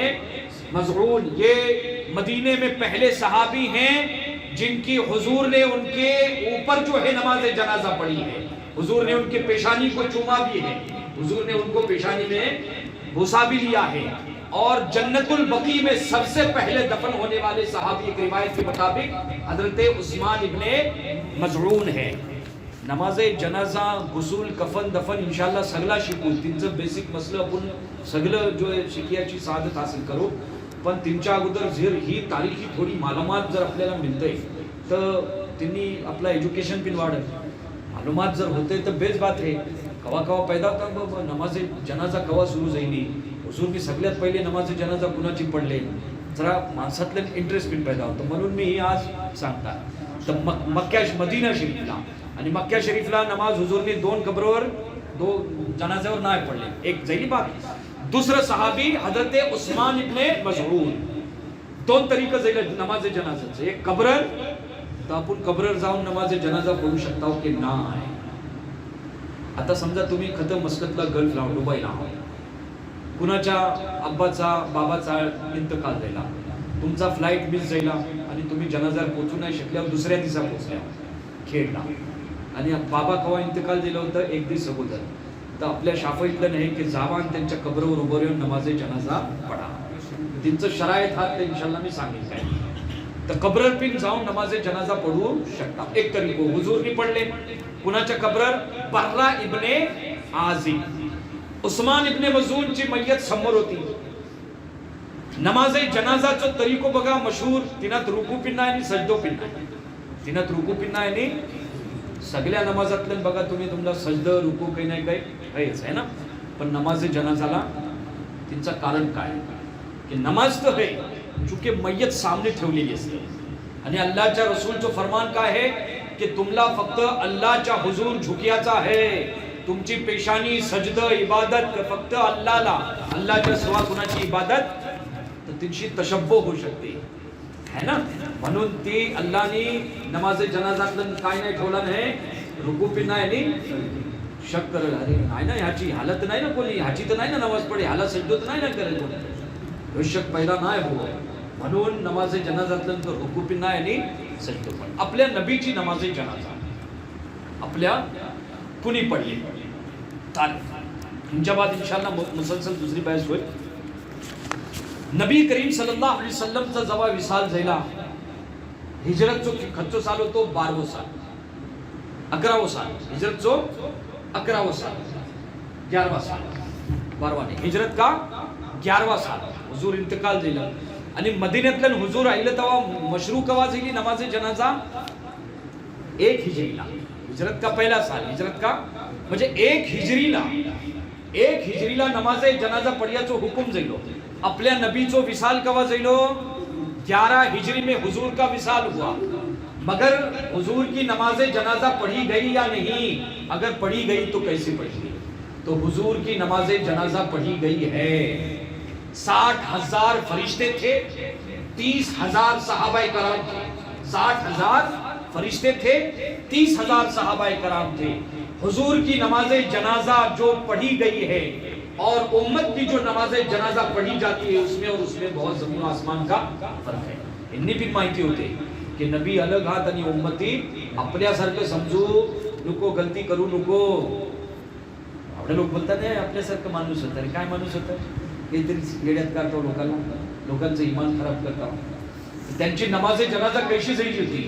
مظعون یہ مدینے میں پہلے صحابی ہیں جن کی حضور نے ان کے اوپر جو ہے نماز جنازہ پڑھی ہے، حضور نے ان کے پیشانی کو چوما بھی ہے، حضور نے ان کو پیشانی میں بوسا بھی لیا ہے، اور جنت البقیع میں سب سے پہلے دفن ہونے والے صحابی ایک روایت کے مطابق حضرت عثمان ابن مظعون ہے۔ نماز جنازہ، غسل، کفن، دفن انشاءاللہ سگلا شکو تینचं बेसिक मसलं आपण सगळं जो शिकियाची साधत हासिल करू, पण त्यांच्या अगोदर जर ही तारीखी थोडी मालूमात जर आपल्याला मिळते तर त्यांनी आपला एज्युकेशन पिन वाढत, मालूमात जर होते तर बेस बात है। कवा कवा पैदा होता नमाज जनाजा कवा सुरू झाली, हुजूर की सगळ्यात पहिले नमाज जनाजा कुणाची पडले, जरा माणसातले इंटरेस्ट पिन पैदा होतो, म्हणून मी ही आज सांगता। तर मदीना शरीफला आणि मक्का शरीफला नमाज हुजूरने दोन कबरवर दो जनाजावर नाही पडले, एक झाली बाकी। दुसरं सहाबी हजरत उस्मान इब्ने मज़ऊन, दोन तरीके झाले नमाज जनाजाचे, एक कब्रर तर आपण कब्रर जाऊन नमाज जनाजा पढू शकता की नाही। आता समजा तुम्ही खतम मस्कतला गल्फला दुबईला आहात, कुणाच्या अब्बाचा बाबाचा इंतकाल झाला, तुमचा फ्लाइट मिस झाला आणि तुम्ही जनाजार पोहोचू नाही शकल्यावर दुसऱ्या दिवसा पोहोचल्या खेडला, आणि बाबा कवा इंतकाल दिला होता एक दिवस अगोदर, तर आपल्या शाफईतलं नाही की जावा आणि त्यांच्या कबरावर उभं राहून नमाज जनाजा पढा, त्यांचं शरायत हात ते इंशाल्लाह मी सांगेन काय। तर कबरर पिन जाऊन नमाज जनाजा पढू शकता, एक तरीको हुजूरनी पडले। कुणाच्या कबरर? बर्रा इब्ने आजिब, उस्मान इब्ने मज़ऊन ची मय्यत समोर होती। नमाज जनाजाचं तरीको बघा मशहूर, तिनात रुकू पिन्ना आणि सजदो पिन्ना, तिनात रुकू पिन्ना आणि सगळ्या नमाजातलं बघा तुम्ही, तुम्हाला सजद रुकू काही नाही काही आहेच आहे ना, पण नमाज जनाजाला तिचं कारण काय की नमाज तर आहे चूंकि मय्यत सामने ठेवलेली असते, आणि अल्लाहच्या रसूलचं फरमान काय आहे की तुम्हाला फक्त अल्लाहच्या हुजूर झुकियाचा आहे, तुमची पेशानी सजद इबादत फक्त अल्लाहला, अल्लाहच्या सिवा कुणाची इबादत तर तिची तशब्बुह होऊ शकते है ना। म्हणून ती अल्लाहने नमाज जनाजातलं काय नाही ठेवला नाही, रुकू पिन नाही आणि शक करल, अरे नाही ना ह्याची हालत नाही ना कोणी, ह्याची तर नाही ना नमाज पडे, ह्याला सजदो तर नाही ना करायचं, शक पैदा नाही हो। म्हणून नमाज जनाजातलं रुकू पिन नाही आणि सजदो पड. आपल्या नबीची नमाजे जनाजा आपल्या कुणी पडली तुमच्या बाद इंशाल्लाह मुसलसल दुसरी बहस होईल. नबी करीम सल्लल्लाहु अलैहि वसल्लमचा जेव्हा विसाल झाला, हिजरतचो खर्चो साल होतो 12वो साल 11वो साल, हिजरतचो 11वो साल 11वा साल 12वा नाही, हिजरत का 11वा साल हुजूर इंतकाल झाला. आणि मदिन्यातल्या हुजूर आइले तेव्हा मशरू कवा झाली नमाज जनाजा 1 हिजरीला. हिजरत का पहिला साल, हिजरत का म्हणजे 1 हिजरीला नमाज जनाजा पढ़ियाचो हुकुम झालो. अपने नबी चो विसाल कवा झालो 11 हिजरी में हुजूर का विसाल हुआ. मगर हुजूर की नमाज जनाजा पढ़ी गई या नहीं? अगर पढ़ी गई तो कैसे पढ़ी गई? तो हुजूर की नमाज जनाजा पढ़ी गई है. 60,000 फरिश्ते थे, 30,000 सहाबाए कराम थे. 60,000 फरिश्ते थे, 30,000 सहाबाए कराम थे. हुजूर की नमाज जनाजा जो पढ़ी गई है और उम्मत की जो नमाज जनाजा पढ़ी जाती है उसमें बहुत जमीन आसमान का फर्क है. इन्नी भी माहिती होते की नबी अलग हात आणि उम्मती आपल्यासारखं समजू नको, गलती करू नको. आपले लोक बोलतात नाही आपल्यासारखं माणूस होतं. अरे काय माणूस होतं? काहीतरी येड्यात काढतो लोकांचं इमान खराब करता. त्यांची नमाज जनाजा कैसी झाली होती?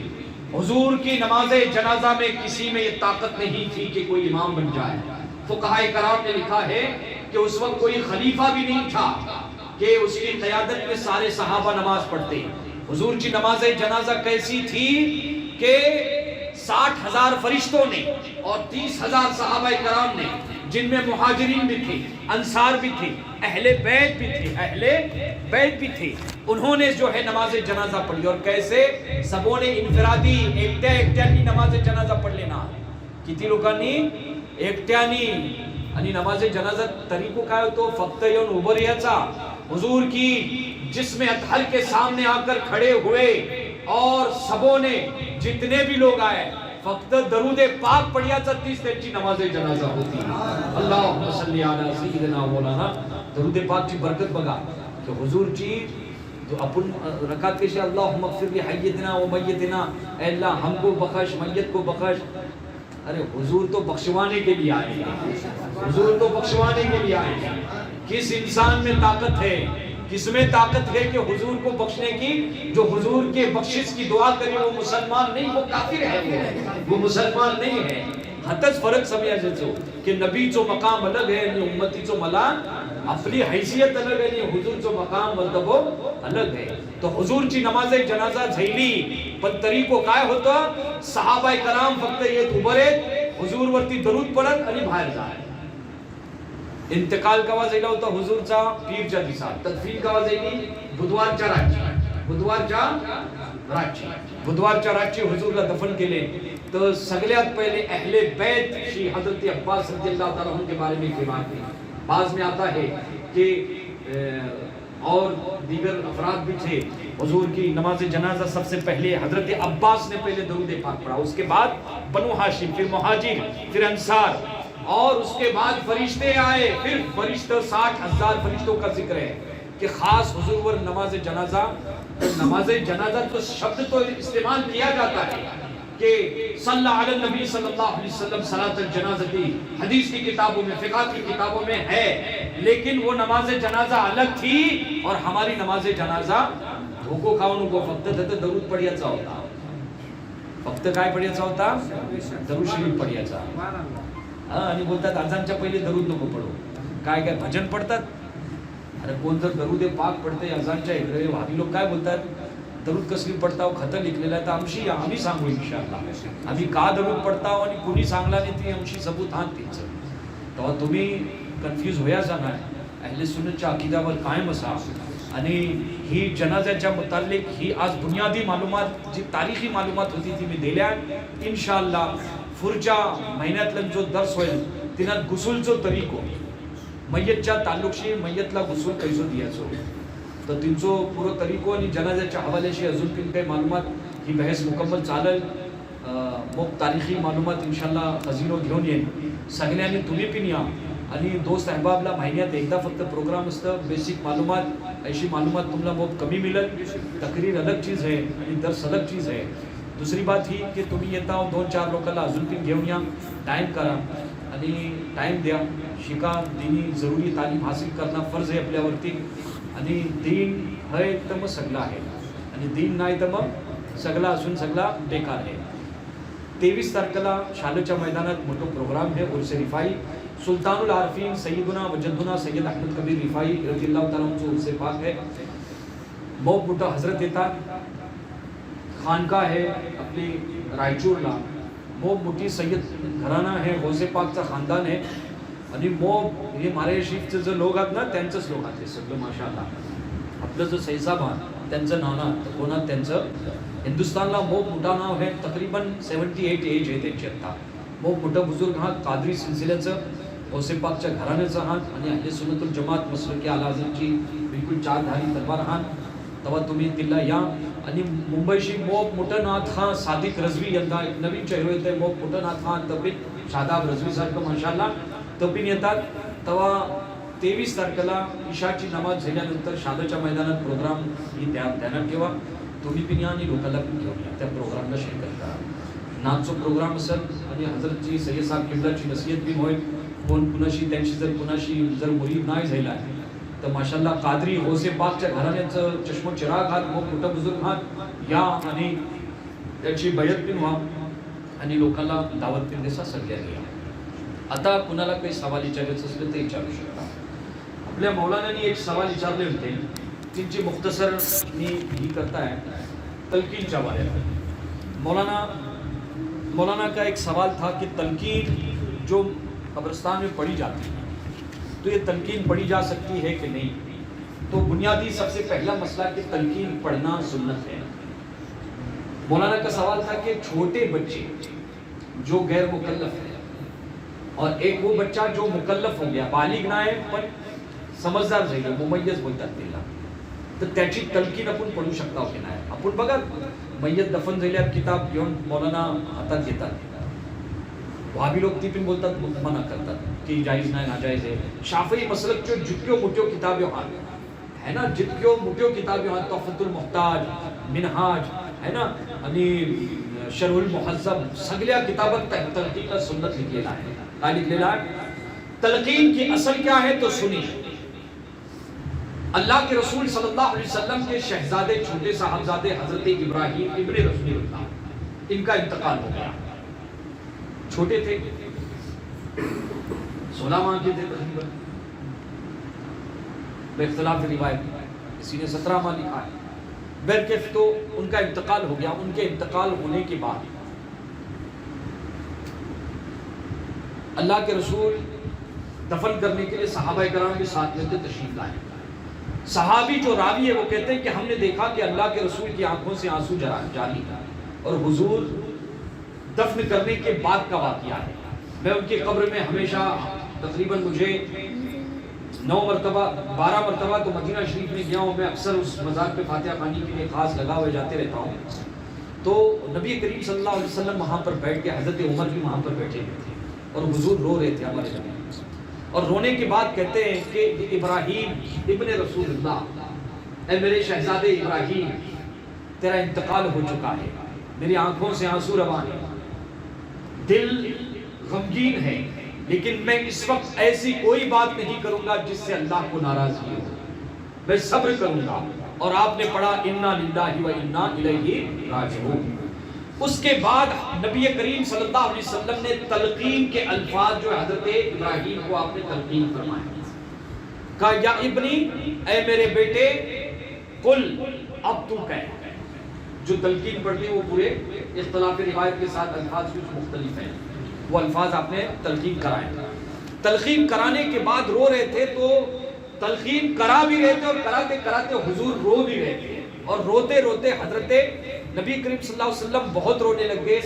हुजूर की नमाज जनाजा में किसी में ये ताकत नहीं थी कि कोई इमाम बन जाए. फुक़हाए कराम ने लिखा है कि उस वक्त कोई खलीफा भी नहीं था कि उसकी क़यादत में सारे सहाबा नमाज पढ़ते. हुजूर की नमाज जनाजा कैसी थी कि 60,000 फरिश्तों ने और 30,000 सहाबाए कराम ने, जिनमें मुहाजिरीन भी थे, अंसार भी थे, अहले बैत भी थे, उन्होंने जो है नमाज जनाजा पढ़ी. और कैसे? सबों ने इनफरादी एकट्यानी नमाज जनाजा पढ़ लेना. किती लोकांनी? एकट्यानी. आणि नमाज जनाजा तरीको काय होतो? फक्त येऊन उभं राहायचा. हुजूर की जिसमें अतहर के सामने आकर खड़े हुए और सबों ने, जितने भी लोग आए, फक्त दरूद पाक पढ़ियाचा, तीच त्यांची नमाज जनाजा होती. अल्लाहुम्मा सल्ली अला सय्यिदिना मौलाना. दरूद पाकची बरकत बघा की हुजूरची जो अपन रकात कशी अल्लाहुम्मा इग़फिर ली हय्यिदिना व मय्यिदिना, ऐ अल्लाह हमको बख्श, मय्यत को बख्श. अरे हुजूर तो बख्शवाने के लिए आए हैं. हुजूर तो बख्शवाने के लिए आए हैं. किस इंसान में ताकत है? किसमें ताकत है कि हुजूर को बख्शने की? जो हुजूर के बख्शिश की दुआ करे वो मुसलमान नहीं, वो काफिर है. वो मुसलमान नहीं है. हातच फरक समजायचो की नबीचो मकाम अलग है आणि उम्मतीचो मला आपली हैसियत अलग आहे आणि हुजूरचो मकाम मर्तबो अलग है. तो हुजूरची नमाज जनाजा झाली, पण तरीको काय होतं? सहाबाए कराम फक्त येत उभं आहेत, हुजूरवरती दरूद पडत आणि बाहेर जात. इंतकाल कवा झाला होता हुजूरचा? पीरच्या दिवसा. तदफीन कवा झाली? बुधवारच्या रात्री हुजूरला दफन केले. तर सगळ्यात पहिले अहले बैत श्री हजरत अब्बास रज़ियल्लाहु ताला अन्हु के बारे में रिवायत है. बाज़ में आता है कि और दीगर अफराद भी थे. हुजूर की नमाज जनाजा सबसे पहले हजरत अब्बास ने पहले दरूद पाक पढ़ा, उसके बाद बनु हाशिम, फिर मुहाजिर, फिर अंसार, और उसके बाद फरिश्ते आए. फिर फरिश्ते 60,000 फरिश्तों का जिक्र है कि खास हुजूर पर नमाज जनाजा. तो नमाज जनाजा तो शब्द तो इस्तेमाल किया जाता है कि सल्ला अला नबी सल्लल्लाहु अलैहि वसल्लम सलातुल जनाज़ती, हदीस की किताबों में, फिक़ह की किताबों में है. लेकिन वो नमाज जनाजा अलग थी और हमारी नमाज जनाजा धोको खाऊन को फक्त दरूद पढ़ियाचा होता. फक्त काय पढ़ियाचा होता? दरूद शरीफ पढ़ियाचा. आणि बोलतात अजानच्या पहिले दरूद नको पडू. काय भजन पडतात? अरे कोण जर दरूद पाक पडते अजानच्या इकडे, भावी लोक काय बोलतात? दरूद कसली पडताव? खतं लिखलेलं आहे. तर आम्ही सांगू इंशाअल्लाह आम्ही का दरूद पडताव आणि कुणी सांगला नाही ती आमची सबूत हात तिचं. तेव्हा तुम्ही कन्फ्यूज होयाचा नाही. अहले सुन्नतच्या अकीदावर कायम असा. आणि ही जनाजाच्या मुताल्लिक ही आज बुनियादी मालूमात, जी तारीखी मालूमात होती ती मी दिल्या. इंशाअल्लाह पुढच्या महिन्यातला जो दर्स होईल तिनात गुसूलचो तरीको, मय्यतच्या ताल्लुकशी मय्यतला गुसूल कैसो दियाचो, तर तिंचो पुरो तरीको आणि जनाजाच्या हवाल्याशी अजून काही मालूमात ही बहस मुकम्मल चालेल. मग तारीखी मालूमात इंशाअल्लाह खजिनो घेऊन येईल. सगळ्यांनी तुम्ही पण या आणि दोस्त अहबाबला महिन्यात एकदा फक्त प्रोग्राम असतं. बेसिक मालूमात, ऐशी मालूमात तुम्हाला बहुत कमी मिळेल. तकरीर अलग चीज़ है आणि दर्स अलग चीज़ है. दुसरी बात ही की तुम्ही येता 2-4 लोकांना अजून पण घेऊन या, टाइम करा आणि टाइम द्या, शिका, दिनी जरुरी तालीम हासिल करणं फर्ज आहे आपल्यावरती. आणि दीन है तर मग सगळं आहे, आणि दीन नाही तर मग सगळा असून सगळा बेकार आहे. 23 तारखेला शालूच्या मैदानात मोठा प्रोग्राम आहे. उर्स रिफाई सुल्तानुल आरफीन सय्यदुना वजद्दुना सय्यद अहमद कबीर रिफाई रज़ियल्लाहु ताला अन्हु उर्स पाक है. बहुत मोठा हजरत येतात. खानका है आपली रायचूरला, बहुत मोठी सय्यद घराणा आहे, गौसे पाकचा खानदान आहे. आणि मोब हे मारे शरीफचे जे लोक आहेत ना त्यांचंच लोक आहेत सगळं माशाअल्लाह. आपलं जो सैसाब त्यांचं नाव ना कोणात त्यांचं हिंदुस्थानला मोब मोठा नाव आहे. तकरीबन 78 एज आहे त्यांची आता. मोब मोठं बुजुर्ग हा कादरी सिलसिल्याचं गौसे पाकच्या घराण्याचं आहात आणि अहले सुन्नतुल जमात मसलकी आला हजरतची बिलकुल चारधारी तलवार आहात. तेव्हा तुम्ही दिल्ला या. आणि मुंबईशी मोब मोठं नाथ हा सादिक रजवी यंदा एक नवीन चेहरा येतोय. मोब मोठं नाथ हा तपिन शादाब रजवी सारखं माशाअल्लाह तपिन येतात. तेव्हा 23 तारखेला इशाची नमाज झाल्यानंतर शादाच्या मैदानात प्रोग्राम ही ध्यानात ठेवा. तुम्ही पण या आणि लोकांना पण घेऊन या, त्या प्रोग्रामला शिरकत करा. नाचचा प्रोग्राम असेल आणि हजरतची सय्यद साहेब किबलाची नसीहत बी होईल. कोण कुणाशी त्यांची जर कुणाशी जर मुरीद नाही झाला तर माशाअल्लाह कादरी गौसे पाकच्या घराण्याचं चष्मो चिराग हात, मग मोठा बुजुर्ग हात या आणि त्याची बयत पण व्हा आणि लोकांना दावत पण देसा सगळ्यांनी या. आता कुणाला काही सवाल विचारायचं असलं ते विचारू शकता. आपल्या मौलानांनी एक सवाल विचारले होते, त्यांची मुख्तसर मी ही करताय तलकीनच्या बारे. मौलाना का एक सवाल था कि तलकीन जो कब्रिस्तान में पढ़ी जाती है तो ये तलकीन पढ़ी जा सकती है कि नहीं. तो बुनियादी सबसे पहला मसला कि तलकीन पढ़ना सुन्नत है. मौलाना का सवाल था कि छोटे बच्चे जो गैर मुकल्लफ है और एक वो बच्चा जो मुकल्लफ हो गया, बालिग ना है पण समजदार झाले, मुमय्यज बोलतात त्याला, तर त्याची तलकीन आपण पढू शकता की नाही. आपण बघा मय्यत दफन झाल्यावर किताब घेऊन मौलाना हातात घेतात. वहाबी लोग ती पण बोलतात, मना करतात की जायज नाही, नाजायज आहे. शाफी मसलकच्यो जितक्यो मोठ्यो किताब्यो आहेत है ना, जितक्यो मोठ्यो किताब्यो आहेत, तोहफतुल मुहताज, मिनहाज है ना आणि शरहुल मुहज्जब, सगळ्या किताबात तलकीन का सुन्नत लिखलेला आहे. काय लिखलेला आहे? तलकीन की असल क्या है तो सुनिए. अल्लाह के रसूल सल्लल्लाहु अलैहि वसल्लम के शहजादे छोटे साहबजादे हजरत इब्राहिम इब्ने रसूलुल्लाह, इनका इंतकाल हो गया. छोटे थे, 16 माह के थे तकरीबन, बेख्तिलाफ रिवायत, किसी ने 17 माह लिखा है. बहरकैफ तो उनका इंतकाल हो गया. उनके इंतकाल होने के बाद अल्लाह के रसूल दफन करने के लिए सहाबा कराम के साथ में तशरीफ लाए. सहाबी जो रावी है वो कहते हैं कि हमने देखा कि अल्लाह के रसूल की आंखों से आंसू जारी और हुजूर दफन करने के बाद का वाक़या है. मैं उनके कब्र में हमेशा तकरीबन मुझे 9 मरतबा 12 मरतबा तो मदीना शरीफ में गया हूँ. मैं अक्सर उस मज़ार पे फातिहा खानी के लिए खास लगा हुए जाते रहता हूँ. तो नबी करीम सल्लल्लाहु अलैहि वसल्लम वहाँ पर बैठ के, हज़रत उमर भी वहाँ पर बैठे हुए थे और हुजूर रो रहे थे हमारे नबी. और रोने के बाद कहते हैं कि इब्राहिम इब्ने रसूलुल्लाह, ऐ मेरे शहजादे इब्राहिम, तेरा इंतकाल हो चुका है, मेरी आंखों से आंसू रवान है, दिल गमगीन है, लेकिन मैं इस वक्त ऐसी कोई बात नहीं करूंगा जिससे अल्लाह को नाराजगी हो. मैं सब्र करूंगा. और आपने पढ़ा इन्ना लिल्लाहि व इन्ना इलैहि राजिऊन. उसके बाद नबी करीम सल्लल्लाहु अलैहि वसल्लम ने तलकीन के अल्फाज जो हजरत इब्राहिम को आपने तलकीन फरमाया, कहा या इब्नी, ऐ मेरे बेटे, कुल, अब तू कह. जो तलकीन पढ़ती है वो पूरे इख्तिलाफ रिवायत के साथ अल्फाज कुछ मुख्तलिफ हैं, वो अल्फाज आपने तलकीन कराए. तलकीन कराने के बाद रो रहे थे, तो तलकीन करा भी रहे थे और कराते कराते हुजूर रो भी रहे थे. और रोते रोते हजरत नबी करीम सल्लल्लाहु अलैहि वसल्लम बहुत रोने लगे.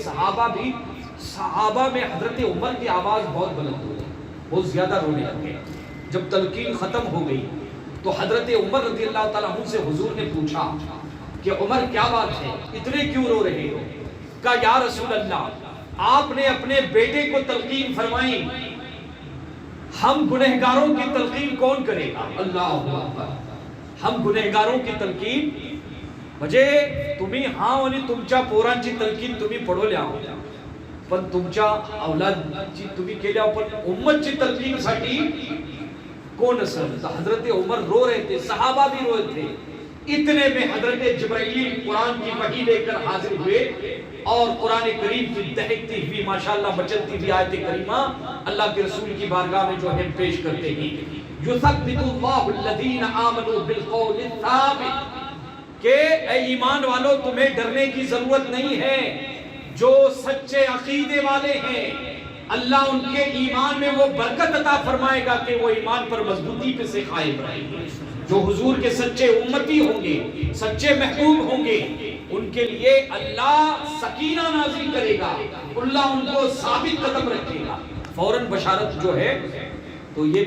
सहाबा में हजरत उमर की आवाज़ बहुत बुलंद हो गई, बहुत ज़्यादा रोने लगे. जब तलकीन ख़त्म हो गई तो हजरत उमर रज़ियल्लाहु ताला अन्हु से हुजूर ने पूछा कि उमर क्या बात है, इतने क्यों रो रहे हो? कहा या रसूल अल्लाह, आपने अपने बेटे को तलकीन फरमाई, हम गुनहगारों की तलकीन कौन करेगा? अल्लाह अकबर. हम गुनहगारों की तलकीन म्हणजे तुम्ही आणि तुमच्या पोरांची तलकीन तुम्ही पडवल्या, पण तुमच्या औलादची तुम्ही केल्या, पण उम्मतची तलकीनसाठी कौन असल? तो हजरत उमर रो रहे थे, सहाबा भी रो रहे थे। इतने में हजरत जिब्राइल कुरान की वही लेकर हाजिर हुए और कुरान करीम की दहकती हुई माशाअल्लाह मचलती हुई आयत करीमा अल्लाह के रसूल की बारगाह में जो है पेश करते हैं। युसब्बितुल्लाहु अल्लज़ीना आमनू बिलक़ौलि साबित, के ऐ ईमान वालों तुम्हें डरने की जरूरत नहीं है, जो सच्चे अकीदे वाले हैं अल्लाह उनके ईमान में वो बरकत अता फरमाएगा कि वो ईमान पर मजबूती पे से कायम रहेंगे। जो हुजूर के सच्चे उम्मती होंगे, सच्चे महबूब होंगे, उनके लिए अल्लाह सकीना नाज़िल करेगा, अल्लाह उनको साबित कदम रखेगा। फौरन बशारत जो है, तो ये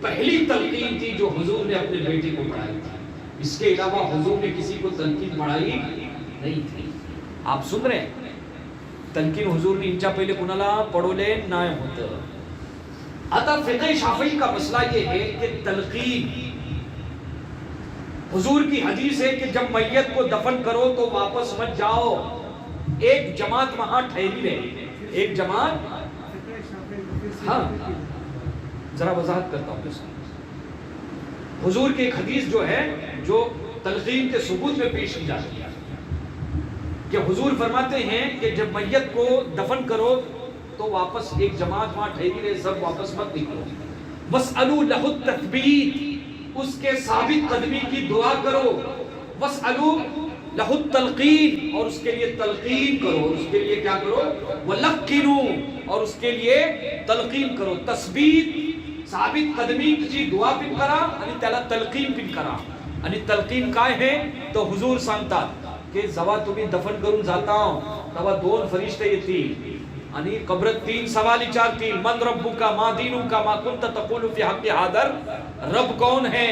पहली तलकीन थी जो हुजूर ने अपने बेटे को पढ़ाई थी। इसके अलावा हुजूर ने किसी को तलकीन पढ़ाई नहीं थी। आप सुन रहे हैं, तलकीन हुजूरनी इंच्या पहिले कुणाला पडवले नाही होतं। आता फिक़ह शाफी का मसला ये है कि तलकीन, हुजूर की हदीस है कि जब मैयत को दफन करो तो वापस मत जाओ, एक जमात वहां ठहरी रहे, एक जमात। हाँ, जरा वजाहत करता हूं इसकी। हुजूर की एक हदीस जो है, जो तलकीन के सबूत में पेश की जाती है कि हुजूर फरमाते हैं कि जब मैयत को दफन करो तो वापस एक जमात वहां ठहरी रहे, सब वापस मत निकलो। वसअलू लहु तथबीत, उसके साबित कदमी की दुआ करो। वसअलू लहु तलकीन, और उसके लिए तलकीन करो, उसके लिए क्या करो? वलक्किनू, और उसके लिए तलकीन करो। तस्बीत, साबित कदमी की दुआ पिन करा आणि त्याला तलकीन पिन करा। आणि तलकीन काय है? तो हुजूर सांगतात की जेव्हा तुम्ही दफन करून जाता तेव्हा दोन फरिश्ते येतील आणि कब्रात तीन सवाल विचारतील, मन रब्बुका मा दीनुका मा कुंत तक़ूलु फी हक़्क़ि हादर, रब कौन है,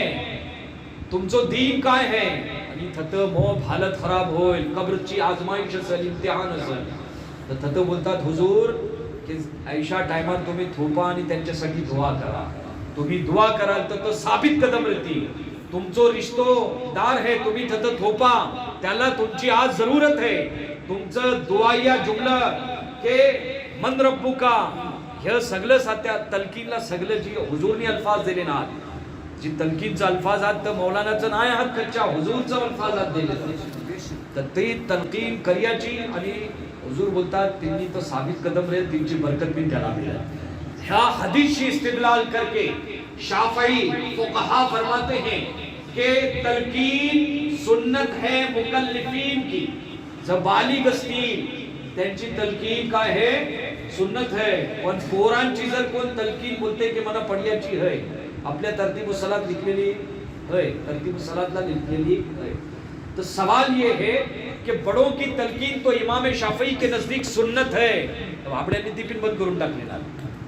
तुमचो दीन काय है? आणि थत मोह हालत खराब होईल, कब्रची आजमाईश असेल, इम्तिहान असेल, तर थत बोलतात हुजूर की ऐशा टाइमात तुम्ही थोपा आणि त्यांच्यासाठी दुआ करा। तुम्ही दुआ कराल तर तो साबित कदम राहतील। तुमचो रिश्तोदार है, तुम्ही थत थोपा, त्याला तुमची आज जरूरत है। तुमचं दुआया जुमला के मन रब्बुका, हे सगळं सात्या तलकीनला सगळं जी हुजूरनी अल्फाज दिले ना, जी तलकीनचा अल्फाज आत तर मौलानाचं नाही हात कच्चा, हुजूरचा अल्फाज आत दिले, तर ते तलकीन करियाची आणि हुजूर बोलतात त्यांनी तो साबित कदम रहे, त्यांची बरकत भी त्याला मिळेल। ह्या हदीस से इस्तिदलाल करके शाफई फुक़हा फरमाते हैं कि तलकीन सुन्नत है मुकल्लिफीन की, जब बालिग असतील त्यांची तलकीन काय है? सुन्नत है। पण पोरांची जर कोण तलकीन बोलते की मला पडल्याची है, आपल्या तरतीब सलात लिखलेली है, तरतीब सलातला लिखलेली है, तो सवाल ये है कि बड़ों की तलकीन तो इमाम शाफई के नजदीक सुन्नत है, तो आपल्याने ती पण बंद करून टाकलेला,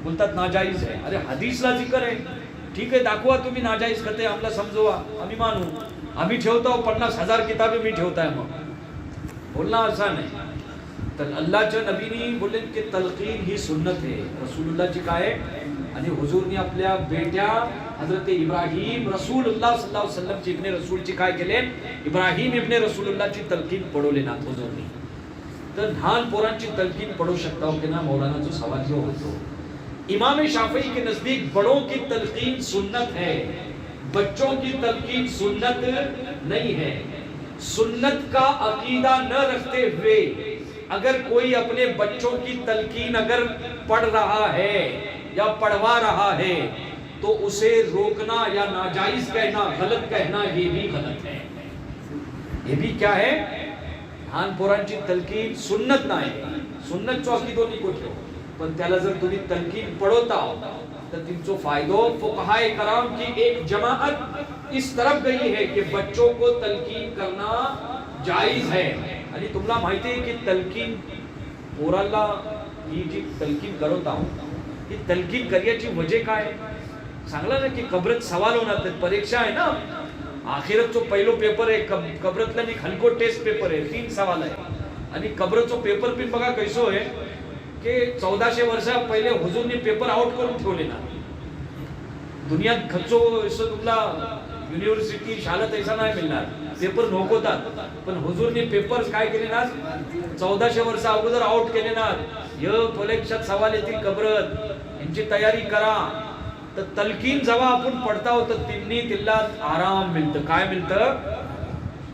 बोलतात नाजायज है। अरे हदीसला जिकर है, ठीक आहे, दाखवा तुम्ही नाजायज करते, आम्हाला समजवा, आम्ही मानू, आम्ही ठेवतो 50,000 किताबे मी ठेवताय, मग बोलना असा नाही। तर अल्लाहच्या नबीनी बोलले की तलकीन ही सुन्नत है, रसूलुल्लाहची काय आहे? आणि हुजूरनी आपल्या बेट्या हजरत इब्राहिम रसूलुल्लाह सल्लल्लाहु अलैहि वसल्लम ची इब्ने रसूलची काय केले? इब्राहिम इब्ने रसूलुल्लाहची तलकीन पडवले ना हुजूरनी। तर लहान पोरांची तलकीन पडू शकता हो की ना? मौलाना जो सवाल जो होतो, इमाम शाफई के नजदीक बड़ों की तलकीन सुन्नत है, बच्चों की तलकीन सुन्नत नहीं है। सुन्नत का अकीदा न रखते हुए अगर कोई अपने बच्चों की तलकीन अगर पढ़ रहा है या पढ़वा रहा है तो उसे रोकना या नाजायज कहना, गलत कहना, ये भी गलत है। ये भी क्या है? लहान पोरांची तलकीन सुन्नत नाही, सुन्नत चौकीदो निको ठेव, पण त्याला जर तुम्ही तलकीन पढ़वता तर तुमचो फायदो। फुक़हाए कराम की एक जमाअत इस तरफ गई है कि बच्चों को तलकीन करना जायज है। आणि तुम्हाला माहिती आहे की तलकीन पोराला ही जी तलकीन करवता ही तलकीन करण्याची वजह काय? सांगला ना की कब्रत सवाल होणार, परीक्षा आहे ना, आखिरतचो पहिलो पेपर आहे, कब्रतला नी हलको टेस्ट पेपर आहे, 3 सवाल आहे। आणि कब्रतचो पेपर पण बघा कैसो आहे की 1400 वर्षा पहिले हुजूरनी पेपर आउट करून ठेवले ना, दुनियात खचो असं तुमला युनिव्हर्सिटी शाळेत ऐसा नाही मिळणार, पेपर नोकवतात. पण हुजूरने पेपर्स काय केले ना 1400 वर्ष अगोदर आउट केले ना. परीक्षात सवाल येतील कबरत, यांची तयारी करा. तर तलकीन जेव्हा आपण पडता होतं तिन्ही तिल्लात आराम मिळतं. काय मिळतं?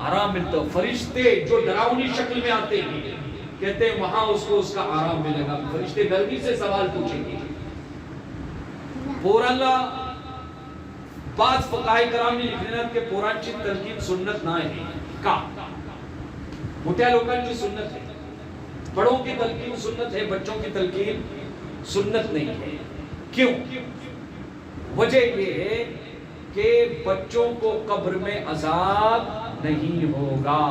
आराम मिलता. फरिश्ते जो डरावनी शक्ल में आते हैं कहते हैं वहां उसको उसका आराम मिलेगा. फरिश्ते गर्मी से सवाल पूछेंगे. पोराला पाच फकाहे करामनी लिखलेल्या की पोरांची तलकीन सुन्नत नाही. का? मोठ्या लोकांची सुन्नत है, बड़ों की तलकीन सुन्नत है, बच्चों की तलकीन सुन्नत नहीं है. क्यों? वजह ये है कि बच्चों को कब्र में अजाब नहीं होगा,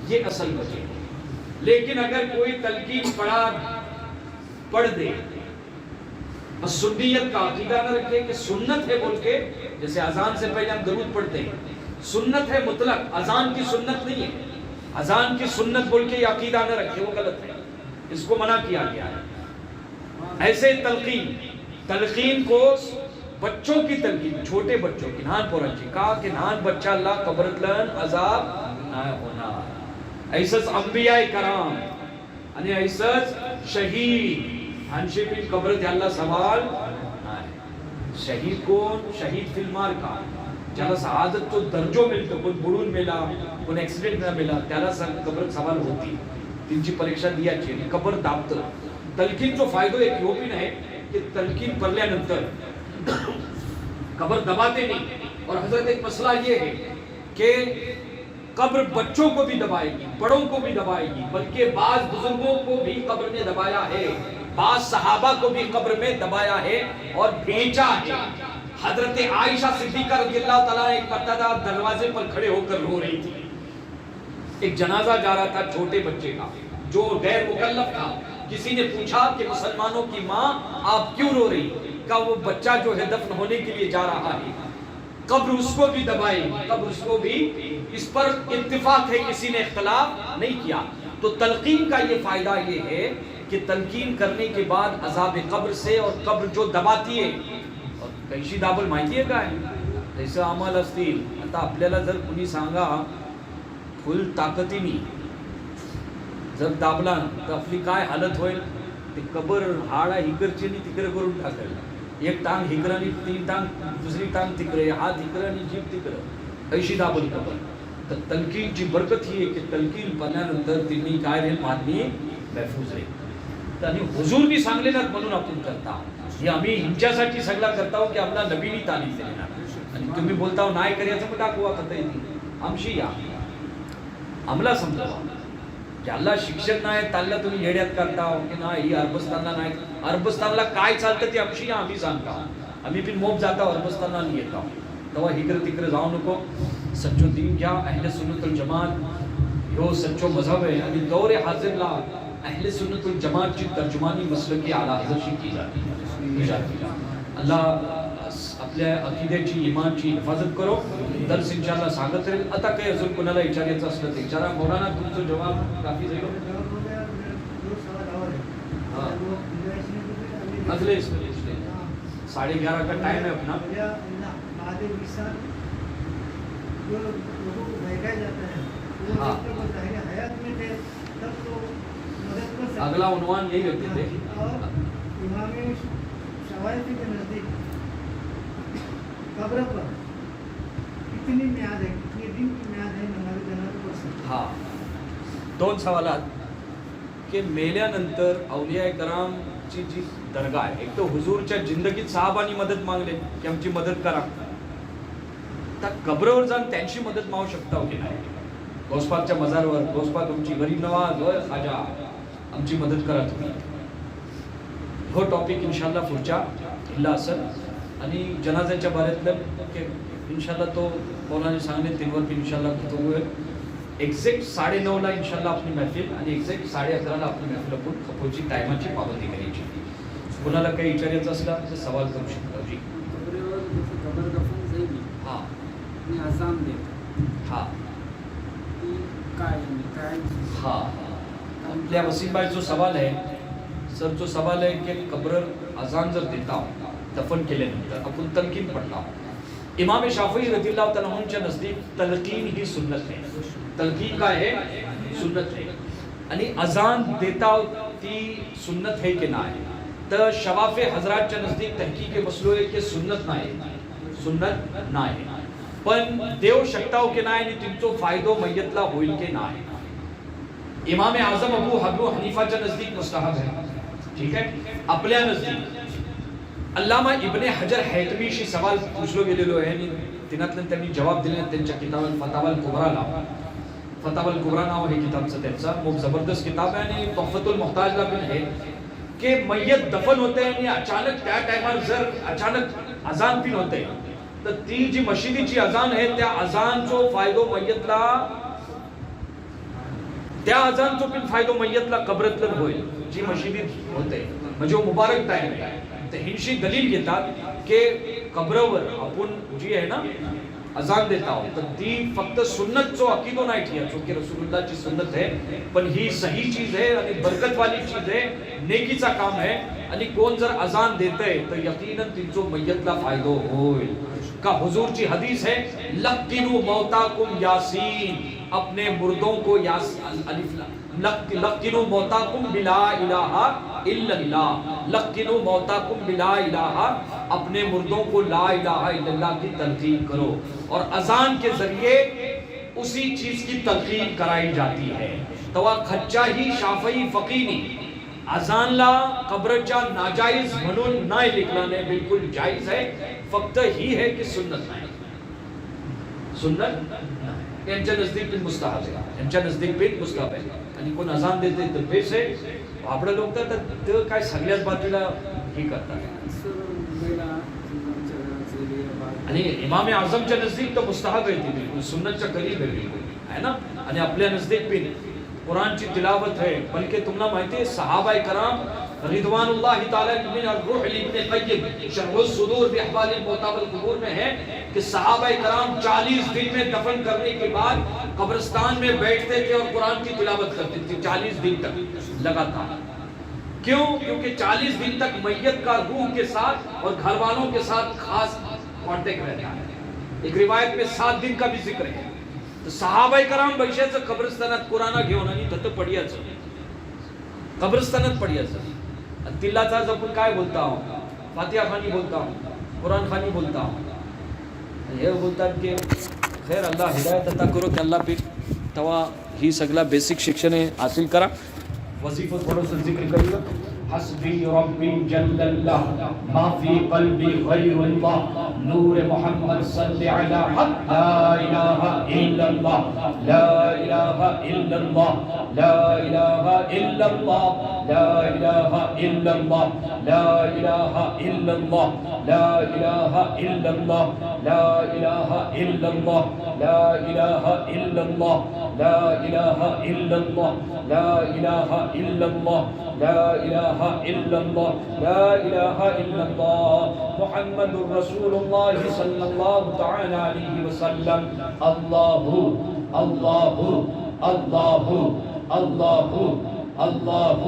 ये असल वजह है. लेकिन अगर कोई तलकीन पढ़ दे और सुन्नियत का अकीदा न रखे कि सुन्नत है बोल के, जैसे अजान से पहले हम दरूद पढ़ते हैं, सुन्नत है मुतलक, अजान की सुन्नत नहीं है. अजान की सुन्नत बोल के ये अकीदा न रखे, वो गलत है, इसको मना किया गया है. ऐसे तलकीन को बच्चों की तलकीन, छोटे बच्चों की लहान पोरांची का की लहान बच्चाला कबरतलन अजाब नाही होणार. ऐसंच अंबियाए कराम आणि ऐसंच शहीद ह्यांची बिन कबरत ह्याला सवाल नाही. शहीद कोण? शहीद फिल्मार का ज्याला शहादत तो दर्जो मिळतो, कोण बुडून मेला, कोण ऍक्सिडेंट न मेला, त्याला कबरत सवाल होती. त्यांची परीक्षा द्यायची आणि कबर दाबतं. तलकीनचा फायदा एक ह्यो पण आहे की तलकीन पडल्यानंतर कब्र दबाते नहीं. और हजरत एक मसला ये है कि कब्र बच्चों को भी दबाएगी, बड़ों को भी दबाएगी, बल्कि बाज बुजुर्गों को भी कब्र में दबाया है, बाज सहाबा को भी कब्र में दबाया है और भेजा है. हजरत आयशा सिद्दीका रज़ियल्लाहु ताला एक मर्तबा दरवाजे पर खड़े होकर रो रही थी. एक जनाजा जा रहा था छोटे बच्चे का जो गैर मुकल्लफ था. किसी ने पूछा कि मुसलमानों की माँ आप क्यों रो रही? का वो बच्चा जो है दफन होने के लिए जा रहा है, कब्र उसको भी दबाएगी, कब्र उसको भी. इस पर इत्तिफाक है, किसी ने इख्तिलाफ नहीं किया. तो तलकीन का ये फायदा ये है कि तलकीन करने के बाद अजाब कब्र से, और कब्र जो दबाती है, और कैशी दाबल माहिती आहे काय? जसं आम्हाला असतील आता आपल्याला जर कुणी सांगा फुल ताकदीने जर दाबला तर आपली काय हालत होईल? ते कबर हाडा हिकरची आणि तिकडे करून टाकेल. एक टांग हिकर आणि तीन टांग, दुसरी टांग तिकडे, हात हिकर आणि जीभ तिकडे, ऐशी दाबल कबर. तर तलकीनची बरकत ही आहे की तलकीन पडल्यानंतर तिन्ही काय रे मानवी महफूज राहील. आणि हुजूरनी सांगलेलं म्हणून आपण करता. हे आम्ही हिंच्यासाठी सगळा करता की आम्हाला नबीनी तालीम देणार. आणि तुम्ही बोलता नाही करायचं मग दाखवा खाता येते आमशी या आम्हाला समजावा. ज्याला शिक्षक नाही त्याला तुम्ही येड्यात करता की नाही अरबस्तानला नाही. अरबस्तानला काय चालतं ते आमशी आम्ही सांगता. आम्ही पण मोब जाता अरबस्तानला नाही येतो. तेव्हा इकडे तिकडे जाऊ नको. सच्चो दीन घ्या. अहले सुन्नतुल जमात ह्यो सच्चो मजहब आहे. आणि दौरे हाजिरला अहले सुन्नतुल जमातची तर्जुमानी मसलकी आला हजरशी की जाती. अल्लाह आपल्या अकीद्याची इमानची हिफाजत करो. दर्स इंशाल्लाह सांगत राहील. आता काही अजून कोणाला विचारायचं असलं तर विचारा. मौलाना तुमचा जवाब काफी झालो. अगले 11:30 का टाइम है अपना. हाँ, अगला उन्वान यही रखते थे.
कब्र पर कितनी म्याद है, कितने दिन की म्याद है नमाज जनाजा पर?
हाँ, दोन सवालात की मेल्यानंतर औलिया करामची जी दरगाह आहे, एक तर हुजूरच्या जिंदगीत साहाबांनी मदत मागले की आमची मदत करा. त्या कब्रावर जाऊन त्यांची मदत मागू शकता की नाही? गौसपाकच्या मजारवर गौसपाक आमची गरीब नवाज होय खाजा आमची मदत करा तुम्ही. हो टॉपिक इंशाल्लाह पुढच्या इल्ला असेल. आणि जनाजाच्या बाऱ्यातलं की इंशाल्लाह तो मौलाना सांगले तीनवर इंशाल्लाह तो होईल. एक्झॅक्ट 9:30ला इंशाल्लाह आपली महफिल आणि एक्झॅक्ट 11:30ला आपली महफिल आपण खपोची टायमाची पाबंदी करायची. कोणाला काही विचारायचं असला तर सवाल करू शकता. जी हां हां हां आपल्या वसीमभाई जो सवाल आहे सर, जो सवाल आहे की कब्र अजान जर देता दफन केल्यानंतर आपण तलकीन पडता امام شافعی رضی اللہ تعالیٰ عنہ نزدیک تلقین ہی سنت ہے. تلقین کا ہے سنت ہے یعنی اذان دیتا تی سنت ہے کہ نہ ہے. تو شواف حضرات چا نزدیک تحقیق مسئلہ ہے کہ سنت نہ ہے, سنت نہ ہے. پن دیو شکتاو کے نہ ہے تنچو فائدو میتلا ہوئی کے نہ ہے. امام اعظم ابو حنیفہ چا نزدیک مستحب ہے. ٹھیک ہے, اپنے نزدیک علامہ ابن حجر حیتمی شی سوال پوچھ لو گے لو ہے تینتلن تنی جواب دلیں تنچا کتاب الفتاوی الکبرى لا فتاوی الکبرى ناو ہے کتاب سے تنسا وہ زبردست کتاب ہے یعنی تحفۃ المحتاج لا بن ہے کہ میت دفن ہوتے ہیں یعنی اچانک کیا ٹائمر زر اچانک اذان پین ہوتے ہیں تو تی جی مشیدی چی اذان ہے تیا اذان چو فائدو میت لا تیا اذان چو پین فائدو میت لا قبرت لن ہوئے جی مشیدی ہوتے ہیں مجھو مبارک ٹائم ہے. تو ہنشی دلیل یہ تھا کہ قبرور اپن جی ہے نا اذان دیتا ہوں تو دی فقط سنت چو عقیدو نہ اٹھیا چونکہ رسول اللہ چی سنت ہے پر ہی صحیح چیز ہے یعنی برکت والی چیز ہے نیکی سا کام ہے یعنی کون ذر اذان دیتے ہیں تو یقیناً تنچو میت لا فائدو ہوئے. کا حضور چی حدیث ہے لقنوا موتاکم یاسین, اپنے مردوں کو لقنوا موتاکم بلا الہ الا اللہ, لقنوا موتاکم بلا الہ, اپنے مردوں کو لا الہ الا اللہ کی تلقین کرو. اور اذان کے ذریعے اسی چیز کی تلقین کرائی جاتی ہے. تو کھچا ہی شافعی فقینی اذان لا قبرچا ناجائز منون نہ لکھلانے بالکل جائز ہے, فقط ہی ہے کہ سنت نہ ہے, سنت انچا نزدیک پہ مستحب ہے, انچا نزدیک پہ مستحب ہے. یعنی کون اذان دیتے تو پہ سے اپنے لوگ تو کئی سگلیت باتیلا ہی کرتا ہے. یعنی امام اعظم چا نزدیک تو مستحب ہے بالکل, سنت چا قریب ہے بالکل ہے نا. یعنی اپنے نزدیک پہ قرآن چی تلاوت ہے, بلکہ تم نہ مانتے صحابہ کرام رضوان اللہ تعالی من الروح ابن قیم شرح الصدور باحوال الموتى والقبور میں ہے کہ صحابہ کرام 40 دن میں دفن کرنے کے بعد قبرستان میں بیٹھتے تھے اور قرآن کی تلاوت کرتے تھے 40 دن تک لگاتار. کیوں؟ کیونکہ 40 دن تک میت کا روح کے ساتھ اور گھر والوں کے ساتھ خاص کانٹیکٹ رہتا ہے. ایک روایت میں 7 دن کا بھی ذکر ہے. تو صحابہ کرام بخشے سے قبرستانت قرآنہ گئے ہونا نہیں تو پڑھیا چاہیے, قبرستانت پڑھیا چاہیے. دلہ تھا زبن کائے بولتا ہوں, فاتحہ خانی بولتا ہوں, قرآن خانی بولتا ہوں, یہ بولتا ہے کہ خیر اللہ ہدایت عطا کرو کہ اللہ پہ توا ہی سگلا بیسک شکشن حاصل کرا. وظیفہ تھوڑا سا ذکر کریے. حسبی ربی جل اللہ ما فی قلبی غیر اللہ نور محمد صلی علی حق لا الہ الا اللہ لا الہ الا اللہ لا الہ الا اللہ لا الہ الا اللہ لا الہ الا اللہ لا الہ الا اللہ لا الہ الا اللہ لا الہ الا اللہ لا الہ الا اللہ لا الہ الا اللہ لا الہ الا اللہ لا الہ الا اللہ محمد رسول اللہ صلی اللہ تعالی علیہ وسلم. اللہ اللہ اللہ اللہ اللہ اللہ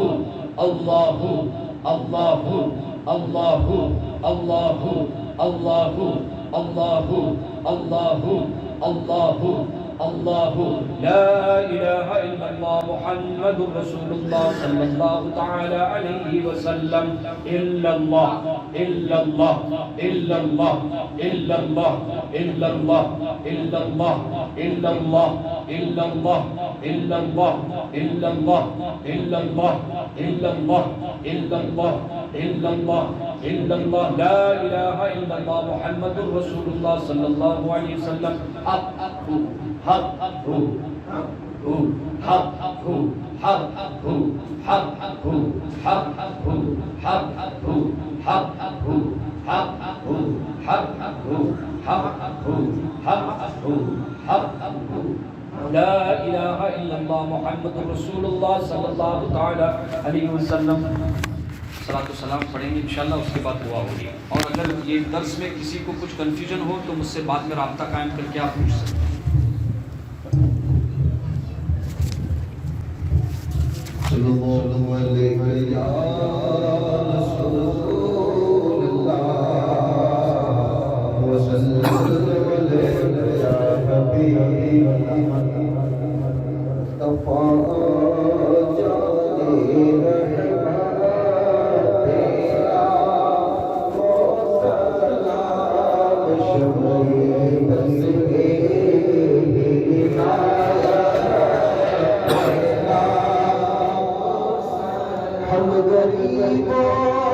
اللہ اللہ اللہ اللہ اللہ اللہ اللہ اللہ لا الہ الا اللہ محمد رسول اللہ صلی اللہ تعالی علیہ وسلم. الا اللہ الا اللہ الا اللہ الا اللہ الا اللہ الا اللہ الا اللہ الا اللہ الا اللہ الا اللہ الا اللہ الا اللہ الا اللہ الا اللہ الا اللہ لا الہ الا اللہ محمد رسول اللہ صلی اللہ علیہ وسلم. حق حق حق حق حق لا الہ الا اللہ محمد رسول اللہ صلی اللہ تعالی علیہ وسلم. صلاۃ و سلام پڑھیں گے انشاءاللہ, اس کے بعد دعا ہوگی. اور اگر یہ درس میں کسی کو کچھ کنفیوژن ہو تو مجھ سے بعد میں رابطہ قائم کر کے آپ پوچھ سکتے ہیں. صلی اللہ علیہ وسلم.
ہم غریبوں